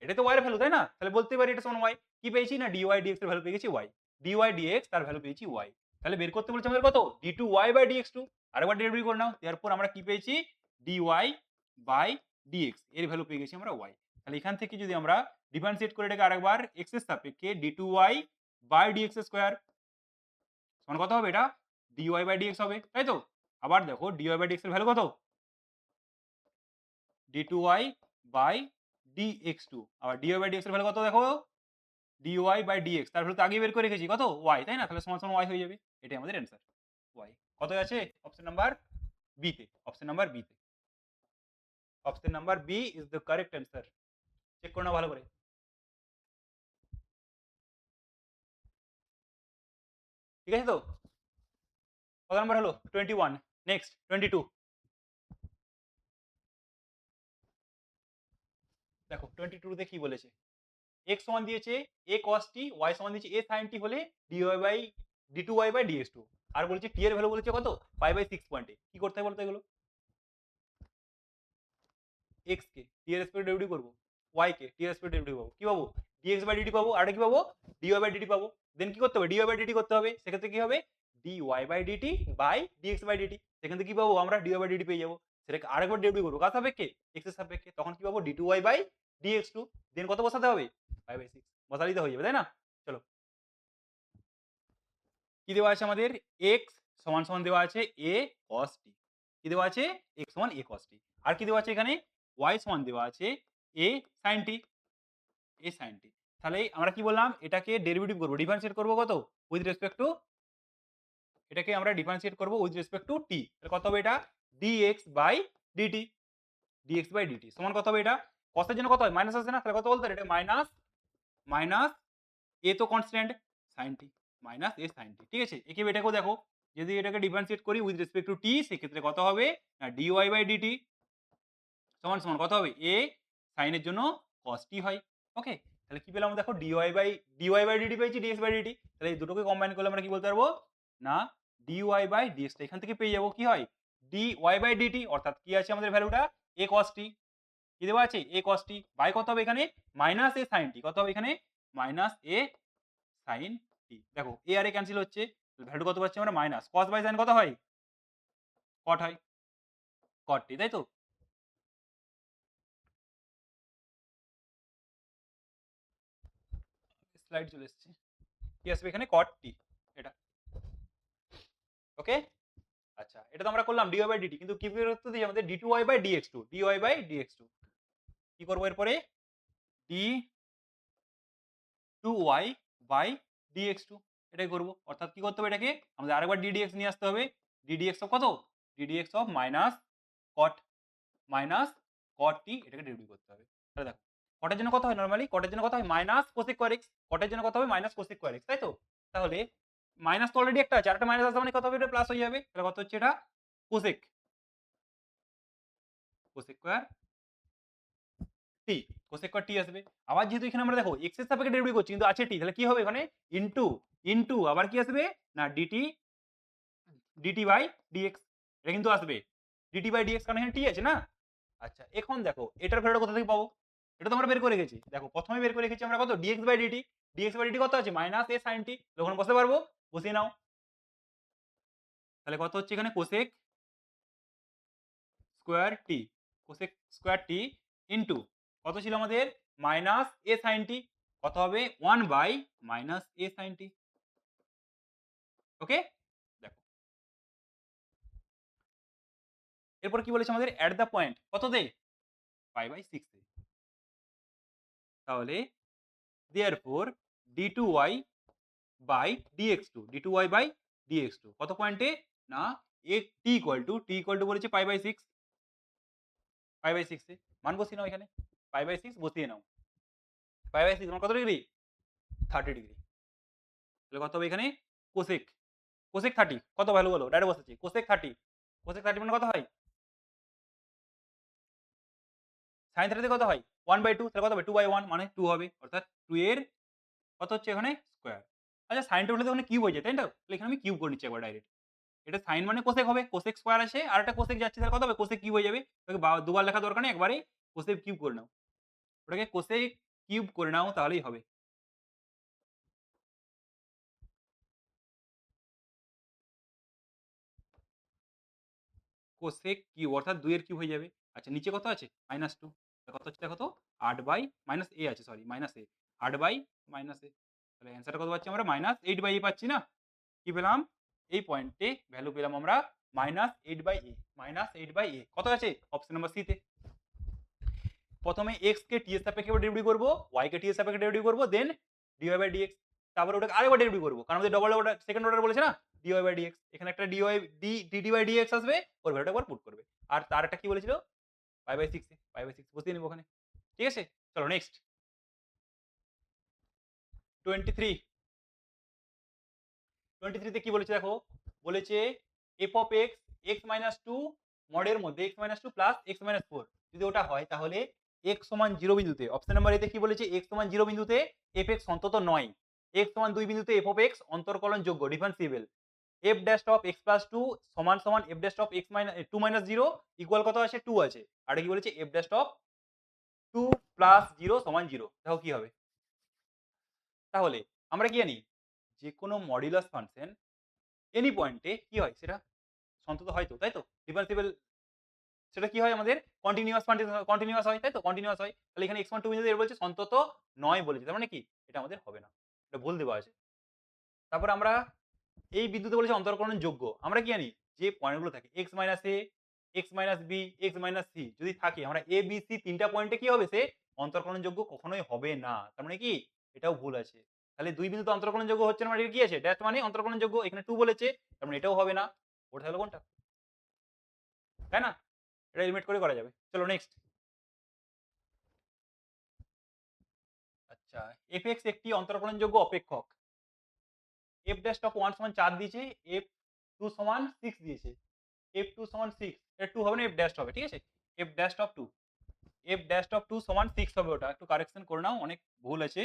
Speaker 1: এটাই তো y এর ভ্যালু, তাই না? তাহলে বলতে পারি এটা সমান y। কি পেয়েছি? না dy dx এর ভ্যালু পেয়ে গেছি y। dy dx তার ভ্যালু পেয়েছি y। তাহলে বের করতে বলেছে আমাদের কত? d2y by dx2। আরেকবার ডেরিভেটিভ করে নাও। এরপর আমরা কি পেয়েছি? dy বাই dx এর ভ্যালু পেয়ে গেছি আমরা y। তাহলে এখান থেকে যদি আমরা ডিফারেনশিয়েট করে এটাকে আরেকবার x এর সাপেক্ষে d2y বাই dx স্কয়ার সমান কত হবে? এটা dy বাই dx হবে, তাই তো? আবার দেখো dy বাই dx এর ভ্যালু কত? d2y by dx2। আবার dy বাই dx এর ভ্যালু কত দেখো? dy বাই dx তার ভ্যালু তো আগেই বের করে রেখেছি, কত? y, তাই না? তাহলে সমান সমান y হয়ে যাবে। এটাই আমাদের অ্যান্সার, y। কত আছে? অপশন নাম্বার বি তে। অপশন নাম্বার বি তে। Option number B is the correct answer. Check করে নাও ভালো করে। ঠিক আছে তো? কত নাম্বার হলো? 21। নেক্সট 22। দেখো 22 তে কি বলেছে? x সমান দিয়েছে a cos t, y সমান দিয়েছে a sin t হলে dy by d2y by dx2, আর বলেছে t এর ভ্যালু বলেছে কত পাই বাই 6 পয়েন্টে। কি করতে হবে বলতো এগুলো? x কে t এর রেসপেক্টে ডেরিভেটিভ করব, y কে t এর রেসপেক্টে ডেরিভেটিভ পাবো, কি পাবো dx বাই dt পাবো, আর কি পাবো dy বাই dt পাবো। দেন কি করতে হবে dy বাই dt করতে হবে, সেক্ষেত্রে কি হবে dy by dt by dx by dt, সেখান থেকে কি পাবো আমরা dy বাই dt পেয়ে যাবো। সেটাকে আরেকবার ডেরিভেটিভ করবো কার সাপেক্ষে x এর সাপেক্ষে, তখন কি পাবো d2y বাই dx2। দেন কত বসাতে হবে পাই বাই 6 বসালেই তো হয়ে যাবে, তাই না? চলো কি দেওয়া আছে আমাদের x সমান সমান দেওয়া আছে a cos t, কি দেওয়া আছে x সমান a cos t, আর কি দেওয়া আছে এখানে y সমান দেওয়া আছে a sin t, a sin t। তাহলে আমরা কি বললাম এটাকে ডেরিভেটিভ করব, ডিফারেন্সিয়েট করব কত উইথ রেসপেক্ট টু, এটাকে আমরা ডিফারেন্সিয়েট করব উইথ রেসপেক্ট টু t। তাহলে কত হবে এটা dx by dt, dx by dt সমান কত হবে এটা cos এর জন্য কত হয় মাইনাস আছে না, তাহলে কত বলতে এটা মাইনাস মাইনাস a তো constant sin t minus a sin t, ঠিক আছে? একে এটাকেও দেখো যদি এটাকে ডিফারেন্সিয়েট করি উইথ রেসপেক্ট টু t সেক্ষেত্রে কত হবে না dy বাই dt সমান সমান কত হবে a sin এর জন্য cos t হয়। ওকে, তাহলে কি পেলাম দেখো dy বাই dt পেয়েছি dx বাই dt, তাহলে এই দুটোকে কম্বাইন করলে আমরা কি বলতে পারবো না dy বাই dx টা এখান থেকে পেয়ে যাবো কি হয় dy বাই dt, অর্থাৎ কি আছে আমাদের ভ্যালুটা a cos t, কি দেওয়া আছে a cos t বাই কত হবে এখানে মাইনাস a sin t, কত হবে এখানে মাইনাস a sin t। দেখো a আর a ক্যান্সেল হচ্ছে, ভ্যালু কত পাচ্ছি আমরা মাইনাস cos বাই sin কত হয় cot হয়, cot t, তাই তো? স্লাইড চলে এসেছে, কি আসবে এখানে cot t এটা। ওকে, আচ্ছা এটা তো আমরা করলাম dy বাই dt, কিন্তু কি করতে দিই আমাদের d2y by dx2, dy by dx2 কি করবো এরপরে d2y বাই dx2 এটাই করবো, অর্থাৎ কি করতে হবে এটাকে আমাদের আরেকবার ddx নিয়ে আসতে হবে, ddx অফ কত ddx of minus cot t, এটাকে ডেরিভেটিভ করতে হবে। তাহলে দেখো কটের জন্য কত হয় নরমালি, কটের জন্য কত হয় মাইনাস কোসেক স্কয়ার x, কটের জন্য কত হবে মাইনাস কোসেক স্কয়ার x, তাই তো? তাহলে মাইনাস তো অলরেডি একটা আছে, আরেকটা মাইনাস আসবে মানে কত হবে এটা প্লাস হয়ে যাবে, তাহলে কত হচ্ছে এটা cosec square t, cosec square t আসবে। আবার যেহেতু এখানে আমরা দেখো x এর সাপেক্ষে ডেরিভেটিভ করছি কিন্তু আছে t, তাহলে কি হবে এখানে ইনটু আবার কি আসবে না dt বাই dx, এটা কিন্তু আসবে dt বাই dx, কারণ এখানে t আছে না। আচ্ছা এখন দেখো এটার ভ্যালুটা কোথা থেকে পাবো, এটা তো আমরা বের করে রেখেছি, দেখো প্রথমে বের করে রেখেছি আমরা কত dx by dt, dx by dt কত আছে মাইনাস a sin t, তখন বসাতে পারবো, বসিয়ে নাও। তাহলে কত হচ্ছে এখানে cosec square t, cosec square t into কত ছিল আমাদের মাইনাস a sin t, কত হবে 1 by minus a sin t। Okay, দেখো এরপর কি বলেছে আমাদের এট দা পয়েন্ট কত দে পাই বাই 6 এ, তাহলে therefore d2y by dx2, d2y by dx2 কত পয়েন্টে না t ইকুয়াল টু বলেছে পাই বাই 6, পাই বাই 6 এ মান বসিয়ে নাও, এখানে পাই বাই 6 বসিয়ে নাও, পাই বাই 6 মানে কত ডিগ্রি 30 ডিগ্রি, তাহলে কত হবে এখানে কোসেক কোসেক 30 কত ভ্যালু বলো ডাইরেক্ট বসেছি কোসেক 30, কোসেক 30 মানে কত হয় sin 30 কত হয় 1/2, তাহলে কত হবে 2/1 মানে 2 হবে, অর্থাৎ 2 এর কত হচ্ছে এখানে স্কয়ার। আচ্ছা sin টা উঠলে তো ওখানে কিউব হয়ে যায় তাই না, তাহলে এখানে আমি কিউব করে নিচ্ছি একবার ডাইরেক্ট, এটা sin মানে কোসেক হবে, কোসেক স্কয়ার আছে আর একটা কোসেক যাচ্ছে, তাহলে কত হবে কোসেক কিউব হয়ে যাবে, তোকে দুবার লেখা দরকার নেই, একবারেই কোসেক কিউব করে নাও, ওটাকে কোসেক কিউব করে নাও তাহলেই হবে। কোসেক কিউব অর্থাৎ 2 এর কিউব হয়ে যাবে। আচ্ছা নিচে কত আছে -2, কত হচ্ছে দেখো তো 8 বাই মাইনাস a আছে, sorry minus a 8 by minus a, তাহলে অ্যান্সারটা কত পাচ্ছি আমরা -8 বাই a পাচ্ছি না, কি পেলাম এই পয়েন্টে ভ্যালু পেলাম আমরা -8 বাই a, -8 বাই a কত আছে অপশন নাম্বার সি তে। প্রথমে x কে t এর সাপেক্ষে ডেরিভেটিভ করব, y কে t এর সাপেক্ষে ডেরিভেটিভ করব, দেন dy বাই dx, তারপরে ওটাকে আরেকবার ডেরিভেটিভ করব, কারণ আমাদের ডবল অর্ডার সেকেন্ড অর্ডার বলেছে না dy বাই dx, এখানে একটা dt বাই dx আসবে, ওর ভ্যালুটা একবার পুট করবে, আর তার একটা কি বলেছিল পাই বাই 6 পাই বাই 6 বসিয়ে নিব ওখানে, ঠিক আছে? চলো নেক্সট 23, 23 তে কি বলেছে দেখো, বলেছে f of x x minus 2 মডের মধ্যে x minus 2 plus x minus 4 যদি ওটা হয় তাহলে x সমান 0 বিন্দুতে অপশন নাম্বার এতে কি বলেছে x সমান 0 বিন্দুতে fx অন্তত নয়, x সমান 2 বিন্দুতে f of x অন্তরকলনযোগ্য differentiable, f dash of x plus 2 সমান সমান f dash of x minus 2 minus 0 equal কত আছে 2 আছে, আর কি বলেছে f ড্যাশ অফ 2 প্লাস 0 সমান 0। দেখো কি হবে। তাহলে আমরা কি জানি যে কোনো মডুলাস ফাংশন এনি পয়েন্টে কি হয় সেটা সন্তত হয় তো, তাই তো? ডিফারেন্সিয়েবল সেটা কি হয় আমাদের কন্টিনিউয়াস হয়, তাই তো? কন্টিনিউয়াস হয়। তাহলে এখানে x1 2 বিন্দুতে এর বলছে অন্তত 9 বলেছে। তার মানে কি? এটা আমাদের হবে না। এটা ভুল দেওয়া আছে। তারপর আমরা এই বিন্দুতে বলেছে অন্তরকলনযোগ্য। আমরা কি জানি যে পয়েন্টগুলো থাকে x minus a, x minus b, x minus c যদি থাকে আমরা a, b, c ৩ টা পয়েন্টে কি হবে সে অন্তরকলনযোগ্য কখনোই হবে না। তার মানে কি? এটাও ভুল আছে। তাহলে 2 বিন্দুতে অন্তরকলনযোগ্য হচ্ছে না মানে এটা কি আছে? ড্যাশ মানে অন্তরকলনযোগ্য। এখানে 2 বলেছে। তার মানে এটাও হবে না। ওটা তাহলে কোনটা? তাই না? এটা এলিমিনেট করে করা যাবে। চলো নেক্সট। আচ্ছা, f(x) একটি অন্তরকলনযোগ্য অপেক্ষক। f ড্যাশ অফ 1 সমান 4 দিয়েছে, f2 সমান 6 দিয়েছে। f2 সমান 6, এটা 2 হবে না, f ড্যাশ হবে, ঠিক আছে? f dash of 2, f dash of 2 সমান 6 হবে ওটা। একটু কারেকশন করে নাও, অনেক ভুল আছে।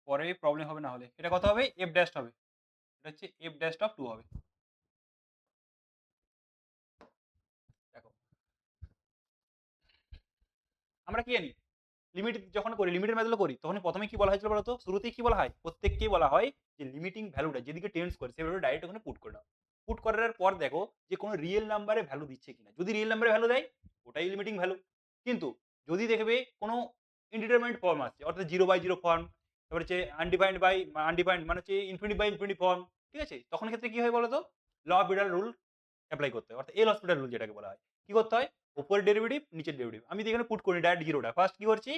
Speaker 1: পরে প্রবলেম হবে না হলে। এটা কত হবে? f ড্যাশ হবে। এটা হচ্ছে f ড্যাশ অফ 2 হবে। দেখো। আমরা কি জানি? লিমিট যখন করি, লিমিটের মেথডে করি, তখন প্রথমে কি বলা হয়েছিল বলতো? শুরুতেই কি বলা হয়? প্রত্যেককেই বলা হয় যে লিমিটিং ভ্যালুটা যেদিকে টেন্ডস করে সেই ভ্যালুটা ডাইরেক্ট ওখানে পুট করে দাও। পুট করার পর দেখো যে কোনো রিয়েল নাম্বারে ভ্যালু দিচ্ছে কিনা। যদি রিয়েল নাম্বারে ভ্যালু দেয় ওটাই লিমিটিং ভ্যালু। কিন্তু যদি দেখবে কোনো ইনডিটারমিনেট ফর্ম আসছে, অর্থাৎ 0/0 ফর্ম, তারপর হচ্ছে আনডিফাইন্ড মানে হচ্ছে ইনফিনিটি ফর্ম, ঠিক আছে? তখন ক্ষেত্রে কি হয় বলতো? Law of bitter rule apply করতে হয়, অর্থাৎ এল হসপিটাল রুল যেটাকে বলা হয়। কি করতে হয়? উপরের ডেরিভেটিভ নিচের ডেরিভেটিভ। আমি তো এখানে পুট করি ডাইরেক্ট জিরোটা। ফার্স্ট কি করছি?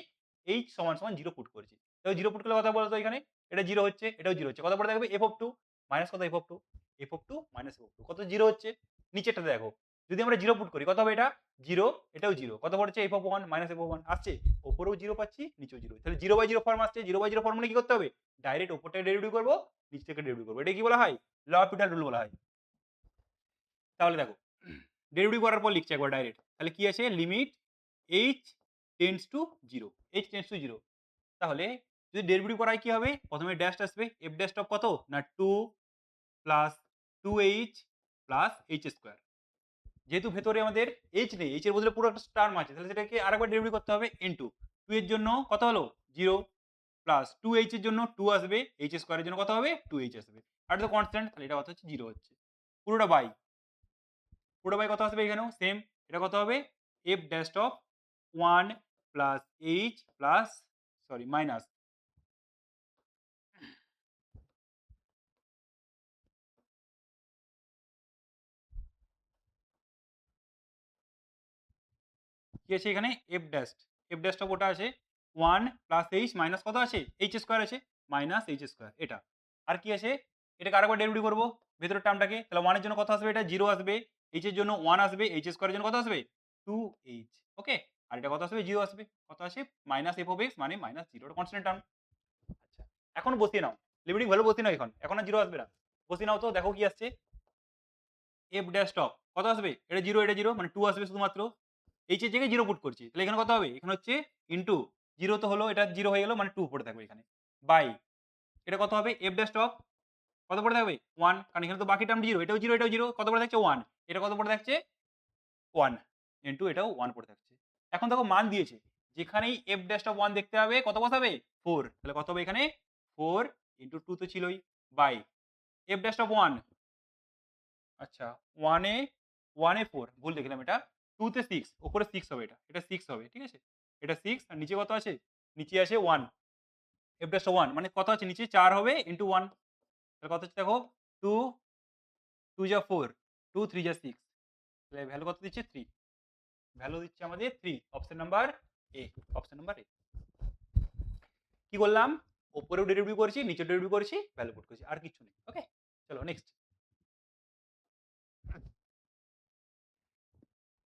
Speaker 1: h সমান সমান 0 পুট করছি। তো 0 পুট করলে কথা বলতো এখানে এটা 0 হচ্ছে, এটাও 0 হচ্ছে। কত পরে দেখবে f of 2 মাইনাস কত f of 2, f of 2 minus f of 2 কত 0 হচ্ছে। নিচেরটা দেখো যদি আমরা 0 পুট করি কত হবে এটা 0, এটাও 0। কত পড়ছে f of 1 minus f of 1 আসছে, উপরেও 0 পাচ্ছি নিচেও 0। তাহলে 0/0 ফর্ম আসছে। 0/0 ফর্ম মানে কি করতে হবে? ডাইরেক্ট উপরটা ডেরিভেটিভ করব, নিচ থেকে ডেরিভেটিভ করব। এটা কি বলা হয়? ল অফ পিটার রুল বলা হয়। তাহলে দেখো ডেরিভেটিভ করার পর লিখছি একবার ডাইরেক্ট। তাহলে কি আছে? Limit h tends to 0, h tends to 0। তাহলে যদি ডেরিভেটিভ করা হয় কি হবে? প্রথমে ড্যাশ আসবে, f ড্যাশ অফ কত? না 2 plus 2h plus h square. যেহেতু ভেতরে আমাদের h নেই, h এর বদলে পুরো একটা টার্ম আছে, তাহলে সেটাকে আরেকবার ডেরিভেটিভ করতে হবে ইনটু 2 এর জন্য কত হলো? 0 প্লাস 2h এর জন্য 2 আসবে, h স্কয়ারের জন্য কত হবে? 2h আসবে। আর তো কনস্ট্যান্ট, তাহলে এটা কত হচ্ছে? 0 হচ্ছে। পুরোটা বাই কত আসবে এখানেও সেম। এটা কত হবে? f dash of 1 plus h plus sorry minus কি আছে এখানে? f ড্যাশ অফ ওটা আছে 1 প্লাস h মাইনাস কত আছে? h স্কয়ার আছে, মাইনাস h স্কয়ার এটা। আর কি আছে? এটাকে আরেকবার ডেরিভেটিভ করব ভেতরের টার্মটাকে। তাহলে 1 এর জন্য কত আসবে? এটা 0 আসবে, h এর জন্য 1 আসবে, h স্কয়ারের জন্য কত আসবে? 2h, ওকে? আর এটা কত আসবে? 0 আসবে। কত আসে? মাইনাস f of x মানে মাইনাস 0, এটা কনস্ট্যান্ট টার্ম। আচ্ছা, এখন বসিয়ে নাও। লিমিটিং ভ্যালু বসিয়ে নাও এখন। এখন আর 0 আসবে না। বসিয়ে নাও তো দেখো কি আসছে? f ড্যাশ অফ কত আসবে? এটা 0, এটা 0 মানে 2 আসবে শুধুমাত্র। h এর জায়গায় 0 পুট করছি। তাহলে এখানে কত হবে? এখানে হচ্ছে ইনটু 0 তো হলো, এটা 0 হয়ে গেল মানে 2 পড়ে থাকবে এখানে। বাই এটা কত হবে? f ড্যাশ অফ কত পড়ে থাকবে? 1, কারণ এখানে তো বাকি টার্ম 0, এটাও 0, এটাও 0, কত পড়ে থাকছে? 1। এটা কত পড়ে থাকছে? 1 ইনটু এটাও 1 পড়ে থাকছে। এখন দেখো মান দিয়েছে। যেখানেই f ড্যাশ অফ 1 দেখতে হবে কত বসাবে? 4। তাহলে কত হবে এখানে? 4 ইনটু 2 তো ছিলই বাই f ড্যাশ অফ 1 আচ্ছা 1 এ 4 ভুল লিখলাম এটা। 2 তে 6 উপরে 6 হবে এটা। এটা 6 হবে। ঠিক আছে? এটা 6 আর নিচে কত আছে? নিচে আছে 1। f ড্যাশ 1 মানে কত আছে? নিচে 4 হবে ইনটু 1। তাহলে কত হচ্ছে দেখো 2 2 যা 4 2 3 যা 6। তাহলে ভ্যালু কত দিচ্ছে? 3। ভ্যালু দিচ্ছে আমাদের 3। Option number A. Option number এ। কি করলাম? উপরেও ডেরিভেটিভ করেছি, নিচেও ডেরিভেটিভ করেছি, ভ্যালু পুট করেছি। আর কিছু নেই। ওকে? চলো নেক্সট।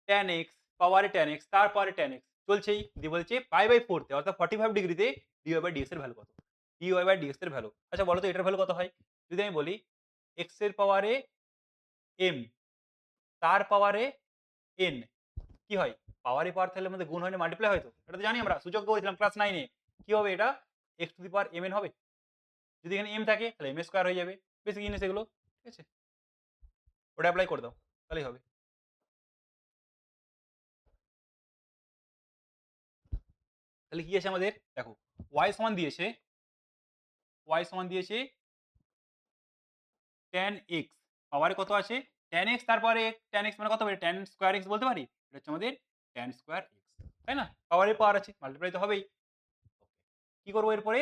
Speaker 1: tan x পাওয়ারে tan x তার পাওয়ারে tan x চলছেই। দিয়ে বলছে π/4 তে অর্থাৎ 45 ডিগ্রিতে dy/dx এর ভ্যালু কত? dy/dx এর ভ্যালু। আচ্ছা বলো তো এটার ভ্যালু কত হয়? যদি আমি বলি x এর পাওয়ারে m তার পাওয়ারে n কি হয় পাওয়ারে পাওয়ার থাকলে মধ্যে গুণ হয় না মাল্টিপ্লাই হয় তো, এটা তো জানি আমরা সূচক করেছিলাম ক্লাস 9 এ। কি হবে এটা x two the power mn হবে। যদি এখানে m থাকে তাহলে m স্কয়ার হয়ে যাবে। বেসিক জিনিস এগুলো, ঠিক আছে? ওটা অ্যাপ্লাই করে দাও তাহলেই হবে। তাহলে কি আছে আমাদের দেখো y সমান দিয়েছে tan x, পাওয়ারে কত আছে tan x, তারপরে tan x মানে কত হবে tan স্কয়ার x বলতে পারি, এটা হচ্ছে আমাদের tan স্কয়ার x, তাই না? পাওয়ারে পাওয়ার আছে মাল্টিপ্লাই তো হবেই। কি করবো এরপরে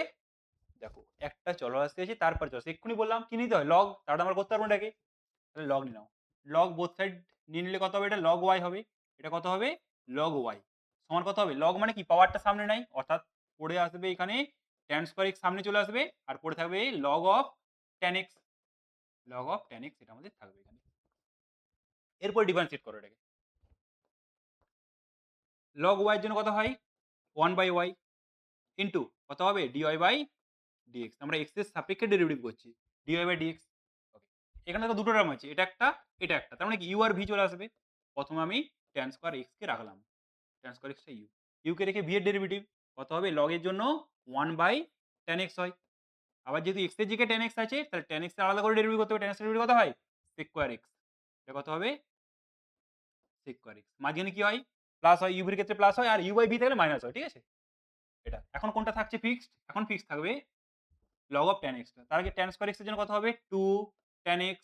Speaker 1: দেখো একটা চলরাশি আছে তারপর চলরাশি, এক্ষুনি বললাম কি নিতে হয় লগ, তাহলে আমরা করতে পারবো না এটাকে, তাহলে লগ নিয়ে নাও। লগ বোথ সাইড নিয়ে নিলে কত হবে, এটা লগ y হবে, এটা কত হবে লগ y সমান কত হবে, লগ মানে কি পাওয়ারটা সামনে নাই, অর্থাৎ পড়ে আসবে এখানে tan স্কয়ার x সামনে চলে আসবে আর পড়ে থাকবে log of tan x, log of tan x এটা আমাদের থাকবে এখানে। এরপর ডিফারেন্সিয়েট করো এটাকে, log y এর জন্য কত হয় 1/y ইনটু কত হবে dy বাই dx, আমরা x এর সাপেক্ষে ডেরিভেটিভ করছি dy বাই dx। ওকে, এখানে দেখো দুটো টার্ম আছে, এটা একটা এটা একটা, তার মানে কি u আর v চলে আসবে। প্রথমে আমি tan স্কয়ার x কে রাখলাম, tan স্কয়ার x টা u কে রেখে v এর ডেরিভেটিভ কত হবে, log এর জন্য 1/tan x হয়। আবার যেহেতু x এর জায়গায় tan x আছে তাহলে tan x এর আলাদা করে ডেরিভেটিভ করতে হবে, tan x এর ডেরিভেটিভ কত হয় sec স্কয়ার x, এটা কত হবে sec স্কয়ার x, মাঝখানে কি হয় প্লাস হয়, u v এর ক্ষেত্রে প্লাস হয় আর u বাই v থাকলে মাইনাস হয়, ঠিক আছে? এটা এখন কোনটা থাকছে ফিক্সড, এখন ফিক্সড থাকবে log অফ tan x টা, তার আগে tan স্কয়ার x এর জন্য কত হবে 2 tan x,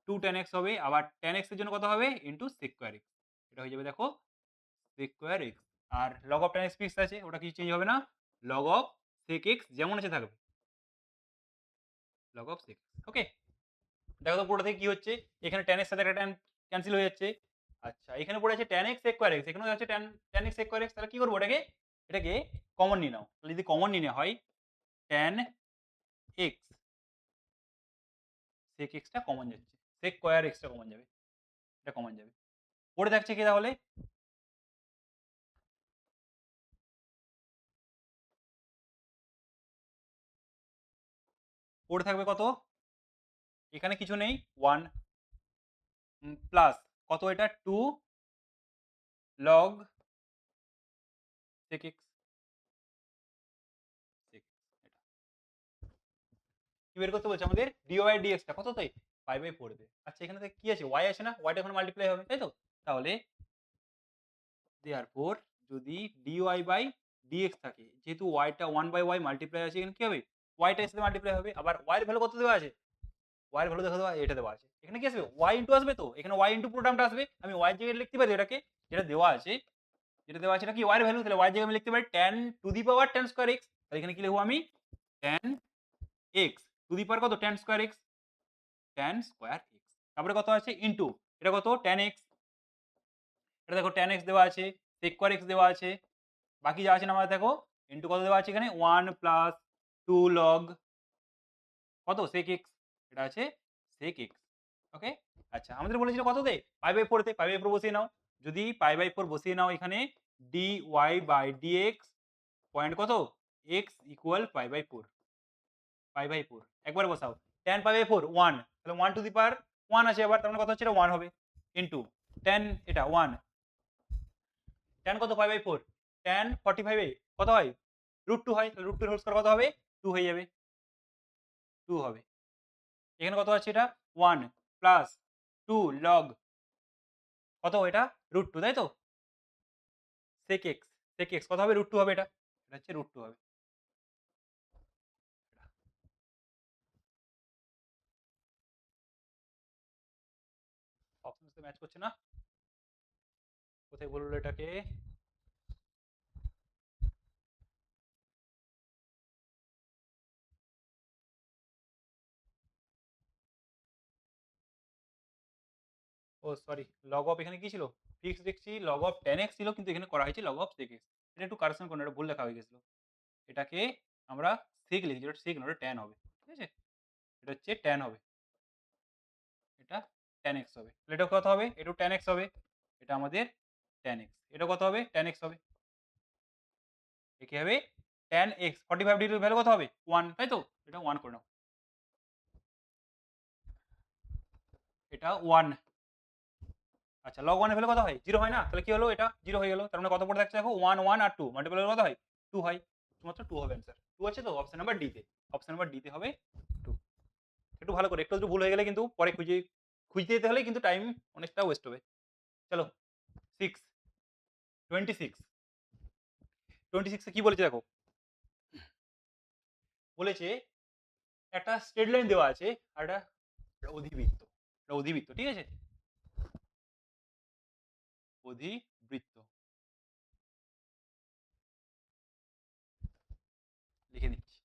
Speaker 1: 2 tan x হবে, আবার tan x এর জন্য কত হবে ইনটু sec স্কয়ার x, এটা হয়ে যাবে দেখো sec স্কয়ার x। আর log of tan x fixed আছে, ওটা কিছু চেঞ্জ হবে না, log অফ sec x যেমন আছে থাকবে, log অফ sec। ওকে, দেখো তো পুরোটা থেকে কি হচ্ছে, এখানে tan এর সাথে একটা tan ক্যানসেল হয়ে যাচ্ছে। আচ্ছা এখানে পড়ে আছে tan x sec square x, এখানেও আছে tan x sec square x, তাহলে কি করব এটাকে কমন নিয়ে নাও। তাহলে যদি কমন নিয়ে নেওয়া হয় tan x sec x টা কমন যাচ্ছে, sec স্কয়ার x টা কমন যাবে, এটা কমন যাবে। পড়ে থাকছে কি তাহলে পড়ে থাকবে কত, এখানে কিছু নেই 1 প্লাস কত এটা 2 log sec x, sec x এটা কি বের করতে বলছে আমাদের dy বাই dx টা কত তাই 5/4 তে। আচ্ছা এখানে থেকে কি আছে y আছে না, y টা এখন মাল্টিপ্লাই হবে তাই তো, তাহলে therefore যদি dy বাই dx থাকে, যেহেতু y টা 1/y মাল্টিপ্লাই আছে, এখানে কি হবে y টা এর সাথে মাল্টিপ্লাই হবে, আবার y এর ভ্যালু কত দেওয়া আছে, y এর ভ্যালু দেখো দেওয়া এটা দেওয়া আছে, এখানে কি আসবে y ইনটু আসবে, তো এখানে y ইনটু পুরো টার্মটা আসবে, আমি y এর জায়গায় লিখতে পারি এটাকে, যেটা দেওয়া আছে এটা কি y এর ভ্যালু, তাহলে y এর জায়গায় আমি লিখতে পারি tan two the power tan square x, তাহলে এখানে কি লিখবো আমি tan x two the power কত tan square x, tan square x, তারপরে কত আছে ইনটু এটা কত tan x, এটা দেখো tan x দেওয়া আছে, sec স্কয়ার x দেওয়া আছে, বাকি যা আছে না আমাদের দেখো ইনটু কত দেওয়া আছে এখানে 1 প্লাস 2 log কত sec x, এটা আছে sec x। ওকে, আচ্ছা আমাদের বলেছিল কততে π/4 তে, π/4 বসিয়ে নাও, যদি π/4 বসিয়ে নাও এখানে dy বাই dx পয়েন্ট কত x ইকুয়াল π/4, π/4 একবার বসাও, tan π/4 1, তাহলে 1 টু দি পাওয়ার 1 আছে, আবার তার মানে কত হচ্ছে এটা 1 হবে ইনটু tan এটা 1, tan কত π/4 tan 45 এ কত হয় √2 হয়, তাহলে √2 এর হোল স্কয়ার কত হবে 2 হয়ে যাবে, 2 হবে। এখানে কত আছে এটা 1 প্লাস 2 log কত এটা √2 তাই তো sec x, sec x কত হবে √2 হবে, এটা এটা হচ্ছে √2 হবে। অপশনস তো ম্যাচ করছে না, কোথায় বললো এটাকে, ও সরি log অফ এখানে কি ছিল ফিক্স দেখছি log অফ tan x ছিল, কিন্তু এখানে করা হয়েছে log অফ sec x, এটা একটু কারেকশন করুন, এটা ভুল লেখা হয়ে গেছিল, এটাকে আমরা sec লিখেছি, এটা sec নয় এটা tan হবে, ঠিক আছে? এটা হচ্ছে tan হবে, এটা tan x হবে, তাহলে এটা কত হবে এটা tan x হবে, এটা আমাদের tan x, এটা কত হবে tan x হবে, এ কি হবে tan x 45 ডিগ্রির ভ্যালু কত হবে 1 তাই তো, এটা 1 করে নাও, এটা 1, আচ্ছা লগ 1 এর ভ্যালু কত হয়? 0 হয় না? তাহলে কি হলো এটা? 0 হয়ে গেল। তার মানে কত পড়ে থাকছে দেখো 1 1 আর 2 মাল্টিপ্লাই করলে কত হয়? 2 হয়। শুধুমাত্র 2 হবে অ্যান্সার। 2 আছে তো অপশন নাম্বার ডি তে। অপশন নাম্বার ডি তে হবে 2। একটু ভালো করে একটু ভুল হয়ে গেলে কিন্তু পরে খুঁজতে যেতে হলে কিন্তু টাইম অনেকটা ওয়েস্ট হবে। চলো 6 26 26 এ কি বলেছে দেখো? বলেছে একটা স্ট্রেট লাইন দেওয়া আছে আর একটা অধিবৃত্ত। এটা অধিবৃত্ত, ঠিক আছে? অধিবৃত্ত লিখে দিচ্ছি।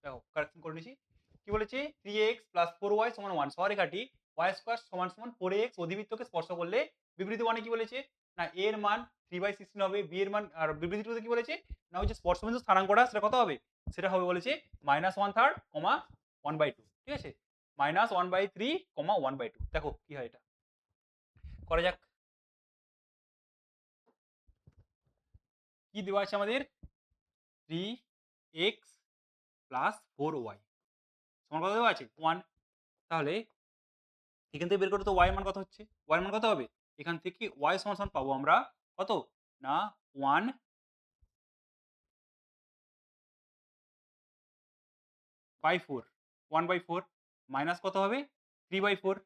Speaker 1: দেখো কারেকশন করে নিয়েছি। কি বলেছে? 3x + 4y = 1 সহরেখাটি y² = 4ax অধিবৃত্তকে স্পর্শ করলে বিবৃতি 1 এ কি বলেছে? না a এর মান 3/16 হবে, b এর মান আর বিবৃতি 2 তে কি বলেছে? না ওই যে স্পর্শবিন্দুর স্থানাঙ্কটা সেটা কত হবে? সেটা হবে বলেছে -1/3, 1/2, ঠিক আছে? -1/3, 1/2 দেখো কি হয় এটা। করা যাক। কি দেওয়া আছে আমাদের? 3x + 4y সমান কত দেওয়া আছে? 1। তাহলে এখান থেকে বের করলে তো y এর মান কত হচ্ছে? y এর মান কত হবে? এখান থেকে y সমান পাবো আমরা কত? না 1/4 1/4 মাইনাস কত হবে? 3/4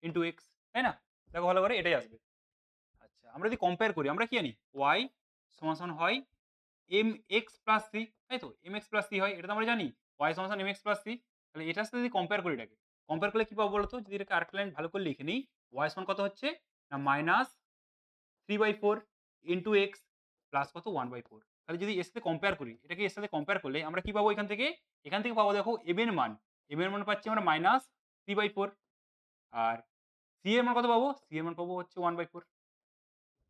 Speaker 1: ইনটু x, তাই না? দেখো ভালো করে এটাই আসবে। আচ্ছা আমরা যদি কম্পেয়ার করি আমরা কি জানি? y সমান হয় mx প্লাস c, তাই তো? mx প্লাস c হয় এটা তো আমরা জানি। y সমান mx প্লাস c। তাহলে এটার সাথে যদি কম্পেয়ার করি এটাকে, কম্পেয়ার করলে কি পাবো বলো তো? যদি এটাকে আরেকটা লাইন ভালো করে লিখে নিই, y সমান কত হচ্ছে? না মাইনাস 3/4 ইনটু x প্লাস কত? 1/4। তাহলে যদি এর সাথে কম্পেয়ার করি, এটাকে এর সাথে কম্পেয়ার করলে আমরা কি পাবো এখান থেকে? এখান থেকে পাবো দেখো m এর মান। m এর মান পাচ্ছি আমরা -3/4 আর c এর মান কত পাবো? c এর মান পাবো হচ্ছে 1/4,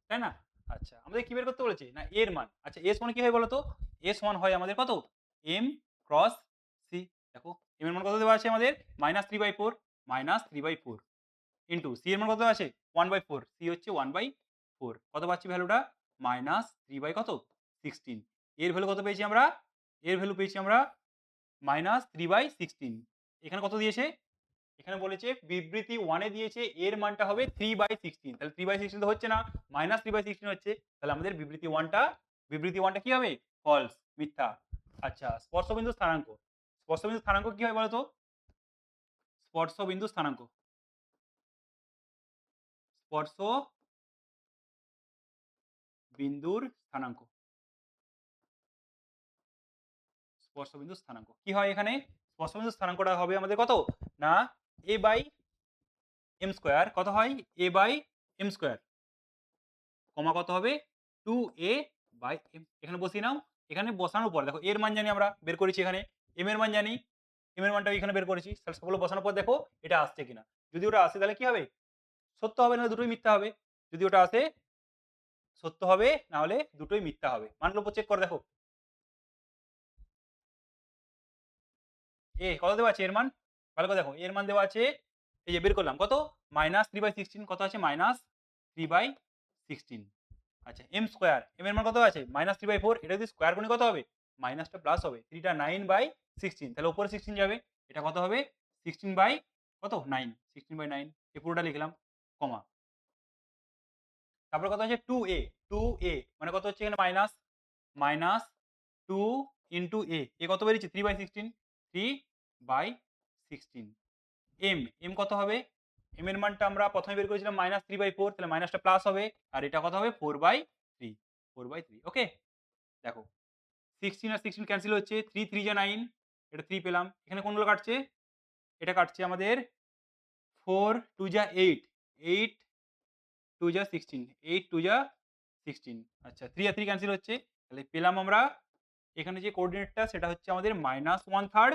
Speaker 1: তাই না? আচ্ছা আমাদের কি বের করতে বলেছে? না a এর মান। আচ্ছা a সমান কি হয় বলো তো? a সমান হয় আমাদের কত? m cross c। দেখো m এর মান কত দেওয়া আছে আমাদের? -3/4 -3/4 ইনটু c এর মান কত আছে? 1/4, c হচ্ছে 1/4 কত পাচ্ছি ভ্যালুটা? -3 কত? 16। এর ভ্যালু কত পেয়েছি আমরা? এর ভ্যালু পেয়েছি আমরা -3/16। এখানে কত দিয়েছে? এখানে বলেছে বিবৃতি 1 এ দিয়েছে এর মানটা হবে 3/16। তাহলে 3/16 তো হচ্ছে না, -3/16 হচ্ছে। তাহলে আমাদের বিবৃতি 1টা কি হবে? ফলস, মিথ্যা। আচ্ছা স্পর্শবিন্দু স্থানাঙ্ক। স্পর্শবিন্দু স্থানাঙ্ক কি হয় বলো তো? স্পর্শবিন্দু স্থানাঙ্ক। স্পর্শ বিন্দুর স্থানাঙ্ক। স্পর্শবিন্দুর স্থানাঙ্ক। কি হয় এখানে? স্পর্শবিন্দুর স্থানাঙ্কটা হবে আমাদের কত? না a/m²। কত হয়? a/m², কমা কত হবে? 2a/m। এখানে বসিয়ে নাও। এখানে বসানোর পর দেখো এর মান জানি আমরা বের করেছি এখানে। m এর মান জানি। m এর মানটাও এখানে বের করেছি। তাহলে সবগুলো বসানোর পর দেখো এটা আসছে কিনা। যদি ওটা আসে তাহলে কি হবে? সত্য হবে, নাহলে দুটোই মিথ্যা হবে। যদি ওটা আসে সত্য হবে, না হলে দুটোই মিথ্যা হবে। মানগুলোর উপর চেক করে দেখো। কত দেওয়া আছে এর মান? ভালো করে দেখো। এর মান দেওয়া আছে, এই যে বের করলাম কত? -3/16 কত আছে? -3/16। আচ্ছা m², m এর মান কত আছে? -3/4। এটা যদি স্কয়ার করি কত হবে? মাইনাসটা প্লাস হবে। 3 টা 9/16, তাহলে উপরে 16 যাবে। এটা কত হবে? 16 বাই কত? 9, 16/9 এই পুরোটা লিখলাম, কমা। তারপরে কত আছে? 2a, 2a মানে কত হচ্ছে এখানে? মাইনাস, -2 ইনটু a কত বেরিয়েছে? 3/16, 3/16। m কত হবে? m এর মানটা আমরা প্রথমে বের করেছিলাম -3/4, তাহলে মাইনাসটা প্লাস হবে। আর এটা কত হবে? 4/3, 4/3 ওকে? দেখো 16 আর 16 ক্যান্সেল হচ্ছে, 3 3 যা 9, এটা 3 পেলাম। এখানে কোনগুলো কাটছে? এটা কাটছে আমাদের 4 2 যা 8, 8 2 যা 16, 8 2 যা 16। আচ্ছা 3 আর 3 ক্যান্সেল হচ্ছে। তাহলে পেলাম আমরা এখানে যে কোঅর্ডিনেটটা সেটা হচ্ছে আমাদের -1/3,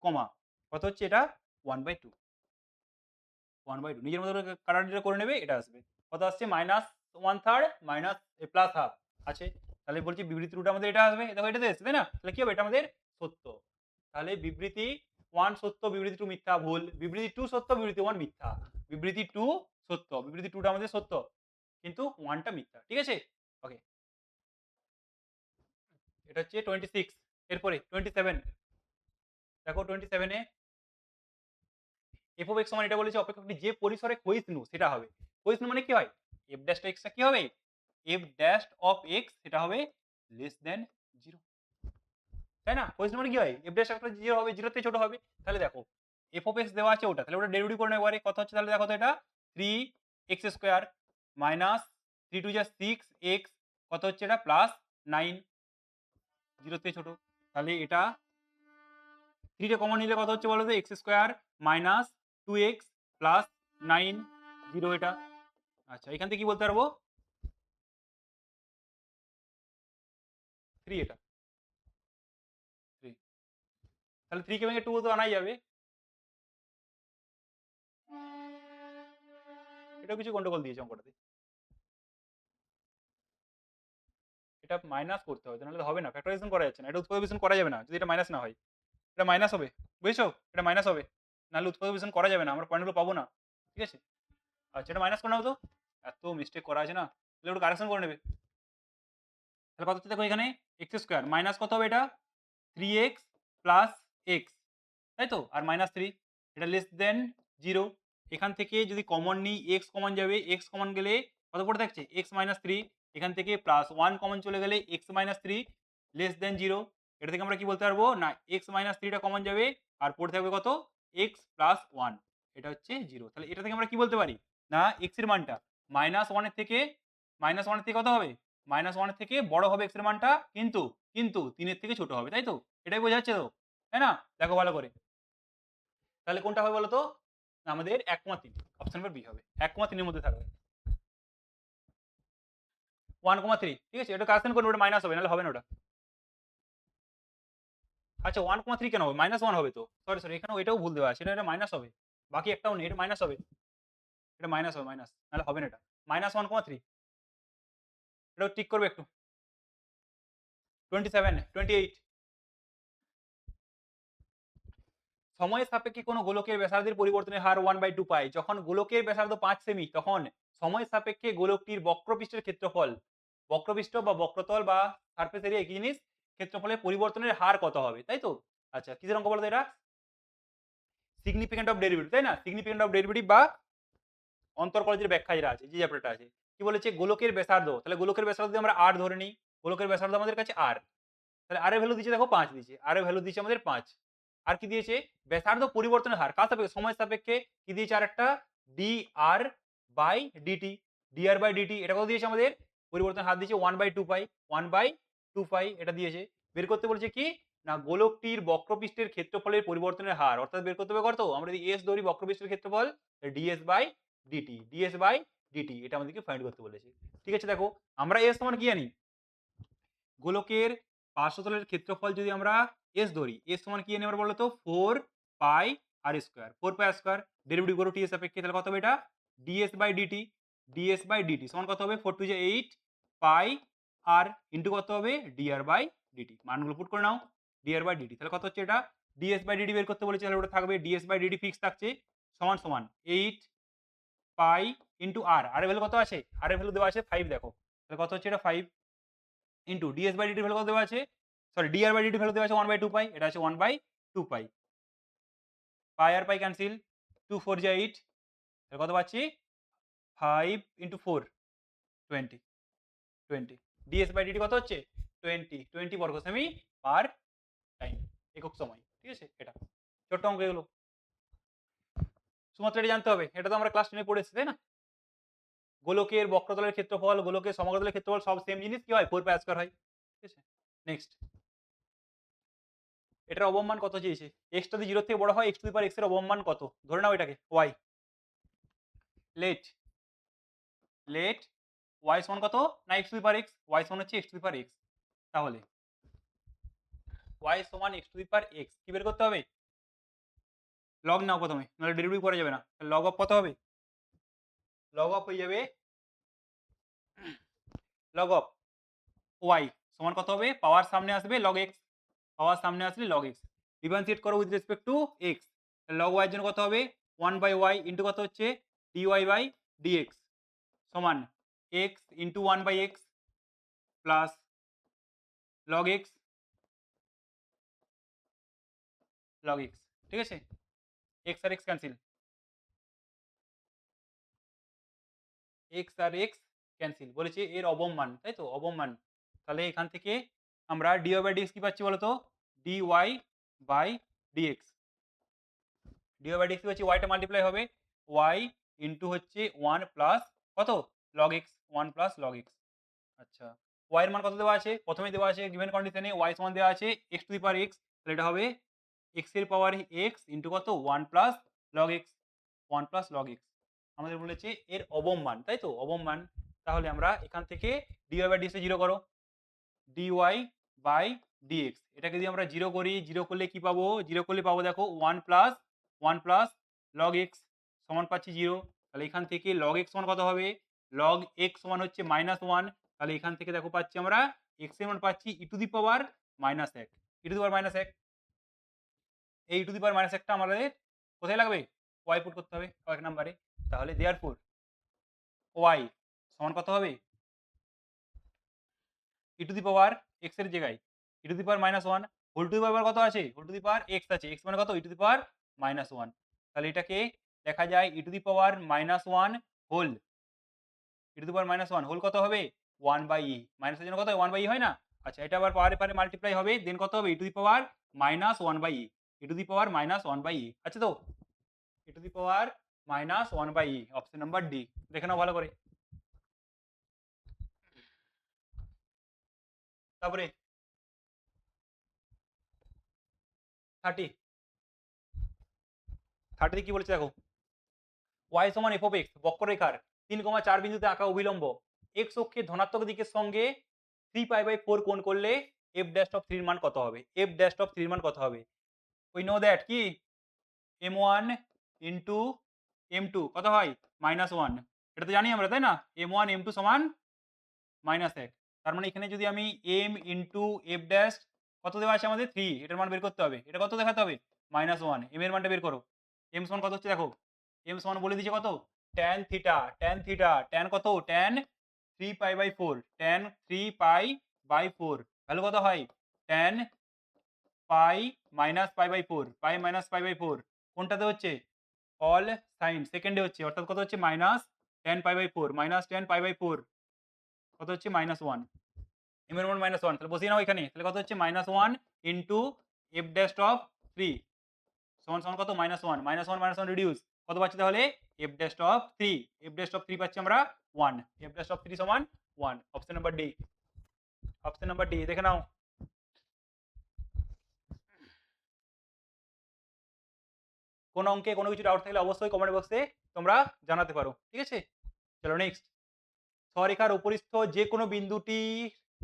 Speaker 1: কমা কত হচ্ছে এটা? 1/2, 1/2 নিজের মতো করে কাটাকাটিটা করে নেবে, এটা আসবে। কত আসছে? -1/3 মাইনাস প্লাস হাফ আছে। তাহলে বলছি বিবৃতি রুট আমাদের এটা আসবে। দেখো এটাতে এসছে, তাই না? তাহলে কি হবে? এটা আমাদের সত্য। তাহলে বিবৃতি 1 সত্য, বিবৃতি 2 মিথ্যা, ভুল। বিবৃতি 2 সত্য, বিবৃতি 1 মিথ্যা। বিবৃতি 2 সত্য, বিবৃতি 2 টা আমাদের সত্য। কিন্তু 1 টা মিথ্যা। ঠিক আছে? ওকে। এটা হচ্ছে 26। এরপরে 27। দেখো 27 এ f of x সমান এটা বলেছে অপেক্ষকটি যে পরিসরে ক্ষয়িষ্ণু সেটা হবে। ক্ষয়িষ্ণু মানে কি হয়? f ড্যাশ x টা কি হবে? f ড্যাশ অফ x সেটা হবে লেস দ্যান 0, তাই না? ক্ষয়িষ্ণু মানে কি হয়? f ড্যাশ একটা 0 হবে, 0 থেকে ছোট হবে। তাহলে দেখো f of x দেওয়া আছে ওটা, তাহলে ওটা ডেরিভেটিভ করে নেব এবারে। কত হচ্ছে তাহলে দেখো তো এটা? 3x স্কয়ার মাইনাস 3 2 যা 6x, কত হচ্ছে এটা? প্লাস 9, 0 থেকে ছোট। তাহলে এটা 3 টা কমন নিলে কত হচ্ছে বলো তো? x square minus 2x plus 9, 0 এটা। আচ্ছা এখান থেকে কি বলতে পারবো? 3 এটা 3। তাহলে 3 কে ভেঙে 2 তো আনাই যাবে। এটাও কিছু গন্ডগোল দিয়েছে অঙ্কটাতে। এটা মাইনাস করতে হবে, নাহলে হবে না। ফ্যাক্টরাইজেশন করা যাচ্ছে না। এটা উৎপাদক বিশ্লেষণ করা যাবে না যদি এটা মাইনাস না হয়। এটা মাইনাস হবে। বুঝেছো? এটা মাইনাস হবে। নাহলে উৎপাদক বিশ্লেষণ করা যাবে না। আমরা পয়েন্টগুলো পাবো না। ঠিক আছে? আচ্ছা এটা মাইনাস করে নাও তো। এত মিস্টেক করা আছে না। তাহলে ওটা কারেকশন করে নেবে। তাহলে কত হচ্ছে দেখো এখানে? x স্কয়ার মাইনাস কত হবে এটা? 3x প্লাস x, তাই তো? আর মাইনাস 3, এটা লেস দেন 0। এখান থেকে যদি কমন নিই, x কমন যাবে, x কমন গেলে কত পড়ে থাকছে? x minus 3। এখান থেকে প্লাস 1 কমন চলে গেলে x মাইনাস 3 লেস দেন 0। এটা থেকে আমরা কি বলতে পারবো? না x মাইনাস 3 টা কমন যাবে আর পড়ে থাকবে কত? x প্লাস 1, এটা হচ্ছে 0। তাহলে এটা থেকে আমরা কি বলতে পারি? না x এর মানটা -1 এর থেকে কত হবে? -1 এর থেকে বড় হবে x এর মানটা, কিন্তু 3 এর থেকে ছোট হবে, তাই তো? এটাই বোঝা যাচ্ছে তো? তাই না? দেখো ভালো করে। তাহলে কোনটা হবে বলো তো? না, আমাদের 1,3, অপশন নাম্বার বি হবে। 1,3 এর মধ্যে থাকবে। 1,3, ঠিক আছে? এটা কারেকশন করবে, ওটা মাইনাস হবে, নাহলে হবে না ওটা। আচ্ছা 1,3 কেন হবে? -1 হবে তো। সরি এখানেও এটাও ভুল দেওয়া আছে। এটা মাইনাস হবে। বাকি একটাও নেই, এটা মাইনাস হবে। এটা মাইনাস হবে, মাইনাস। নাহলে হবে না এটা। -1,3। এটাও ঠিক করবে একটু। 27, 28। সময়ের সাপেক্ষে কোনো গোলকের ব্যাসার্ধের পরিবর্তনের হার 1/2 পাই। যখন গোলকের ব্যাসার্ধ 5 সেমি, তখন সময়ের সাপেক্ষে গোলকটির বক্রপৃষ্ঠের ক্ষেত্রফল, বক্রপৃষ্ঠ বা বক্রতল বা সারফেস এরিয়া একই জিনিস, ক্ষেত্রফলের পরিবর্তনের হার কত হবে, তাই তো? আচ্ছা কিসের অঙ্ক বলো তো এটা? সিগনিফিকেন্ট অফ ডেরিভেটিভ, তাই না? সিগনিফিকেন্ট অফ ডেরিভেটিভ বা অন্তরকলজের ব্যাখ্যা যেটা আছে, যে চ্যাপ্টারটা আছে, কি বলেছে? গোলকের ব্যাসার্ধ। তাহলে গোলকের ব্যাসার্ধ যদি আমরা r ধরে নিই, গোলকের ব্যাসার্ধ আমাদের কাছে r। তাহলে r এর ভ্যালু দিয়েছে দেখো 5 দিয়েছে। r এর ভ্যালু দিয়েছে আমাদের 5। আর কি দিয়েছে? ব্যাসার্ধ পরিবর্তনের হার কার সাপেক্ষে? সময় সাপেক্ষে। কি দিয়েছে আরেকটা? dr/dt, dr/dt এটা কত দিয়েছে আমাদের? পরিবর্তনের হার দিয়েছে 1/2 পাই, 1/2 পাই এটা দিয়েছে। বের করতে বলেছে কি? না গোলকটির বক্রপৃষ্ঠের ক্ষেত্রফলের পরিবর্তনের হার, অর্থাৎ বের করতে হবে কত? আমরা যদি s ধরি বক্রপৃষ্ঠের ক্ষেত্রফল, ds/dt এটা আমাদেরকে ফাইন্ড করতে বলেছে। ঠিক আছে দেখো, আমরা s সমান কি জানি? গোলকের পার্শ্বতলের ক্ষেত্রফল যদি আমরা s ধরি, s সমান কি জানি আমরা বলো তো? 4 পাই r স্কয়ার, 4 পাই r স্কয়ার। ডেরিভেটিভ করো t এর সাপেক্ষে, তাহলে কত হবে এটা? ds/dt সমান কত হবে? 4 2 যা 8 পাই r ইনটু কত হবে? dr/dt। মানগুলো পুট করে নাও। dr/dt তাহলে কত হচ্ছে এটা? ds/dt বের করতে বলেছে, তাহলে ওটা থাকবে ds/dt ফিক্স থাকছে, সমান সমান 8 পাই ইনটু r। r এর ভ্যালু কত আছে? r এর ভ্যালু দেওয়া আছে 5 দেখো। তাহলে কত হচ্ছে এটা? 5 ইনটু ds/dt ভ্যালু কত দেওয়া আছে? সরি dr/dt ভ্যালু দেওয়া আছে 1/2 পাই। এটা আছে 1/2 পাই। পাই আর পাই ক্যানসেল। 2 4 যা 8। তাহলে কত পাচ্ছি? 5 ইনটু 4 20, 20। ds/dt কত হচ্ছে? 20 বর্গ সেমি পার টাইম, একক সময়। ঠিক আছে? এটা ছোট্ট অঙ্ক এগুলো। শুধুমাত্র এটা জানতে হবে। এটা তো আমরা ক্লাস 10 এ পড়েছি, তাই না? গোলকের বক্রতলের ক্ষেত্রফল, গোলকের সমগ্রতলের ক্ষেত্রফল সব সেম জিনিস কি হয়? 4 পাই r স্কয়ার হয়। ঠিক আছে? নেক্সট, এটার অবম মান কত চেয়েছে? এক্সটা যদি 0 থেকে বড় হয়, x two the power x এর অবম মান কত? ধরে নাও এটাকে y। লেট y সমান কত? না x two the power x, y সমান হচ্ছে x two the power x। তাহলে y সমান x two the power x কি বের করতে হবে? লগ নাও প্রথমে, নাহলে ডেরিভেটিভ করা যাবে না। লগ অফ কত হবে? লগ অফ হয়ে যাবে লগ অফ y সমান কত হবে? পাওয়ার সামনে আসবে log x, পাওয়ার সামনে আসলে log x। ডিফারেন্সিয়েট করো with respect to x। log y এর জন্য কত হবে? 1/y ইনটু কত হচ্ছে? dy বাই dx সমান x into 1/x plus log x log x। ঠিক আছে? x আর x ক্যান্সেল, x আর x ক্যান্সেল। বলেছে এর অবম মান, তাই তো? অবম মান। তাহলে এখান থেকে আমরা dy বাই dx কি পাচ্ছি বলো তো? dy by dx। dy by dx কি পাচ্ছি? y টা মাল্টিপ্লাই হবে y ইনটু হচ্ছে 1 প্লাস কত? log x, 1 plus log x। আচ্ছা, y এর মান কত দেওয়া আছে? প্রথমেই দেওয়া আছে গিভেন কন্ডিশনে y সমান দেওয়া আছে x two the power x। তাহলে এটা হবে x এর পাওয়ার x ইনটু কত? 1 plus log x, 1 plus log x। আমাদের বলেছে এর অবম মান, তাই তো? অবম মান। তাহলে আমরা এখান থেকে dy বাই dx এ 0 করো, dy বাই dx। এটাকে যদি আমরা 0 করি, 0 করলে কি পাবো? 0 করলে পাবো দেখো 1 প্লাস log x সমান পাচ্ছি 0। তাহলে এখান থেকে log x সমান কত হবে? log x সমান হচ্ছে -1। তাহলে এখান থেকে দেখো পাচ্ছি আমরা x এর মান পাচ্ছি e to the power -1, e to the power -1। এই e টু দি পাওয়ার -1 টা আমাদের কোথায় লাগবে? y পুট করতে হবে কয়েক নম্বরে। তাহলে দেয়ারফর y সমান কত হবে? e to the power x এর জায়গায় e to the power -1, whole to the power কত আছে? Whole to the power x আছে, x মানে কত? e to the power -1। তাহলে এটাকে দেখা যায় e to the power -1 whole, e to the power -1 whole কত হবে? 1/e। মাইনাসের জন্য কত হয়? 1/e হয় না? আচ্ছা, এটা আবার পাওয়ারে পারে মাল্টিপ্লাই হবে, দেন কত হবে? e to the power -1/e, e to the power -1/e। আচ্ছা তো? e to the power -1/e, option number D. দেখে নাও ভালো করে। তারপরে 30 তে কি বলেছে দেখো, y সমান f of x বক্ররেখার 3,4 বিন্দুতে আঁকা অভিলম্ব x অক্ষে ধনাত্মক দিকের সঙ্গে 3π/4 কোণ করলে f ড্যাশ অফ 3 এর মান কত হবে? f ড্যাশ অফ 3 এর মান কত হবে? উই নো দ্যাট কি m1 ইনটু m2 কত হয়? -1। এটা তো জানি আমরা, তাই না? m1 m2 সমান -1। তার মানে এখানে যদি আমি m ইনটু f ড্যাশ কত দেওয়া আছে আমাদের? 3, এটার মান বের করতে হবে। এটা কত দেখাতে হবে? -1। m এর মানটা বের করো। m সমান কত হচ্ছে দেখো, m সমান বলে দিয়েছে কত? tan theta, tan theta, tan কত? tan 3π/4, tan 3π/4 ভ্যালু কত হয়? tan পাই মাইনাস π/4, পাই মাইনাস π/4 কোনটাতে হচ্ছে? অল সাইন সেকেন্ডে হচ্ছে, অর্থাৎ কত হচ্ছে? -tan π/4 -tan π/4 কত হচ্ছে? -1। m এর মান -1, তাহলে বসিয়ে নাও এখানে। তাহলে কত হচ্ছে? -1 ইনটু f ড্যাশ অফ 3 সমান কত? -1, -1 রিডিউস কত পাচ্ছি তাহলে? f dash of 3, f dash of 3 পাচ্ছি আমরা 1, f ড্যাশ অফ 3 সমান 1। Option number D, option number D দেখে নাও। কোন অঙ্কে কোনো কিছু ডাউট থাকলে অবশ্যই কমেন্ট বক্সে তোমরা জানাতে পারো। ঠিক আছে? চলো নেক্সট। সরেখার উপরিস্থ যে কোনো বিন্দুটি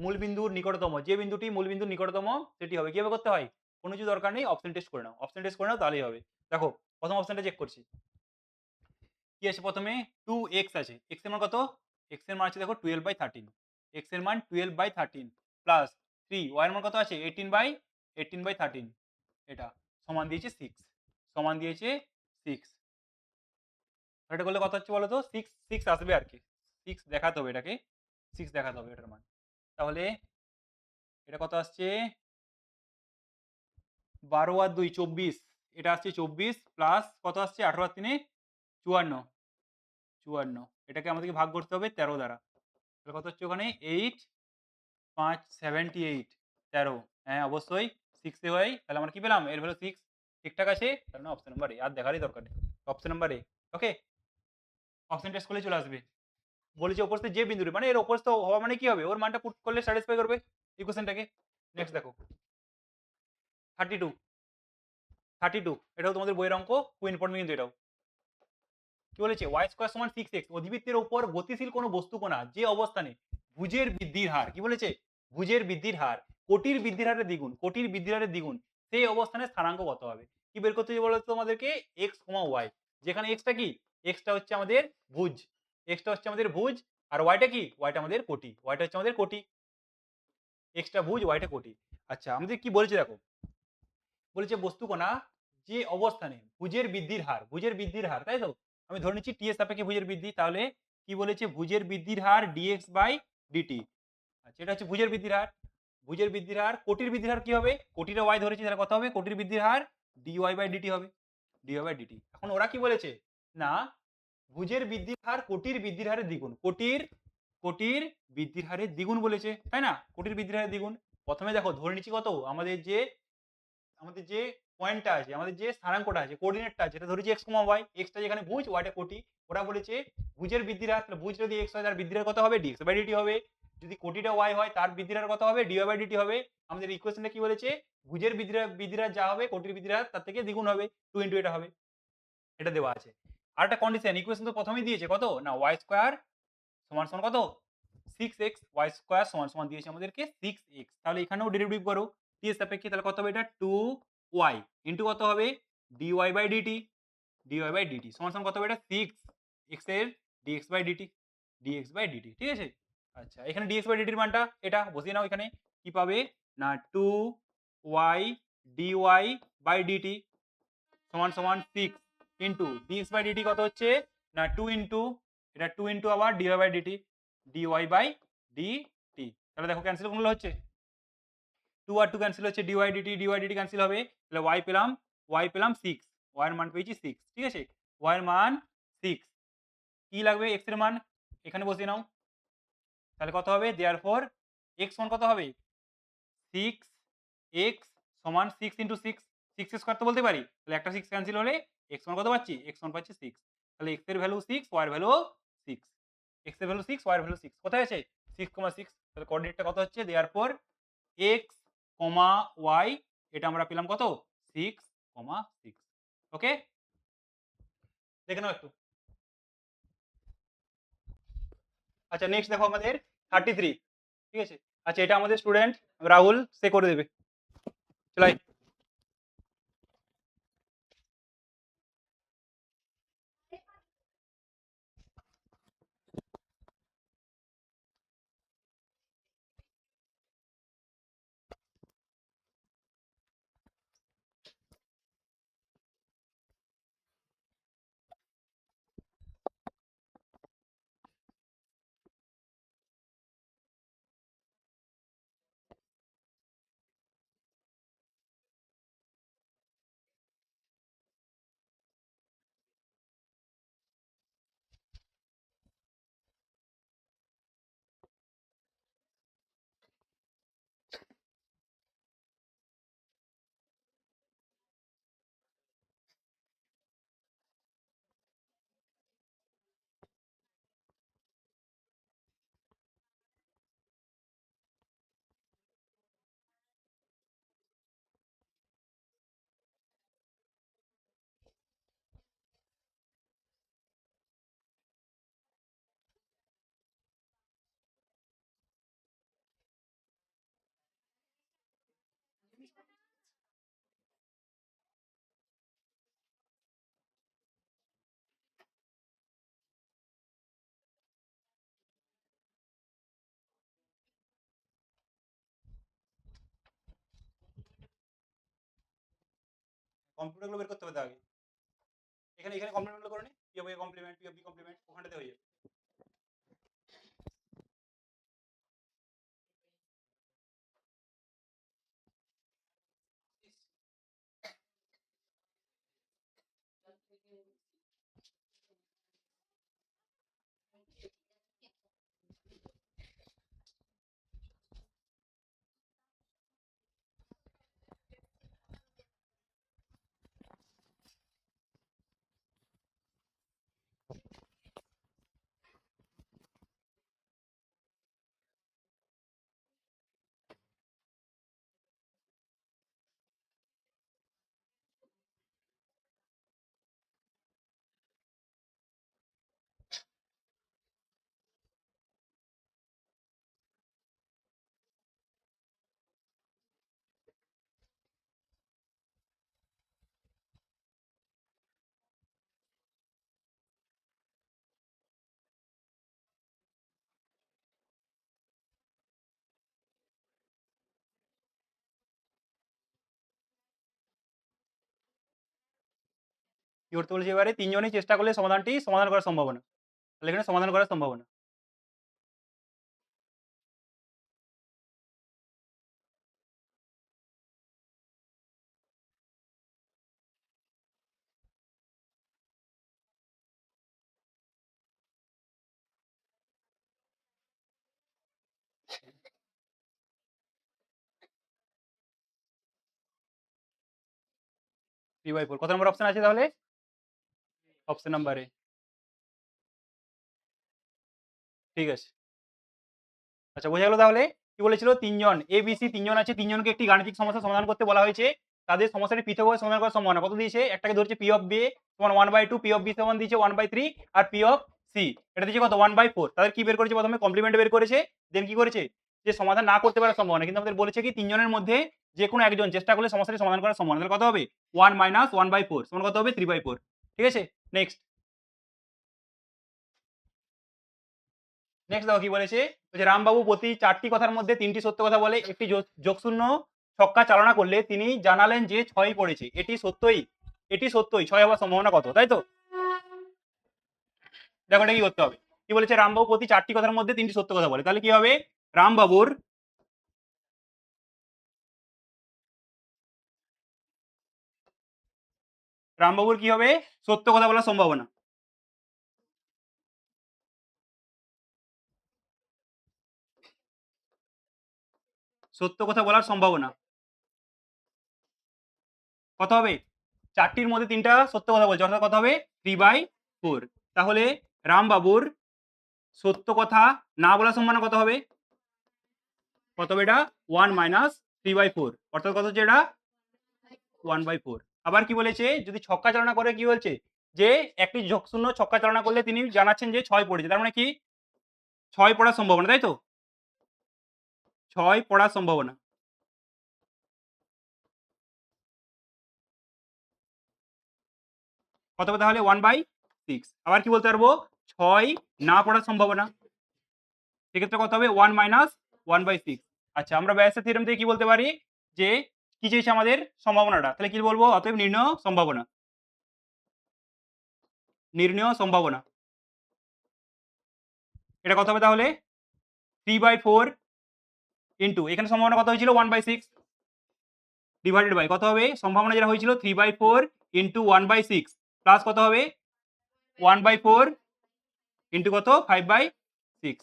Speaker 1: মূল বিন্দুর নিকটতম, যে বিন্দুটি মূল বিন্দুর নিকটতম সেটি হবে। কিভাবে করতে হয়? কোনো কিছু দরকার নেই, অপশন টেস্ট করে নাও। অপশন টেস্ট করে নাও তাহলেই হবে। দেখো প্রথম অপশনটা চেক করছি। কি আছে প্রথমে? 2x আছে। x এর মান কত? x এর মান আছে দেখো 12/13। x এর মান 12/13 প্লাস 3, y এর মান কত আছে? 18/13। এটা সমান দিয়েছে 6, সমান দিয়েছে 6। এটা করলে কত হচ্ছে বলো তো? 6 আসবে আর কি। 6 দেখাতে হবে এটাকে। 6 দেখাতে হবে এটার মান। তাহলে এটা কত আসছে? 12 আর 2 24। এটা আসছে 24 প্লাস কত আসছে? 18 আর 3 54, 54। এটাকে আমাদেরকে ভাগ করতে হবে 13 দ্বারা। তাহলে কত হচ্ছে ওখানে? 8, 5, 78, 13। হ্যাঁ, অবশ্যই 6 এ হয়। তাহলে আমরা কি পেলাম? এর ভ্যালু 6। ঠিকঠাক আছে? তার মানে অপশন নাম্বার এ। আর দেখারই দরকার নেই। অপশন নাম্বার এ। ওকে? অপশন টেস্ট করলে চলে আসবে। বলেছে উপস্থিত যে বিন্দুটি, মানে এর উপস্থিত হওয়া মানে কি হবে? ওর মানটা পুট করলে স্যাটিসফাই করবে ইকুয়েশনটাকে। নেক্সট দেখো 32 32 এটাও তোমাদের বইয়ের অঙ্ক, খুব ইম্পর্টেন্ট কিন্তু এটাও। কি বলেছে ওয়াই স্কোয়ার সমান 6x অধিবৃত্তের উপর গতিশীল কোনো বস্তুকণা যে অবস্থানে ভুজের বৃদ্ধির হার, কি বলেছে ভুজের বৃদ্ধির হার কোটির বৃদ্ধির হারে দ্বিগুণ, কোটির বৃদ্ধির হারে দ্বিগুণ, সেই অবস্থানে স্থানাঙ্ক কত হবে? কি বের করতে হবে বলতো তোমাদেরকে? x, y, যেখানে এক্সটা কি, এক্সটা হচ্ছে আমাদের ভুজ, এক্সটা হচ্ছে আমাদের ভুজ, আর ওয়াইটা কি, ওয়াইটা আমাদের কোটি, ওয়াইটা হচ্ছে আমাদের কোটি, এক্সটা ভুজ, ওয়াইটা কোটি। আচ্ছা আমাদের কি বলেছে দেখো, বলেছে বস্তুকণা যে অবস্থানে ভুজের বৃদ্ধির হার, ভুজের বৃদ্ধির হার, তাই তো? আমি ধরে নিচ্ছি টি এর সাপেক্ষে ভুজের বৃদ্ধি, তাহলে কি বলেছে ভুজের বৃদ্ধির হার ডিএক্স বাই ডিটি। আচ্ছা এটা হচ্ছে ভুজের বৃদ্ধির হার, ভুজের বৃদ্ধির হার। কোটির বৃদ্ধির হার কি হবে? কোটিটা ওয়াই ধরেছি, তাহলে কত হবে? কোটির বৃদ্ধির হার ডিওয়াই বাই ডিটি হবে, ডিওয়াই বাই ডিটি। এখন ওরা কি বলেছে না ভুজের বৃদ্ধির হার কোটির বৃদ্ধির হারে দ্বিগুণ, কোটির কোটির বৃদ্ধির হারে দ্বিগুণ বলেছে, তাই না? কোটির বৃদ্ধির হারে দ্বিগুণ। প্রথমে দেখো ধরে নিচ্ছি কত, আমাদের যে পয়েন্টটা আছে, আমাদের যে স্থানাঙ্কটা আছে, কোঅর্ডিনেটটা আছে, এটা ধরেছি এক্স কমা ওয়াই, এক্সটা যেখানে ভুজ, ওয়াইটা কোটি। ওরা বলেছে ভুজের বৃদ্ধির হার, তাহলে ভুজ যদি এক্স হয় তার বৃদ্ধির হার কত হবে? ডিএক্স বাই ডিটি হবে। যদি কোটিটা ওয়াই হয় তার বৃদ্ধির হার কত হবে? ডিওয়াই বাই ডিটি হবে। আমাদের ইকুয়েশনটা কি বলেছে? ভুজের বৃদ্ধির হার যা হবে কোটির বৃদ্ধির হার তার থেকে দ্বিগুণ হবে, 2 ইনটু এটা হবে, এটা দেওয়া আছে। আর একটা কন্ডিশন, ইকুয়েশন তো প্রথমেই দিয়েছে কত না ওয়াই স্কোয়ার সমান সমান কত 6x, ওয়াই স্কোয়ার সমান সমান দিয়েছে আমাদেরকে 6x, তাহলে এখানেও ডেরিভেটিভ করো টি এর সাপেক্ষে, তাহলে কত হবে এটা 2y ইনটু কত হবে dy by dt, dy by dt সমান সমান কত হবে এটা 6x এর dx by dt, dx by dt, ঠিক আছে? আচ্ছা এখানে dx বাই dt এর মানটা এটা বসিয়ে নাও, এখানে কি পাবে না 2y dy বাই dt সমান সমান 6 ইনটু dx বাই dt কত হচ্ছে না 2 ইনটু এটা 2 ইনটু আবার dy by dt, dy by dt। তাহলে দেখো ক্যান্সেল কোনগুলো হচ্ছে, 2 আর 2 ক্যান্সেল হচ্ছে, dy dt ক্যান্সেল হবে, তাহলে y পেলাম 6, y এর মান পেয়েছি 6, ঠিক আছে? y এর মান 6, কি লাগবে x এর মান এখানে বসিয়ে নাও, তাহলে কত হবে দেয়ারফর x সমান কত হবে 6x সমান 6 ইনটু 6, 6 স্কয়ার তো বলতে পারি, তাহলে একটা 6 ক্যান্সেল হলে x সমান কত পাচ্ছি, x সমান পাচ্ছি 6, তাহলে x এর ভ্যালু 6, y এর ভ্যালু 6, x এর ভ্যালু 6, y এর ভ্যালু 6, কোথায় আছে 6,6, তাহলে কোঅর্ডিনেটটা কত হচ্ছে দেয়ারফর x, y, এটা আমরা পেলাম কত 6, 6, ওকে? দেখে নাও একটু। আচ্ছা নেক্সট দেখো আমাদের 33, ঠিক আছে? আচ্ছা এটা আমাদের স্টুডেন্ট রাহুল, সে করে দেবে, চলাই। কম্পিউটার গুলো বের করতে হবে আগে, এখানে এখানে কমপ্লিমেন্ট গুলো করে নি, P of A complement, P of B complement, ওখানটাতে হয়ে যাবে। কি করতে বলেছে এবারে? ৩ জনেই চেষ্টা করলে সমাধানটি সমাধান করার সম্ভাবনা। তাহলে এখানে সমাধান করার সম্ভাবনা। থ্রি বাই ফোর কত নম্বর অপশন আছে তাহলে? অপশন নাম্বার এ। ঠিক আছে। আচ্ছা বোঝা গেল তাহলে? কি বলেছিল? ৩ জন ABC ৩ জন আছে। ৩ জনকে একটি গাণিতিক সমস্যা সমাধান করতে বলা হয়েছে। তাদের সমস্যাটি পৃথকভাবে সমাধান করার সম্ভাবনা কত দিয়েছে? একটাকে ধরেছে P of B সমান 1/2, P of B সমান দিয়েছে 1/3 আর P of C এটা দিয়েছে কত? 1/4 তাদের কি বের করেছে? প্রথমে কমপ্লিমেন্ট বের করেছে। দেন কি করেছে? যে সমাধান না করতে পারার সম্ভাবনা। কিন্তু আমাদের বলেছে কি ৩ জনের মধ্যে যেকোনো একজন চেষ্টা করলে সমস্যাটি সমাধান করার সম্ভাবনা। তাহলে কত হবে? 1 - 1/4 সমান কত হবে? 3/4 ঠিক আছে? নেক্সট। নেক্সট দেখো কি বলেছে? বলছে রামবাবু প্রতি ৪ টি কথার মধ্যে ৩ টি সত্য কথা বলে একটি যোগশূন্য ছক্কা চালনা করলে তিনি জানালেন যে ৬ পড়েছে। এটি সত্যই ৬ হওয়ার সম্ভাবনা কত? তাই তো? দেখো এটা কি করতে হবে? কি বলেছে? রামবাবু প্রতি ৪ টি কথার মধ্যে ৩ টি সত্য কথা বলে। তাহলে কি হবে? রামবাবুর রামবাবুর কি হবে? সত্য কথা বলার সম্ভাবনা। সত্য কথা বলার সম্ভাবনা কত হবে? ৪ টির মধ্যে ৩ টা সত্য কথা বলছে অর্থাৎ কত হবে? 3/4 তাহলে রামবাবুর সত্য কথা না বলার সম্ভাবনা কত হবে? কত হবে এটা? 1 - 3/4 অর্থাৎ কত হচ্ছে এটা? 1/4 আবার কি বলেছে? যদি ছক্কা চালনা করে কি বলছে? যে একটি যোগশূন্য ছক্কা চালনা করলে তিনি জানাচ্ছেন যে ৬ পড়েছে। তার মানে কি? ৬ পড়ার সম্ভাবনা, তাই তো? ৬ পড়ার সম্ভাবনা। কত হবে তাহলে? 1/6 আবার কি বলতে পারবো? ৬ না পড়ার সম্ভাবনা। সেক্ষেত্রে কত হবে? 1 - 1/6 আচ্ছা আমরা ব্যাসের থিওরেম থেকে কি বলতে পারি? যে কি চেয়েছে আমাদের? সম্ভাবনাটা। তাহলে কি বলবো? অতএব নির্ণেয় সম্ভাবনা। নির্ণেয় সম্ভাবনা। এটা কত হবে তাহলে? 3/4 ইনটু এখানে সম্ভাবনা কত হয়েছিল? 1/6 ডিভাইডেড বাই কত হবে? সম্ভাবনা যেটা হয়েছিল 3/4 ইনটু 1/6 প্লাস কত হবে? 1/4 ইনটু কত? 5/6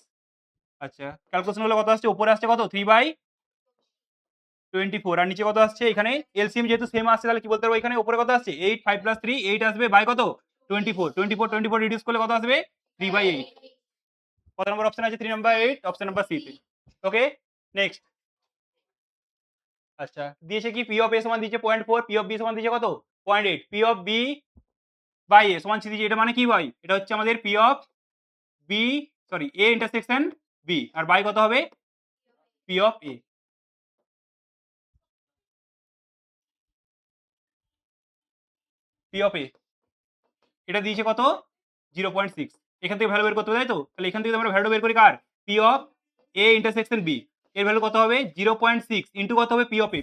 Speaker 1: আচ্ছা ক্যালকুলেশন হলে কত আসছে? উপরে আসছে কত? 3/24 আর নিচে কত আসছে? এখানে এলসিএম যেহেতু সেম আসছে তাহলে কি বলতে পারবো? এখানে উপরে কত আসছে? 8 5 + 3 8 আসবে বাই কত? 24 24 24 রিডিউস করলে কত আসবে? 3/8 কত নম্বর অপশন আছে? 3 নাম্বার 8 অপশন নাম্বার সি তে ওকে নেক্সট আচ্ছা দিয়েছে কি? পি অফ এ সমান দিয়েছে 0.4 পি অফ বি সমান দিয়েছে কত? 0.8 পি অফ বি বাই এ সমান সি দিয়েছে। এটা মানে কি ভাই? এটা হচ্ছে আমাদের P of B sorry A intersection B আর বাই কত হবে? P of A P of A এটা দিয়েছে কত? 0.6 এখান থেকে ভ্যালু বের করতে হবে তাই তো? তাহলে এখান থেকে আমরা ভ্যালু বের করি কার? P of A intersection B এর ভ্যালু কত হবে? 0.6 ইনটু কত হবে? পি অফ এ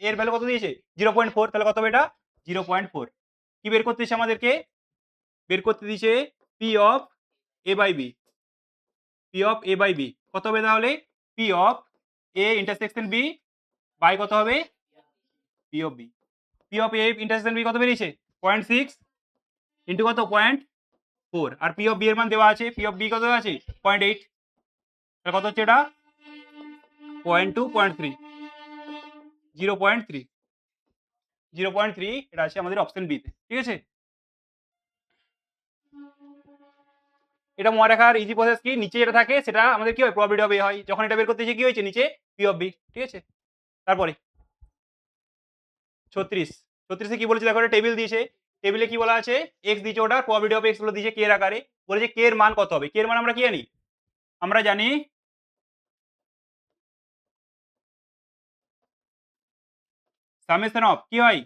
Speaker 1: এর ভ্যালু কত দিয়েছে? 0.4 তাহলে কত হবে এটা? 0.4 কি বের করতে দিয়েছে আমাদেরকে? বের করতে দিয়েছে P of A by B P of A by B কত হবে তাহলে? P of A intersection B by কত হবে? P of B P of A intersection B কত বেরিয়েছে? 0.6 ইনটু কত? 0.4 আর পি অফ বি এর মান দেওয়া আছে। পি অফ বি কত দেওয়া আছে? 0.8 তাহলে কত হচ্ছে এটা? 0.2 0.3 0.3 0.3 এটা আছে আমাদের অপশন বি তে ঠিক আছে? এটা মনে রাখার ইজি প্রসেস কি? নিচে যেটা থাকে সেটা আমাদের কি হয়? প্রবাবিলিটি অফ এ হয়। যখন এটা বের করতে এসে কি হয়েছে? নিচে পি অফ বি ঠিক আছে? তারপরে 36 36 এ কি বলেছে? দেখো একটা টেবিল দিয়েছে। টেবিলে কি বলা আছে? x দিয়েছে ওটা প্রবাবিলিটি অফ x গুলো দিয়েছে কে এর আকারে। বলেছে কে এর মান কত হবে? কে এর মান আমরা কি জানি? আমরা জানি সামেশন অফ কি হয়?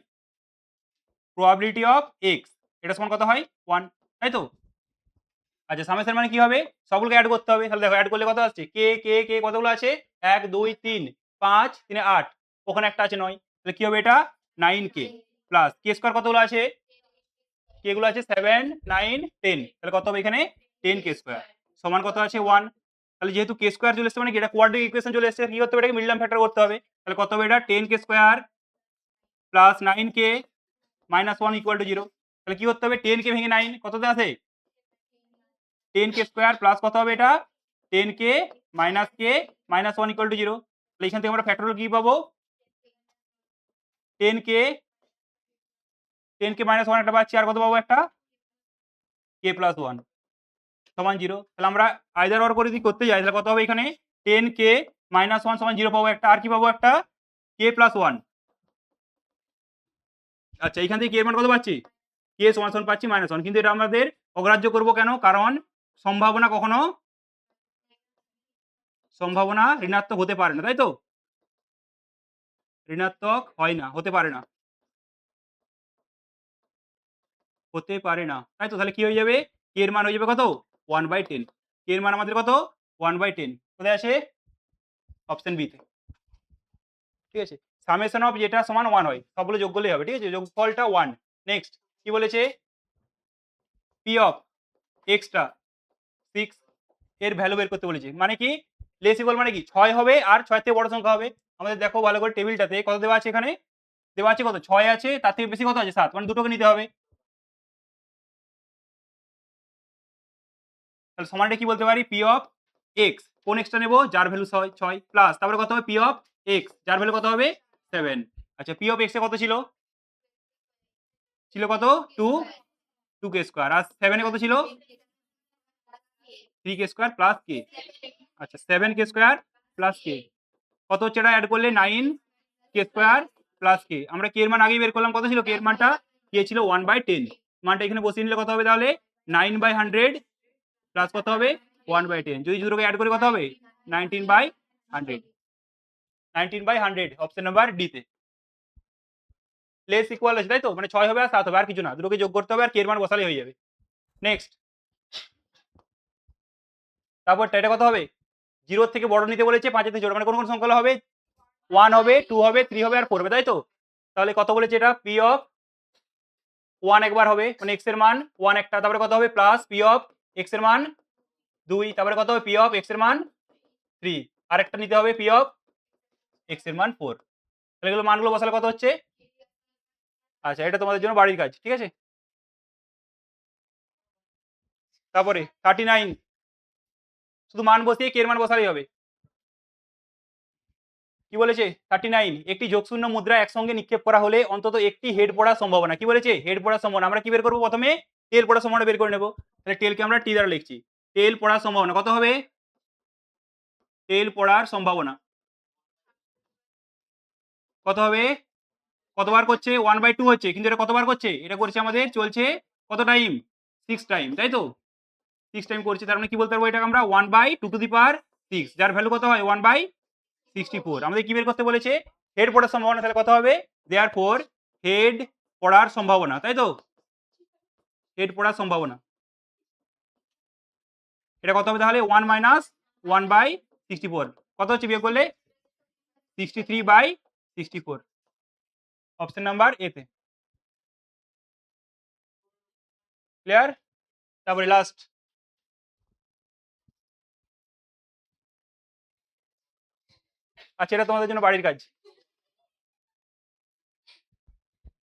Speaker 1: প্রবাবিলিটি অফ x এটা সমান কত হয়? 1 তাই তো? আচ্ছা সামেশন মানে কি হবে? সবগুলোকে এড করতে হবে। তাহলে দেখো এড করলে কত আসছে? কে কতগুলো আছে? 1 2 3 5 3 8 ওখানে একটা আছে 9 তাহলে কি হবে এটা? 9k প্লাস কে স্কয়ার কতগুলো আছে? কে গুলো আছে 7 9 10, তাহলে কত হবে এখানে 10 কে স্কয়ার সমান কত আছে 1। তাহলে যেহেতু কে স্কয়ার চলে এসেছে মানে কি এটা কোয়াড্রেটিক ইকুয়েশন চলে এসেছে, কি করতে হবে এটাকে মিডলাম ফ্যাক্টর করতে হবে। তাহলে কত হবে এটা 10 কে স্কয়ার প্লাস 9 কে মাইনাস 1 ইকুয়াল টু 0। তাহলে কি করতে হবে 10 কে ভেঙে 9 কততে আছে 10 কে স্কয়ার প্লাস কত হবে এটা 10 কে মাইনাস 1 ইকুয়াল টু 0। তাহলে এখান থেকে আমরা ফ্যাক্টরিয়াল কি পাবো 10 কে মাইনাস 1 একটা পাচ্ছি, আর কত পাবো একটা কে প্লাস 1 সমান 0। তাহলে আমরা আইদার অর করে যদি করতে যাই তাহলে কত হবে এখানে 10 কে মাইনাস 1 সমান 0 পাবো একটা, আর কি পাবো একটা কে প্লাস 1। আচ্ছা এখান থেকে কে এর মান কত পাচ্ছি কে সমান সমান পাচ্ছি মাইনাস 1, কিন্তু এটা আমাদের অগ্রাহ্য করব কেন, কারণ সম্ভাবনা কখনো ঋণাত্মক হতে পারে না, তাই তো ঋণাত্মক হয় না, হতে পারে না, তাই তো। তাহলে কি হয়ে যাবে কে এর মান হয়ে যাবে কত 1/10, কে এর মান আমাদের কত 1/10 কোথায় আছে অপশন বি তে, ঠিক আছে। সামেশন অফ যেটা সমান 1 হয় সবগুলো যোগ করলেই হবে, ঠিক আছে, যোগফলটা 1। নেক্সট কি বলেছে পি অফ এক্সট্রা 6 এর ভ্যালু বের করতে বলেছে, মানে কি লেস ইকুয়াল মানে কি 6 হবে আর 6 থেকে বড় সংখ্যা হবে। আমাদের দেখো ভালো করে টেবিলটাতে কত দেওয়া আছে, এখানে দেওয়া আছে কত 6 আছে, তার থেকে বেশি কত আছে 7, মানে দুটোকে নিতে হবে। তাহলে সমানটা কি বলতে পারি পি অফ এক্স, কোন এক্সটা নেব যার ভ্যালু 6 প্লাস তারপরে কত হবে পি অফ এক্স যার ভ্যালু কত হবে 7। আচ্ছা পি অফ এক্স এ কত ছিল কত 2 কে স্কয়ার, আর 7 এ কত ছিল 3 কে স্কয়ার প্লাস কে। আচ্ছা 7 কে স্কয়ার প্লাস কে কত হচ্ছে, এটা অ্যাড করলে 9 কে স্কয়ার প্লাস কে। আমরা কে এর মান আগেই বের করলাম, কত ছিল কে এর মানটা কে ছিল 1/10, মানটা এখানে বসিয়ে নিলে কত হবে তাহলে 9/100 প্লাস কত হবে 1/10, যদি দুটোকে অ্যাড করে কত হবে 19/100, 19/100 অপশন নাম্বার ডি তে। লেস ইকুয়াল আছে তাই তো, মানে 6 হবে আর 7 হবে, আর কিছু না, দুটোকে যোগ করতে হবে আর কে এর মান বসালেই হয়ে যাবে। নেক্সট তারপর এটা কত হবে 0 থেকে বড় নিতে বলেছে 5 থেকে ছোট, মানে কোন কোন সংখ্যা হবে 1 হবে 2 হবে 3 হবে আর 4 হবে, তাই তো। তাহলে কত বলেছে এটা পি অফ 1 একবার হবে, মানে x এর মান 1 একটা, তারপরে কত হবে প্লাস পি অফ x এর মান 2, তারপরে কত হবে পি অফ x এর মান 3, আরেকটা নিতে হবে পি অফ x এর মান 4। তাহলে এগুলো মানগুলো বসালে কত হচ্ছে, আচ্ছা এটা তোমাদের জন্য বাড়ির কাজ, ঠিক আছে। তারপরে 39 শুধু মান বসিয়ে কে এর মান বসালেই হবে। কি বলেছে 39 একটি যোগশূন্য মুদ্রা একসঙ্গে নিক্ষেপ করা হলে অন্তত একটি হেড পড়ার সম্ভাবনা, কি বলেছে হেড পড়ার সম্ভাবনা। আমরা কি বের করবো প্রথমে টেল পড়ার সম্ভাবনা বের করে নেব। তাহলে টেলকে আমরা টি দ্বারা লিখছি, টেল পড়ার সম্ভাবনা কত হবে, টেল পড়ার সম্ভাবনা কত হবে, কতবার করছে 1/2 হচ্ছে, কিন্তু এটা কতবার করছে, এটা করছে আমাদের চলছে কত টাইম 6 টাইম, তাই তো 6 টাইম করছে। তার মানে কি বলতে পারবো এটাকে আমরা 1/2 টু দি পাওয়ার 6, যার ভ্যালু কত হয় 1/64। আমাদের কি বের করতে বলেছে হেড পড়ার সম্ভাবনা, তাহলে কত হবে দেয়ারফর হেড পড়ার সম্ভাবনা, তাই তো হেড পড়ার সম্ভাবনা এটা কত হবে তাহলে 1 মাইনাস 1/64 কত হচ্ছে বিয়োগ করলে 63/64 অপশন নাম্বার এ তে। ক্লিয়ার। তারপরে লাস্ট আচ্ছা এটা তোমাদের জন্য বাড়ির কাজ,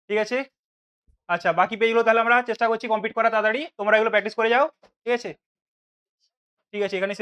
Speaker 1: ঠিক আছে। আচ্ছা বাকি পেজগুলো তাহলে আমরা চেষ্টা করছি কমপ্লিট করা তাড়াতাড়ি, তোমরা এগুলো প্র্যাকটিস করে যাও, ঠিক আছে। ঠিক আছে এখানে